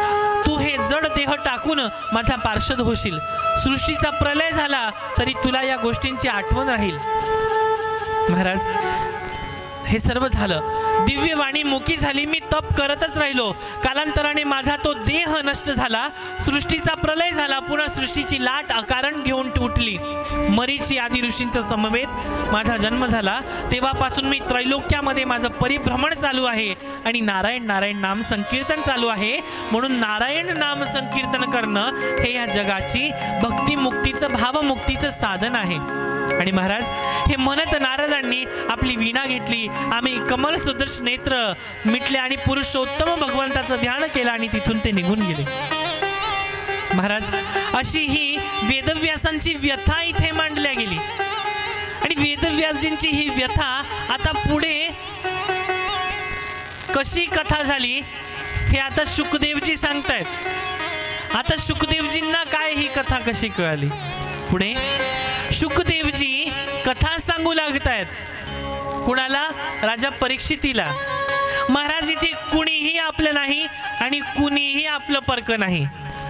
तू हे जड देह टाकून माझा पार्षद होशील। सृष्टीचा प्रलय झाला तरी तुला या गोष्टींची आठवण राहील। महाराज, हे सर्व झालं, दिव्य वाणी मुकी झाली, मी तप करतच राहिलो। कालांतराने माझा तो देह नष्ट झाला, सृष्टीचा प्रलय झाला, पुन्हा सृष्टीची लाट अकारण घेऊन उठली। मरीची आदी ऋषींचा समवेत माझा जन्म झाला। तेव्हापासून मी त्रैलोक्यामध्ये माझं परिभ्रमण चालू आहे आणि नारायण नारायण नाम संकीर्तन चालू आहे। म्हणून नारायण नाम संकीर्तन करणं हे या जगाची भक्तिमुक्तीचं भावमुक्तीचं साधन आहे। आणि महाराज, हे म्हणत नारदांनी आपली वीणा घेतली, आम्ही कमल सदृश नेत्र मिटले आणि पुरुषोत्तम भगवंताचं ध्यान केलं आणि तिथून ते निघून गेले। महाराज, अशी ही वेदव्यासांची व्यथा इथे मांडल्या गेली आणि वेदव्यासजींची ही व्यथा आता पुढे कशी कथा झाली हे आता शुकदेवजी सांगतायत। आता शुकदेवजींना काय ही कथा कशी कळाली? पुढे शुकदेवजी कथा सांगू लागतायत। कुणाला? राजा परीक्षितीला। महाराज, इथे कुणीही आपलं नाही आणि कुणीही आपलं परक नाही।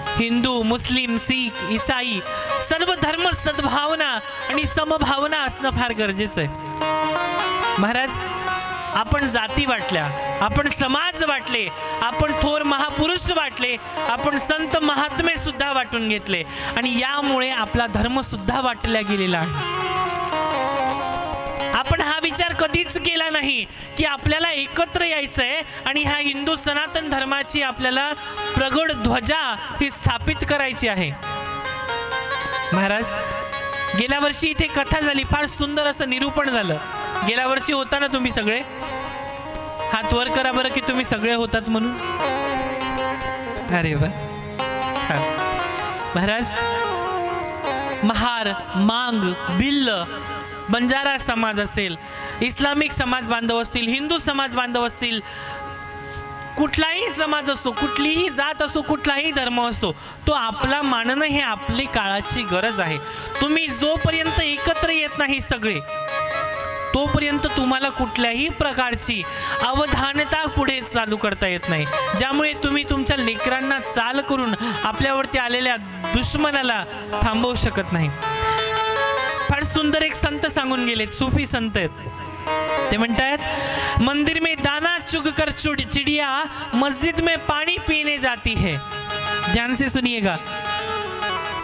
हिंदू, मुस्लिम, सीख, ईसाई सर्व धर्म सद्भावना आणि समभावना असणं फार गरजेचं आहे। महाराज, आपण जाती वाटल्या, आपण समाज वाटले, आपण थोर महापुरुष वाटले, आपण संत महात्मे सुद्धा वाटून घेतले आणि यामुळे आपला धर्म सुद्धा वाटला गेलेला आहे। आपण हा विचार कधीच केला नाही की आपल्याला एकत्र यायचं आहे आणि ह्या हिंदू सनातन धर्माची आपल्याला प्रगड ध्वजा ही स्थापित करायची आहे। महाराज गेल्या वर्षी इथे कथा झाली, फार सुंदर असं निरूपण झालं। गेल्या वर्षी होता ना तुम्ही सगळे? हात वर करा बरं की तुम्ही सगळे होतात म्हणून। अरे वा, छान। महाराज महार, मांग, भिल्ल, बंजारा समाज असेल, इस्लामिक समाज बांधव असतील, हिंदू समाज बांधव असतील, कुठलाही समाज असो, कुठलीही जात असो, कुठलाही धर्म असो, तो आपला मानणं हे आपली काळाची गरज आहे। तुम्ही जोपर्यंत एकत्र येत नाही सगळे, तोपर्यंत तुम्हाला कुठल्याही प्रकारची अवधानता पुढे चालू करता येत नाही, ज्यामुळे तुम्ही तुमच्या लेकरांना चाल करून आपल्यावरती आलेल्या दुश्मनाला थांबवू शकत नाही। फार सुंदर एक संत सांगून गेलेत, सूफी संत आहेत। ते म्हणतात, मंदिर में दाना चुग कर चिड़िया मस्जिद में पानी पीने जाती है। ध्यान से सुनिएगा,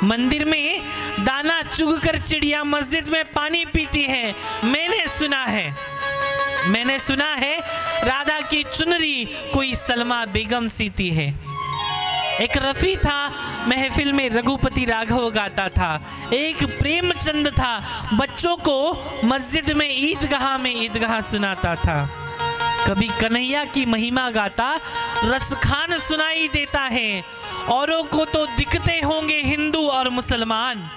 मंदिर में दाना चुग कर चिड़िया मस्जिद में पानी पीती है। मैंने सुना है राधा की चुनरी कोई सलमा बेगम सीती है। एक रफ़ी था महफिल में रघुपति राघव गाता था, एक प्रेमचंद था बच्चों को मस्जिद में ईदगाह सुनाता था। कभी कन्हैया की महिमा गाता रसखान सुनाई देता है, औरों को तो दिखते होंगे हिंदू और मुसलमान।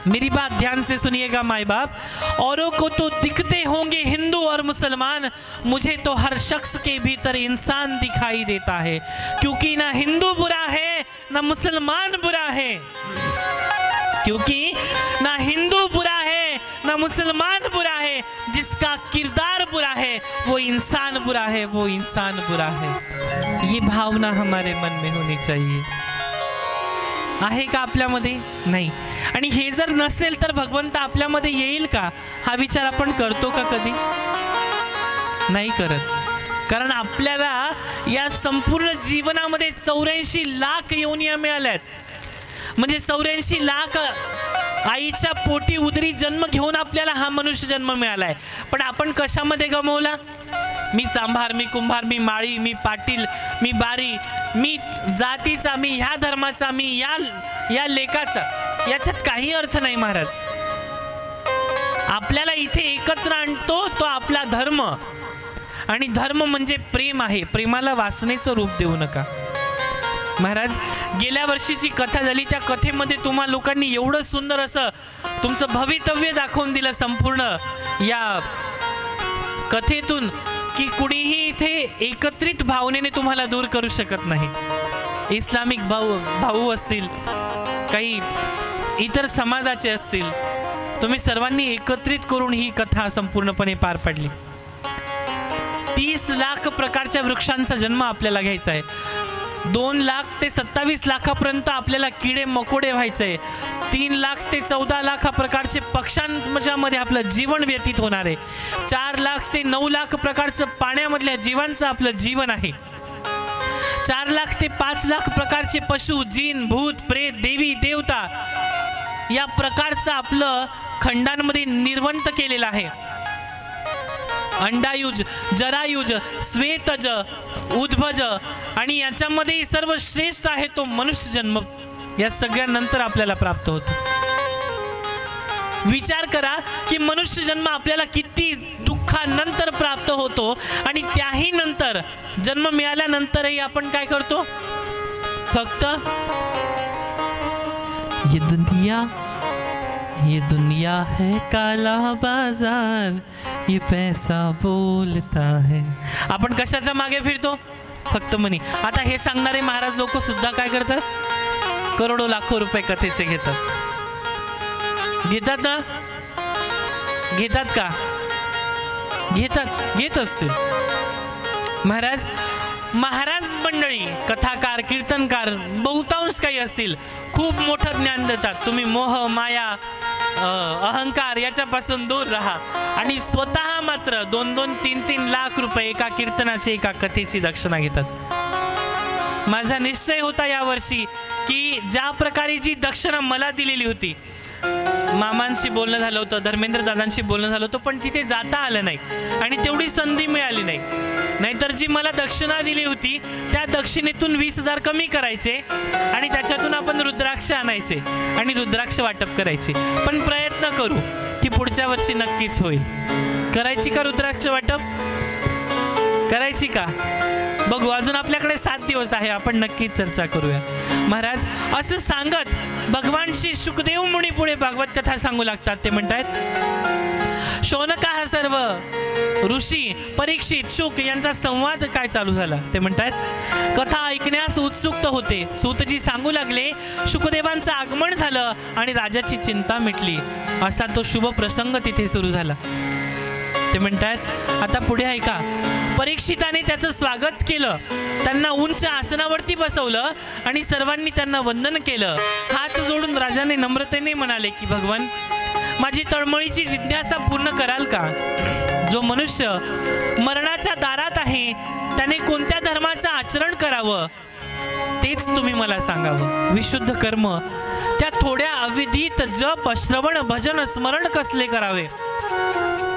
मेरी बात ध्यान से सुनिएगा माई बाप, औरों को तो दिखते होंगे हिंदू और मुसलमान, मुझे तो हर शख्स के भीतर इंसान दिखाई देता है, क्योंकि ना हिंदू बुरा है ना मुसलमान बुरा है, क्योंकि ना हिंदू बुरा है ना मुसलमान बुरा है, जिसका किरदार बुरा है वो इंसान बुरा है, वो इंसान बुरा है। ये भावना हमारे मन में होनी चाहिए। आहे का आपल्यामध्ये? नाही। आणि हे जर नसेल तर भगवंत आपल्यामध्ये येईल का, हा विचार आपण करतो का कधी? नाही करत। कारण आपल्याला या संपूर्ण जीवनामध्ये 84 लाख योनिया मिळाल्यात, म्हणजे 84 लाख आईच्या पोटी उदरी जन्म घेऊन आपल्याला हा मनुष्य जन्म मिळालाय। पण आपण कशामध्ये गमवला? मी चांभार, मी कुंभार, मी माळी, मी पाटील, मी बारी, मी जातीचा, मी ह्या धर्माचा, मी या लेकाचा, याच्यात काही अर्थ नाही महाराज। आपल्याला इथे एकत्र आणतो तो आपला धर्म, आणि धर्म म्हणजे प्रेम आहे। प्रेमाला वासनेचं रूप देऊ नका महाराज। गेल्या वर्षीची कथा झाली, त्या कथेमध्ये तुम्हा लोकांनी एवढं सुंदर असं तुमचं भवितव्य दाखवून दिलं संपूर्ण या कथेतून, की कुणीही इथे एकत्रित भावनेने तुम्हाला दूर करू शकत नाही। इस्लामिक भाऊ असतील, काही इतर समाजाचे असतील, तुम्ही सर्वांनी एकत्रित करून ही कथा संपूर्णपणे पार पाडली। 30 लाख प्रकारच्या वृक्षांचा जन्म आपल्याला घ्यायचा आहे। 2 लाख ते 27 लाखापर्यंत आपल्याला किडे मकोडे व्हायचे। 3 लाख ते 14 लाख प्रकारचे पक्ष्यांमध्ये आपलं जीवन व्यतीत होणार आहे। 4 लाख ते 9 लाख प्रकारचं पाण्यामधल्या जीवांचं आपलं जीवन आहे। 4 लाख ते 5 लाख प्रकारचे पशु, जीन, भूत, प्रेत, देवी, देवता या प्रकारचं आपलं खंडांमध्ये निर्वंत केलेलं आहे। अंडायुज, जरायुज, श्वेतज, उद्भज, आणि याच्यामध्ये सर्व श्रेष्ठ आहे तो मनुष्य जन्म या सगळ्यानंतर आपल्याला प्राप्त होतो। विचार करा की मनुष्य जन्म आपल्याला किती दुःखानंतर प्राप्त होतो, आणि त्याही नंतर जन्म मिळाल्यानंतरही आपण काय करतो? फक्त ये दुनिया है काला बाजार, ये पैसा बोलता है। आपण कशाच्या मागे फिरतो? फक्त मनी। आता हे सांगणारे महाराज लोक सुद्धा काय करतात? करोडो लाखो रुपये कथेचे घेतात ना? घेतात का? घेत असतील महाराज। मंडळी, कथाकार, कीर्तनकार बहुतांश काही असतील, खूप मोठं ज्ञान देतात। तुम्ही मोह, माया, अहंकार याच्यापासून दूर राहा, आणि स्वतः मात्र 2-2, 3-3 लाख रुपये एका कीर्तनाची, एका कथेची दक्षिणा घेतात। माझा निश्चय होता यावर्षी की ज्या प्रकारे जी दक्षिणा मला दिलेली होती मामांशी बोलणं झालं होतं, धर्मेंद्र दादांशी बोलणं झालं होतं, पण तिथे जाता आलं नाही आणि तेवढी संधी मिळाली नाही. नाहीतर जी मला दक्षिणा दिली होती त्या दक्षिणेतून 20,000 कमी करायचे आणि त्याच्यातून आपण रुद्राक्ष आणायचे आणि रुद्राक्ष वाटप करायचे. पण प्रयत्न करू की पुढच्या वर्षी नक्कीच होईल. करायची का रुद्राक्ष वाटप? करायची का? बघू, अजून आपल्याकडे 7 दिवस आहे, आपण नक्कीच चर्चा करूया. महाराज असं सांगत भगवान श्री शुकदेव मुनी पुढे भागवत कथा सांगू लागतात. ते म्हणतात, शौनका हा सर्व ऋषी, परीक्षित, शुक यांचा संवाद काय चालू झाला. ते म्हणतात, कथा ऐकण्यास उत्सुक होते. सूतजी सांगू लागले, शुकदेवांचं आगमन झालं आणि राजाची चिंता मिटली. असा तो शुभ प्रसंग तिथे सुरू झाला. ते म्हणतात, आता पुढे ऐका. परीक्षिताने त्याचं स्वागत केलं, त्यांना उंच आसनावरती बसवलं आणि सर्वांनी त्यांना वंदन केलं. हात जोडून राजाने नम्रतेने म्हणाले की भगवान, माझी तळमळीची जिज्ञासा पूर्ण कराल का? जो मनुष्य मरणाच्या दारात आहे त्याने कोणत्या धर्माचं आचरण करावं तेच तुम्ही मला सांगावं. विशुद्ध कर्म, त्या थोड्या अविधित जप, श्रवण, भजन, स्मरण कसले करावे?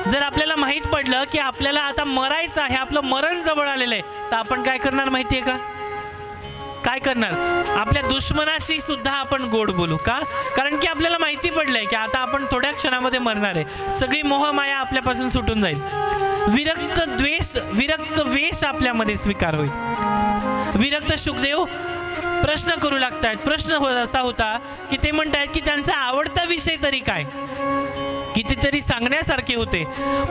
जर आपल्याला माहीत पडलं की आपल्याला आता मरायचं आहे, आपलं मरण जवळ आलेलं आहे, तर आपण काय करणार माहिती आहे का? काय करणार? आपल्या दुश्मनाशी सुद्धा आपण गोड बोलू का? कारण की आपल्याला माहिती पडलंय की आता आपण थोड्या क्षणामध्ये मरणार आहे. सगळी मोहमाया आपल्यापासून सुटून जाईल. विरक्त वेश आपल्यामध्ये स्वीकार होईल. विरक्त शुकदेव प्रश्न करू लागतायत. प्रश्न असा होता की ते म्हणतायत की त्यांचा आवडता विषय तरी काय? कितीतरी सांगण्यासारखे होते,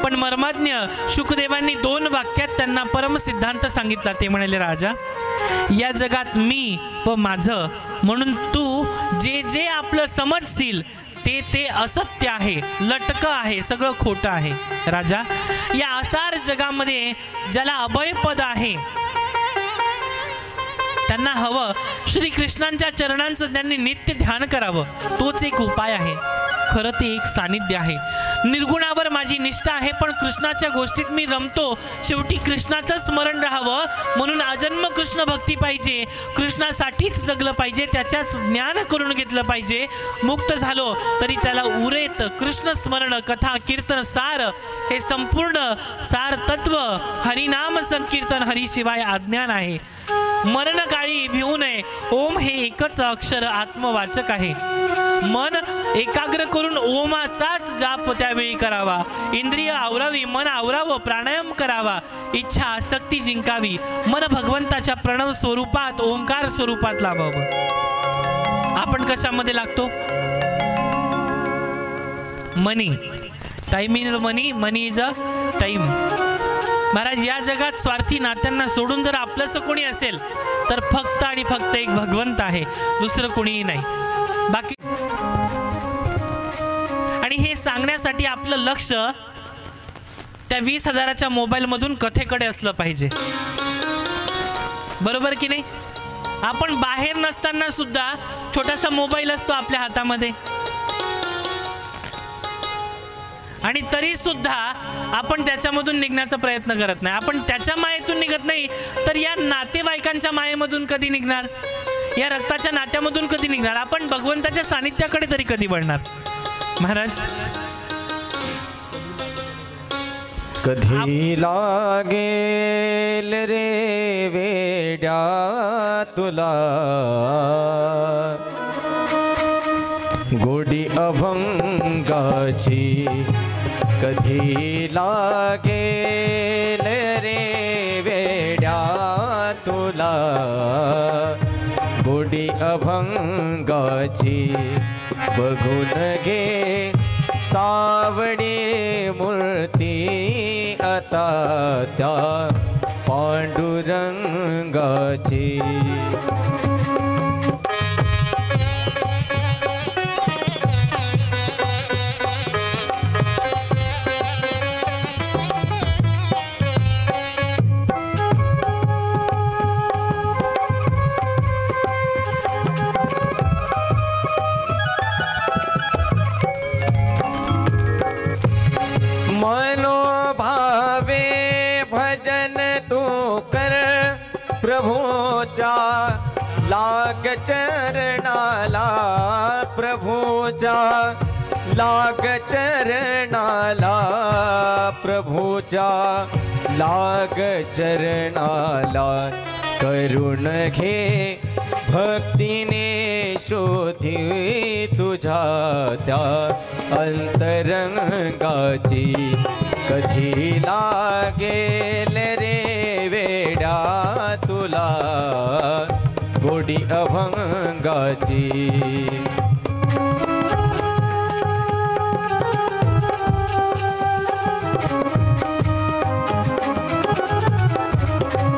पण मर्माज्ञ शुकदेवांनी 2 वाक्यात त्यांना परम सिद्धांत सांगितला. ते म्हणाले, राजा, या जगात मी व माझं म्हणून तू जे जे आपलं समजशील ते ते असत्य आहे, लटकं आहे, सगळं खोटं आहे. राजा, या असार जगामध्ये ज्याला अभयपद आहे त्यांना हवं श्रीकृष्णांच्या चरणांचं त्यांनी नित्य ध्यान करावं. तोच एक उपाय आहे. खरं ते एक सानिध्य आहे. निर्गुणावर माझी निष्ठा आहे, पण कृष्णाच्या गोष्टीत मी रमतो. शेवटी कृष्णाचं स्मरण राहावं म्हणून अजन्म कृष्ण भक्ती पाहिजे. कृष्णासाठीच जगलं पाहिजे, त्याच्याच ज्ञान करून घेतलं पाहिजे. मुक्त झालो तरी त्याला उरेत कृष्ण स्मरण, कथा, कीर्तन, सार, हे संपूर्ण सार तत्व हरिनाम संकीर्तन, हरिशिवाय अज्ञान आहे. मरण काळी भिवू नये. ओम हे एकच अक्षर आत्मवाचक आहे. मन एकाग्र करून ओमाचाच जाप त्यावेळी करावा. इंद्रिय आवरावी, मन आवरावं, प्राणायाम करावा, इच्छा आसक्ती जिंकावी. मन भगवंताच्या प्रणव स्वरूपात, ओंकार स्वरूपात लावावं. आपण कशामध्ये लागतो? Money. Time is money, money is a time. महाराज, या जगात स्वार्थी नात्यांना सोडून जर आपलंसं कोणी असेल तर फक्त आणि फक्त एक भगवंत आहे, दुसरं कोणीही नाही. बाकी आणि हे सांगण्यासाठी आपलं लक्ष त्या 20,000च्या मोबाईलमधून कथेकडे असलं पाहिजे. बरोबर की नाही? आपण बाहेर नसताना सुद्धा छोटासा मोबाईल असतो आपल्या हातामध्ये आणि तरी सुद्धा आपण त्याच्यामधून निघण्याचा प्रयत्न करत नाही. आपण त्याच्या मायेतून निघत नाही तर या नातेवाईकांच्या मायेमधून कधी निघणार? या रक्ताच्या नात्यामधून कधी निघणार? आपण भगवंताच्या सानिध्याकडे तरी कधी वळणार? महाराज, कधी लागेल रे वेड्या तुला गोडी अभंगाची, कधी लागेल रे वेड्या तुला गोडी अभंगाची. बघून घे सावडी मूर्ती आता त्या पांडुरंगाची. मनोभावे भजन तू कर प्रभूच्या, लाग चरणाला प्रभूच्या. लाग चरणाला प्रभूच्या लाग चरणाला करुण घे भक्तीने शोधी तुझ्या त्या अंतरंगाची कधी लागेल रे वेड्या तुला गोडी अभंगाची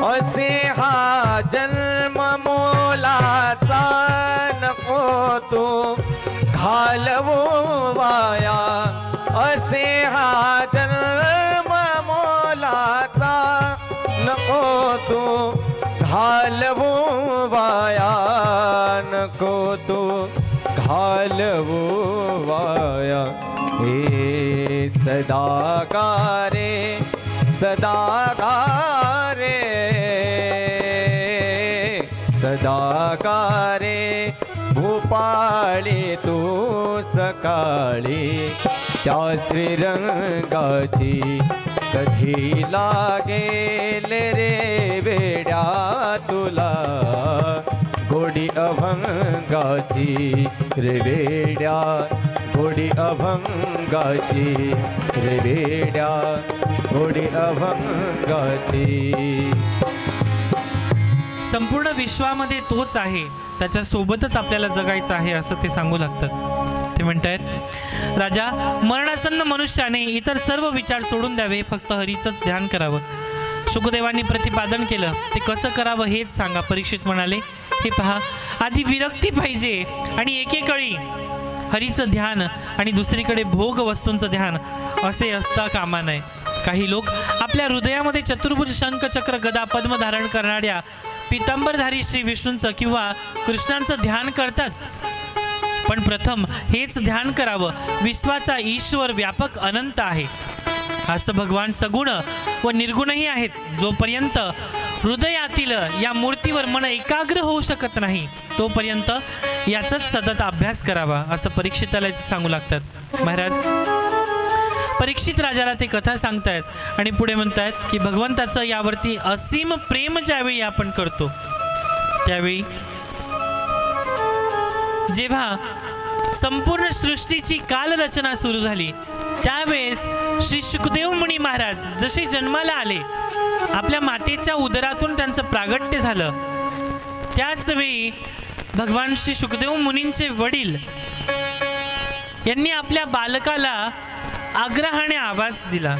असे हा जन्म मोलाचा नको तू घालवू वाया असे हा जन्म मोलाचा नको तू घालवू वाया नको तू घालवू वाया हे सदाकारे सदाकारे सदाकारे भूपाळी तू सकाळी त्या श्रीरंगाची कधी लागेल रे वेड्या तुला गोडी अभंगाची रे वेड्या गोडी अभंगाची रे वेड्या गोडी अभंगाची संपूर्ण विश्वामध्ये तोच आहे, त्याच्या सोबतच आपल्याला जगायचं आहे असं ते सांगू लागतात. ते म्हणतायत, राजा, मरणासन्न मनुष्याने इतर सर्व विचार सोडून द्यावे, फक्त हरीचंच ध्यान करावं. शुकदेवांनी प्रतिपादन केलं. ते कसं करावं हेच सांगा. परीक्षित म्हणाले, हे पहा, आधी विरक्ती पाहिजे आणि एकेकाळी हरीचं ध्यान आणि दुसरीकडे भोग वस्तूंचं ध्यान असे असता कामा नये. काही लोक आपल्या हृदयामध्ये चतुर्भुज शंख चक्र गदा पद्म धारण करणाऱ्या पितांबरधारी श्री विष्णूंचं किंवा कृष्णांचं ध्यान करतात. पण प्रथम हेच ध्यान करावं, विश्वाचा ईश्वर व्यापक अनंत आहे. असं भगवान सगुण व निर्गुणही आहेत. जोपर्यंत हृदयातील या मूर्तीवर मन एकाग्र होऊ शकत नाही तोपर्यंत याचाच सतत अभ्यास करावा असं परीक्षिताला सांगू लागतात. महाराज परीक्षित राजाला ते कथा सांगतायत आणि पुढे म्हणतायत की भगवंताचं यावरती असीम प्रेम ज्यावेळी आपण करतो त्यावेळी जेव्हा संपूर्ण सृष्टीची कालरचना सुरू झाली त्यावेळेस श्री शुकदेव मुनी महाराज जसे जन्माला आले, आपल्या मातेच्या उदरातून त्यांचं प्रागट्य झालं, त्याच वेळी भगवान श्री शुकदेव मुनींचे वडील यांनी आपल्या बालकाला आग्रहाने आवाज दिला.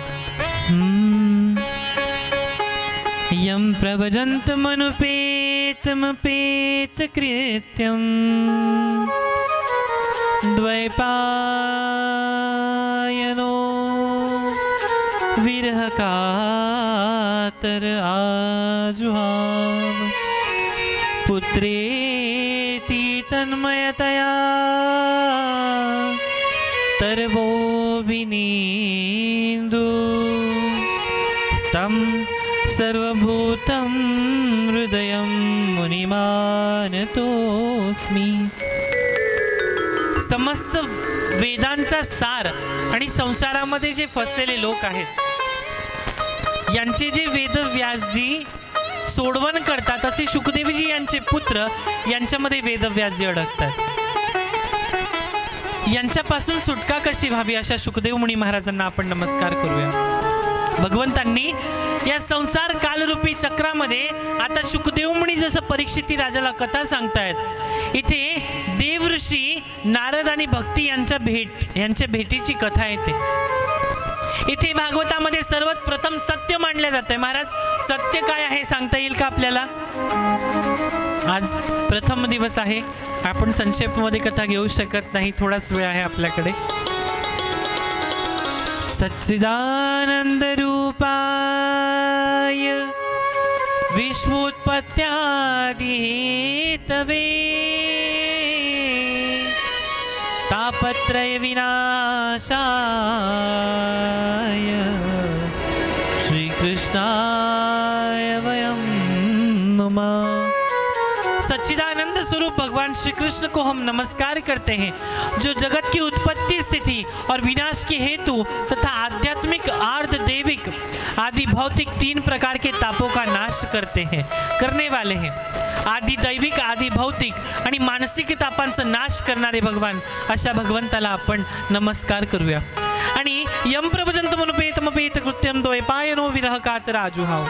यम प्रभजंत मनुपेतमपेत कृत्यम द्वैपायनो विरह कातर आजुहाम पुत्रेति तन्मयतया तरवो विनीन्दु स्तं सर्वभूतं हृदयं मुनिमानतोस्मि. समस्त वेदांचा सार आणि संसारामध्ये जे फसलेले लोक आहेत यांचे जे वेदव्यासजी सोडवण करतात असे शुकदेवजी यांचे पुत्र यांच्यामध्ये वेदव्यासजी अडकतात. यांच्यापासून सुटका कशी व्हावी अशा शुकदेव मुनी महाराजांना आपण नमस्कार करूया. भगवंतांनी या संसार कालरूपी चक्रामध्ये आता शुकदेव मुनी जसं परीक्षिती राजाला कथा सांगतायत, इथे देवऋषी नारद आणि भक्ती यांच्या भेटीची कथा येते. इथे भागवतामध्ये सर्वात प्रथम सत्य मानले जाते. महाराज सत्य काय आहे सांगता येईल का आपल्याला? आज प्रथम दिवस आहे, आपण संक्षेपमध्ये कथा घेऊ शकत नाही, थोडाच वेळ आहे आपल्याकडे. सच्चिदानंद रूपाय विश्वोत्पत्त्यादि हेतवे तापत्रय विनाशाय श्रीकृष्णाय वयं नमः. सच्चिदानंद स्वरूप भगवान श्री कृष्ण को हम नमस्कार करते हैं, जो जगत की उत्पत्ति, स्थिति और विनाश के हेतु तथा आध्यात्मिक, आर्ध दैविक आदि भौतिक 3 प्रकार के तापों का नाश करने वाले हैं। आदि दैविक, आदि भौतिक आणि मानसिक तापांचा नाश करणारे भगवान, अशा भगवंताला आपण नमस्कार करूया। आणि यम प्रभजंतमनुपेतमपेत कृत्यम द्वैपायनो विरह कातराजुहाव।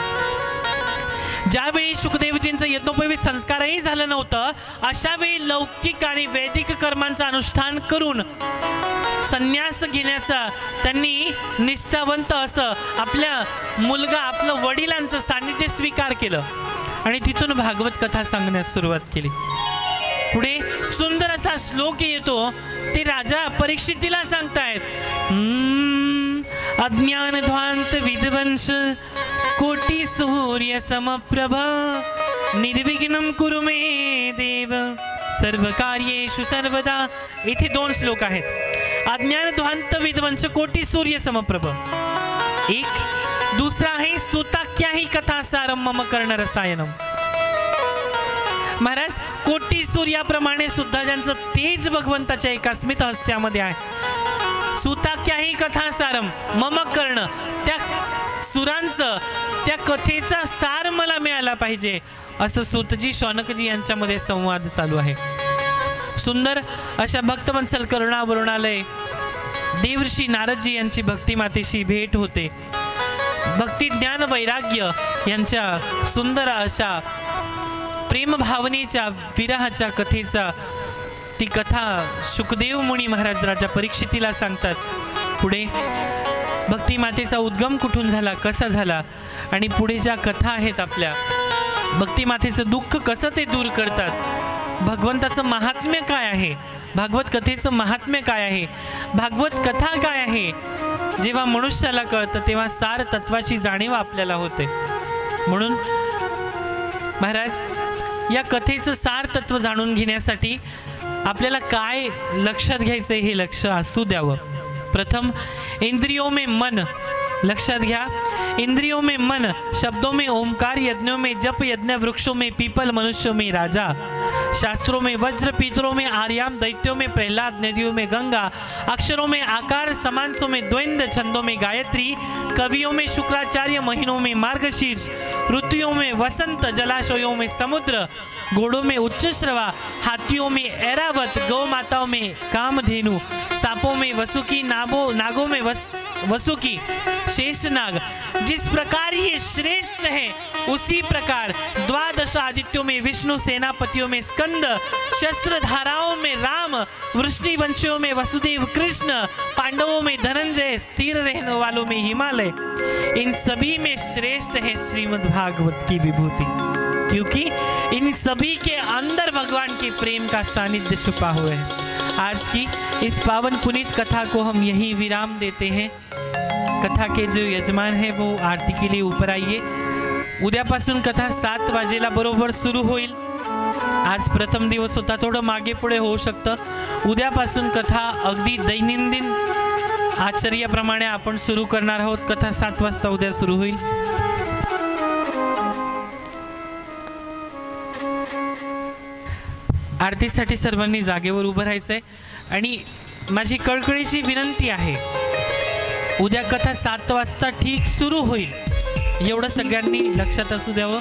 ज्यावेळी शुकदेवजींचं यज्ञोपवीत संस्कारही झालं नव्हतं, अशा वेळी लौकिक आणि वैदिक कर्मांचं अनुष्ठान करून संन्यास घेण्याचा त्यांनी निष्ठावंत असं आपलं वडिलांचं सानिध्य स्वीकार केलं आणि तिथून भागवत कथा सांगण्यास सुरुवात केली। पुढे सुंदर असा श्लोक येतो, ते राजा परीक्षितीला सांगतायत, अज्ञान ध्वांत विध्वंस कोटी सूर्य समप्रभ निर्विघ्नं कुरु मे देव सर्व कार्येषु सर्वदा। इथे 2 श्लोक आहेत, अज्ञान ध्वांत विध्वंस कोटी सूर्य समप्रभ एक, दुसरा आहे सुताक्याही कथा सारम मम कर्ण रसायनम। महाराज, कोटी सूर्याप्रमाणे सुद्धा ज्यांचं तेज भगवंताच्या एका स्मित हस्त्यामध्ये आहे, सुताक्याही कथा सारम मम कर्ण, त्या सुरांचं, त्या कथेचा सार मला मिळाला पाहिजे, असं सूतजी शौनकजी यांच्यामध्ये संवाद चालू आहे। सुंदर अशा भक्तवत्सल करुणावरुणालय देवर्षी नारदजी यांची भक्तिमातेशी भेट होते। भक्ती ज्ञान वैराग्य यांच्या सुंदर अशा प्रेम भावनेच्या विरहाच्या कथेचा ती कथा शुकदेव मुनी महाराज राजा परीक्षितीला सांगतात। पुढे भक्तिमातेचा उद्गम कुठून झाला, कसा झाला, आणि पुढे ज्या कथा आहेत आपल्या भक्तिमातेचं दुःख कसं ते दूर करतात, भगवंताचं महात्म्य काय आहे, भागवत कथेचं महात्म्य काय आहे, भागवत कथा काय आहे, जेव्हा मनुष्याला कळतं तेव्हा सार तत्वाची जाणीव आपल्याला होते। म्हणून महाराज, या कथेचं सार तत्व जाणून घेण्यासाठी आपल्याला काय लक्षात घ्यायचं हे लक्ष असू द्यावं। प्रथम इंद्रियों में मन, लक्षात घ्या, इंद्रियों में मन, शब्दों में ओमकार, यज्ञों में जप यज्ञ, वृक्षों में पीपल, मनुष्यों में राजा, शास्त्रों में वज्र, पीतरों में आर्याम, दैत्यों में प्रहलाद, नदियों में गंगा, अक्षरों में आकार, समांसों में द्वंद्व, छंदों में गायत्री, कवियों में शुक्राचार्य, महीनों में मार्गशीर्ष, ऋतुओं में वसंत, जलाशयों में समुद्र, घोड़ों में उच्चश्रवा, हाथियों में ऐरावत, गौ माताओं में कामधेनु, सांपों में वसुकी, नागों में वसुकी, शेषनाग। जिस प्रकार ये श्रेष्ठ है, उसी प्रकार द्वादश आदित्यों में विष्णु, सेनापतियों में स्कंद, शस्त्र धाराओं में राम, वृष्णिवंशियों में वसुदेव कृष्ण, पांडवों में धनंजय, स्थिर रहने वालों में हिमालय, इन सभी में श्रेष्ठ है श्रीमद् भागवत की विभूति, क्योंकि इन सभी के अंदर भगवान के प्रेम का सानिध्य छुपा हुआ है। आज की इस पावन पुनीत कथा को हम यही विराम देते हैं। कथा के जो यजमान है वो आरती के लिए ऊपर आइए। उद्यापासून कथा 7 वाजेला बरोबर सुरू होईल। आज प्रथम दिवस होता, थोडं मागे पुढे होऊ शकतं। उद्यापासून कथा अगदी दैनंदिन आचर्याप्रमाणे आपण सुरू करणार आहोत। कथा 7 वाजता उद्या सुरू होईल। आरतीसाठी सर्वांनी जागेवर उभं राहायचंय आणि माझी कळकळीची विनंती आहे, उद्या कथा 7 वाजता ठीक सुरू होईल, एवढं सगळ्यांनी लक्षात असू द्यावं।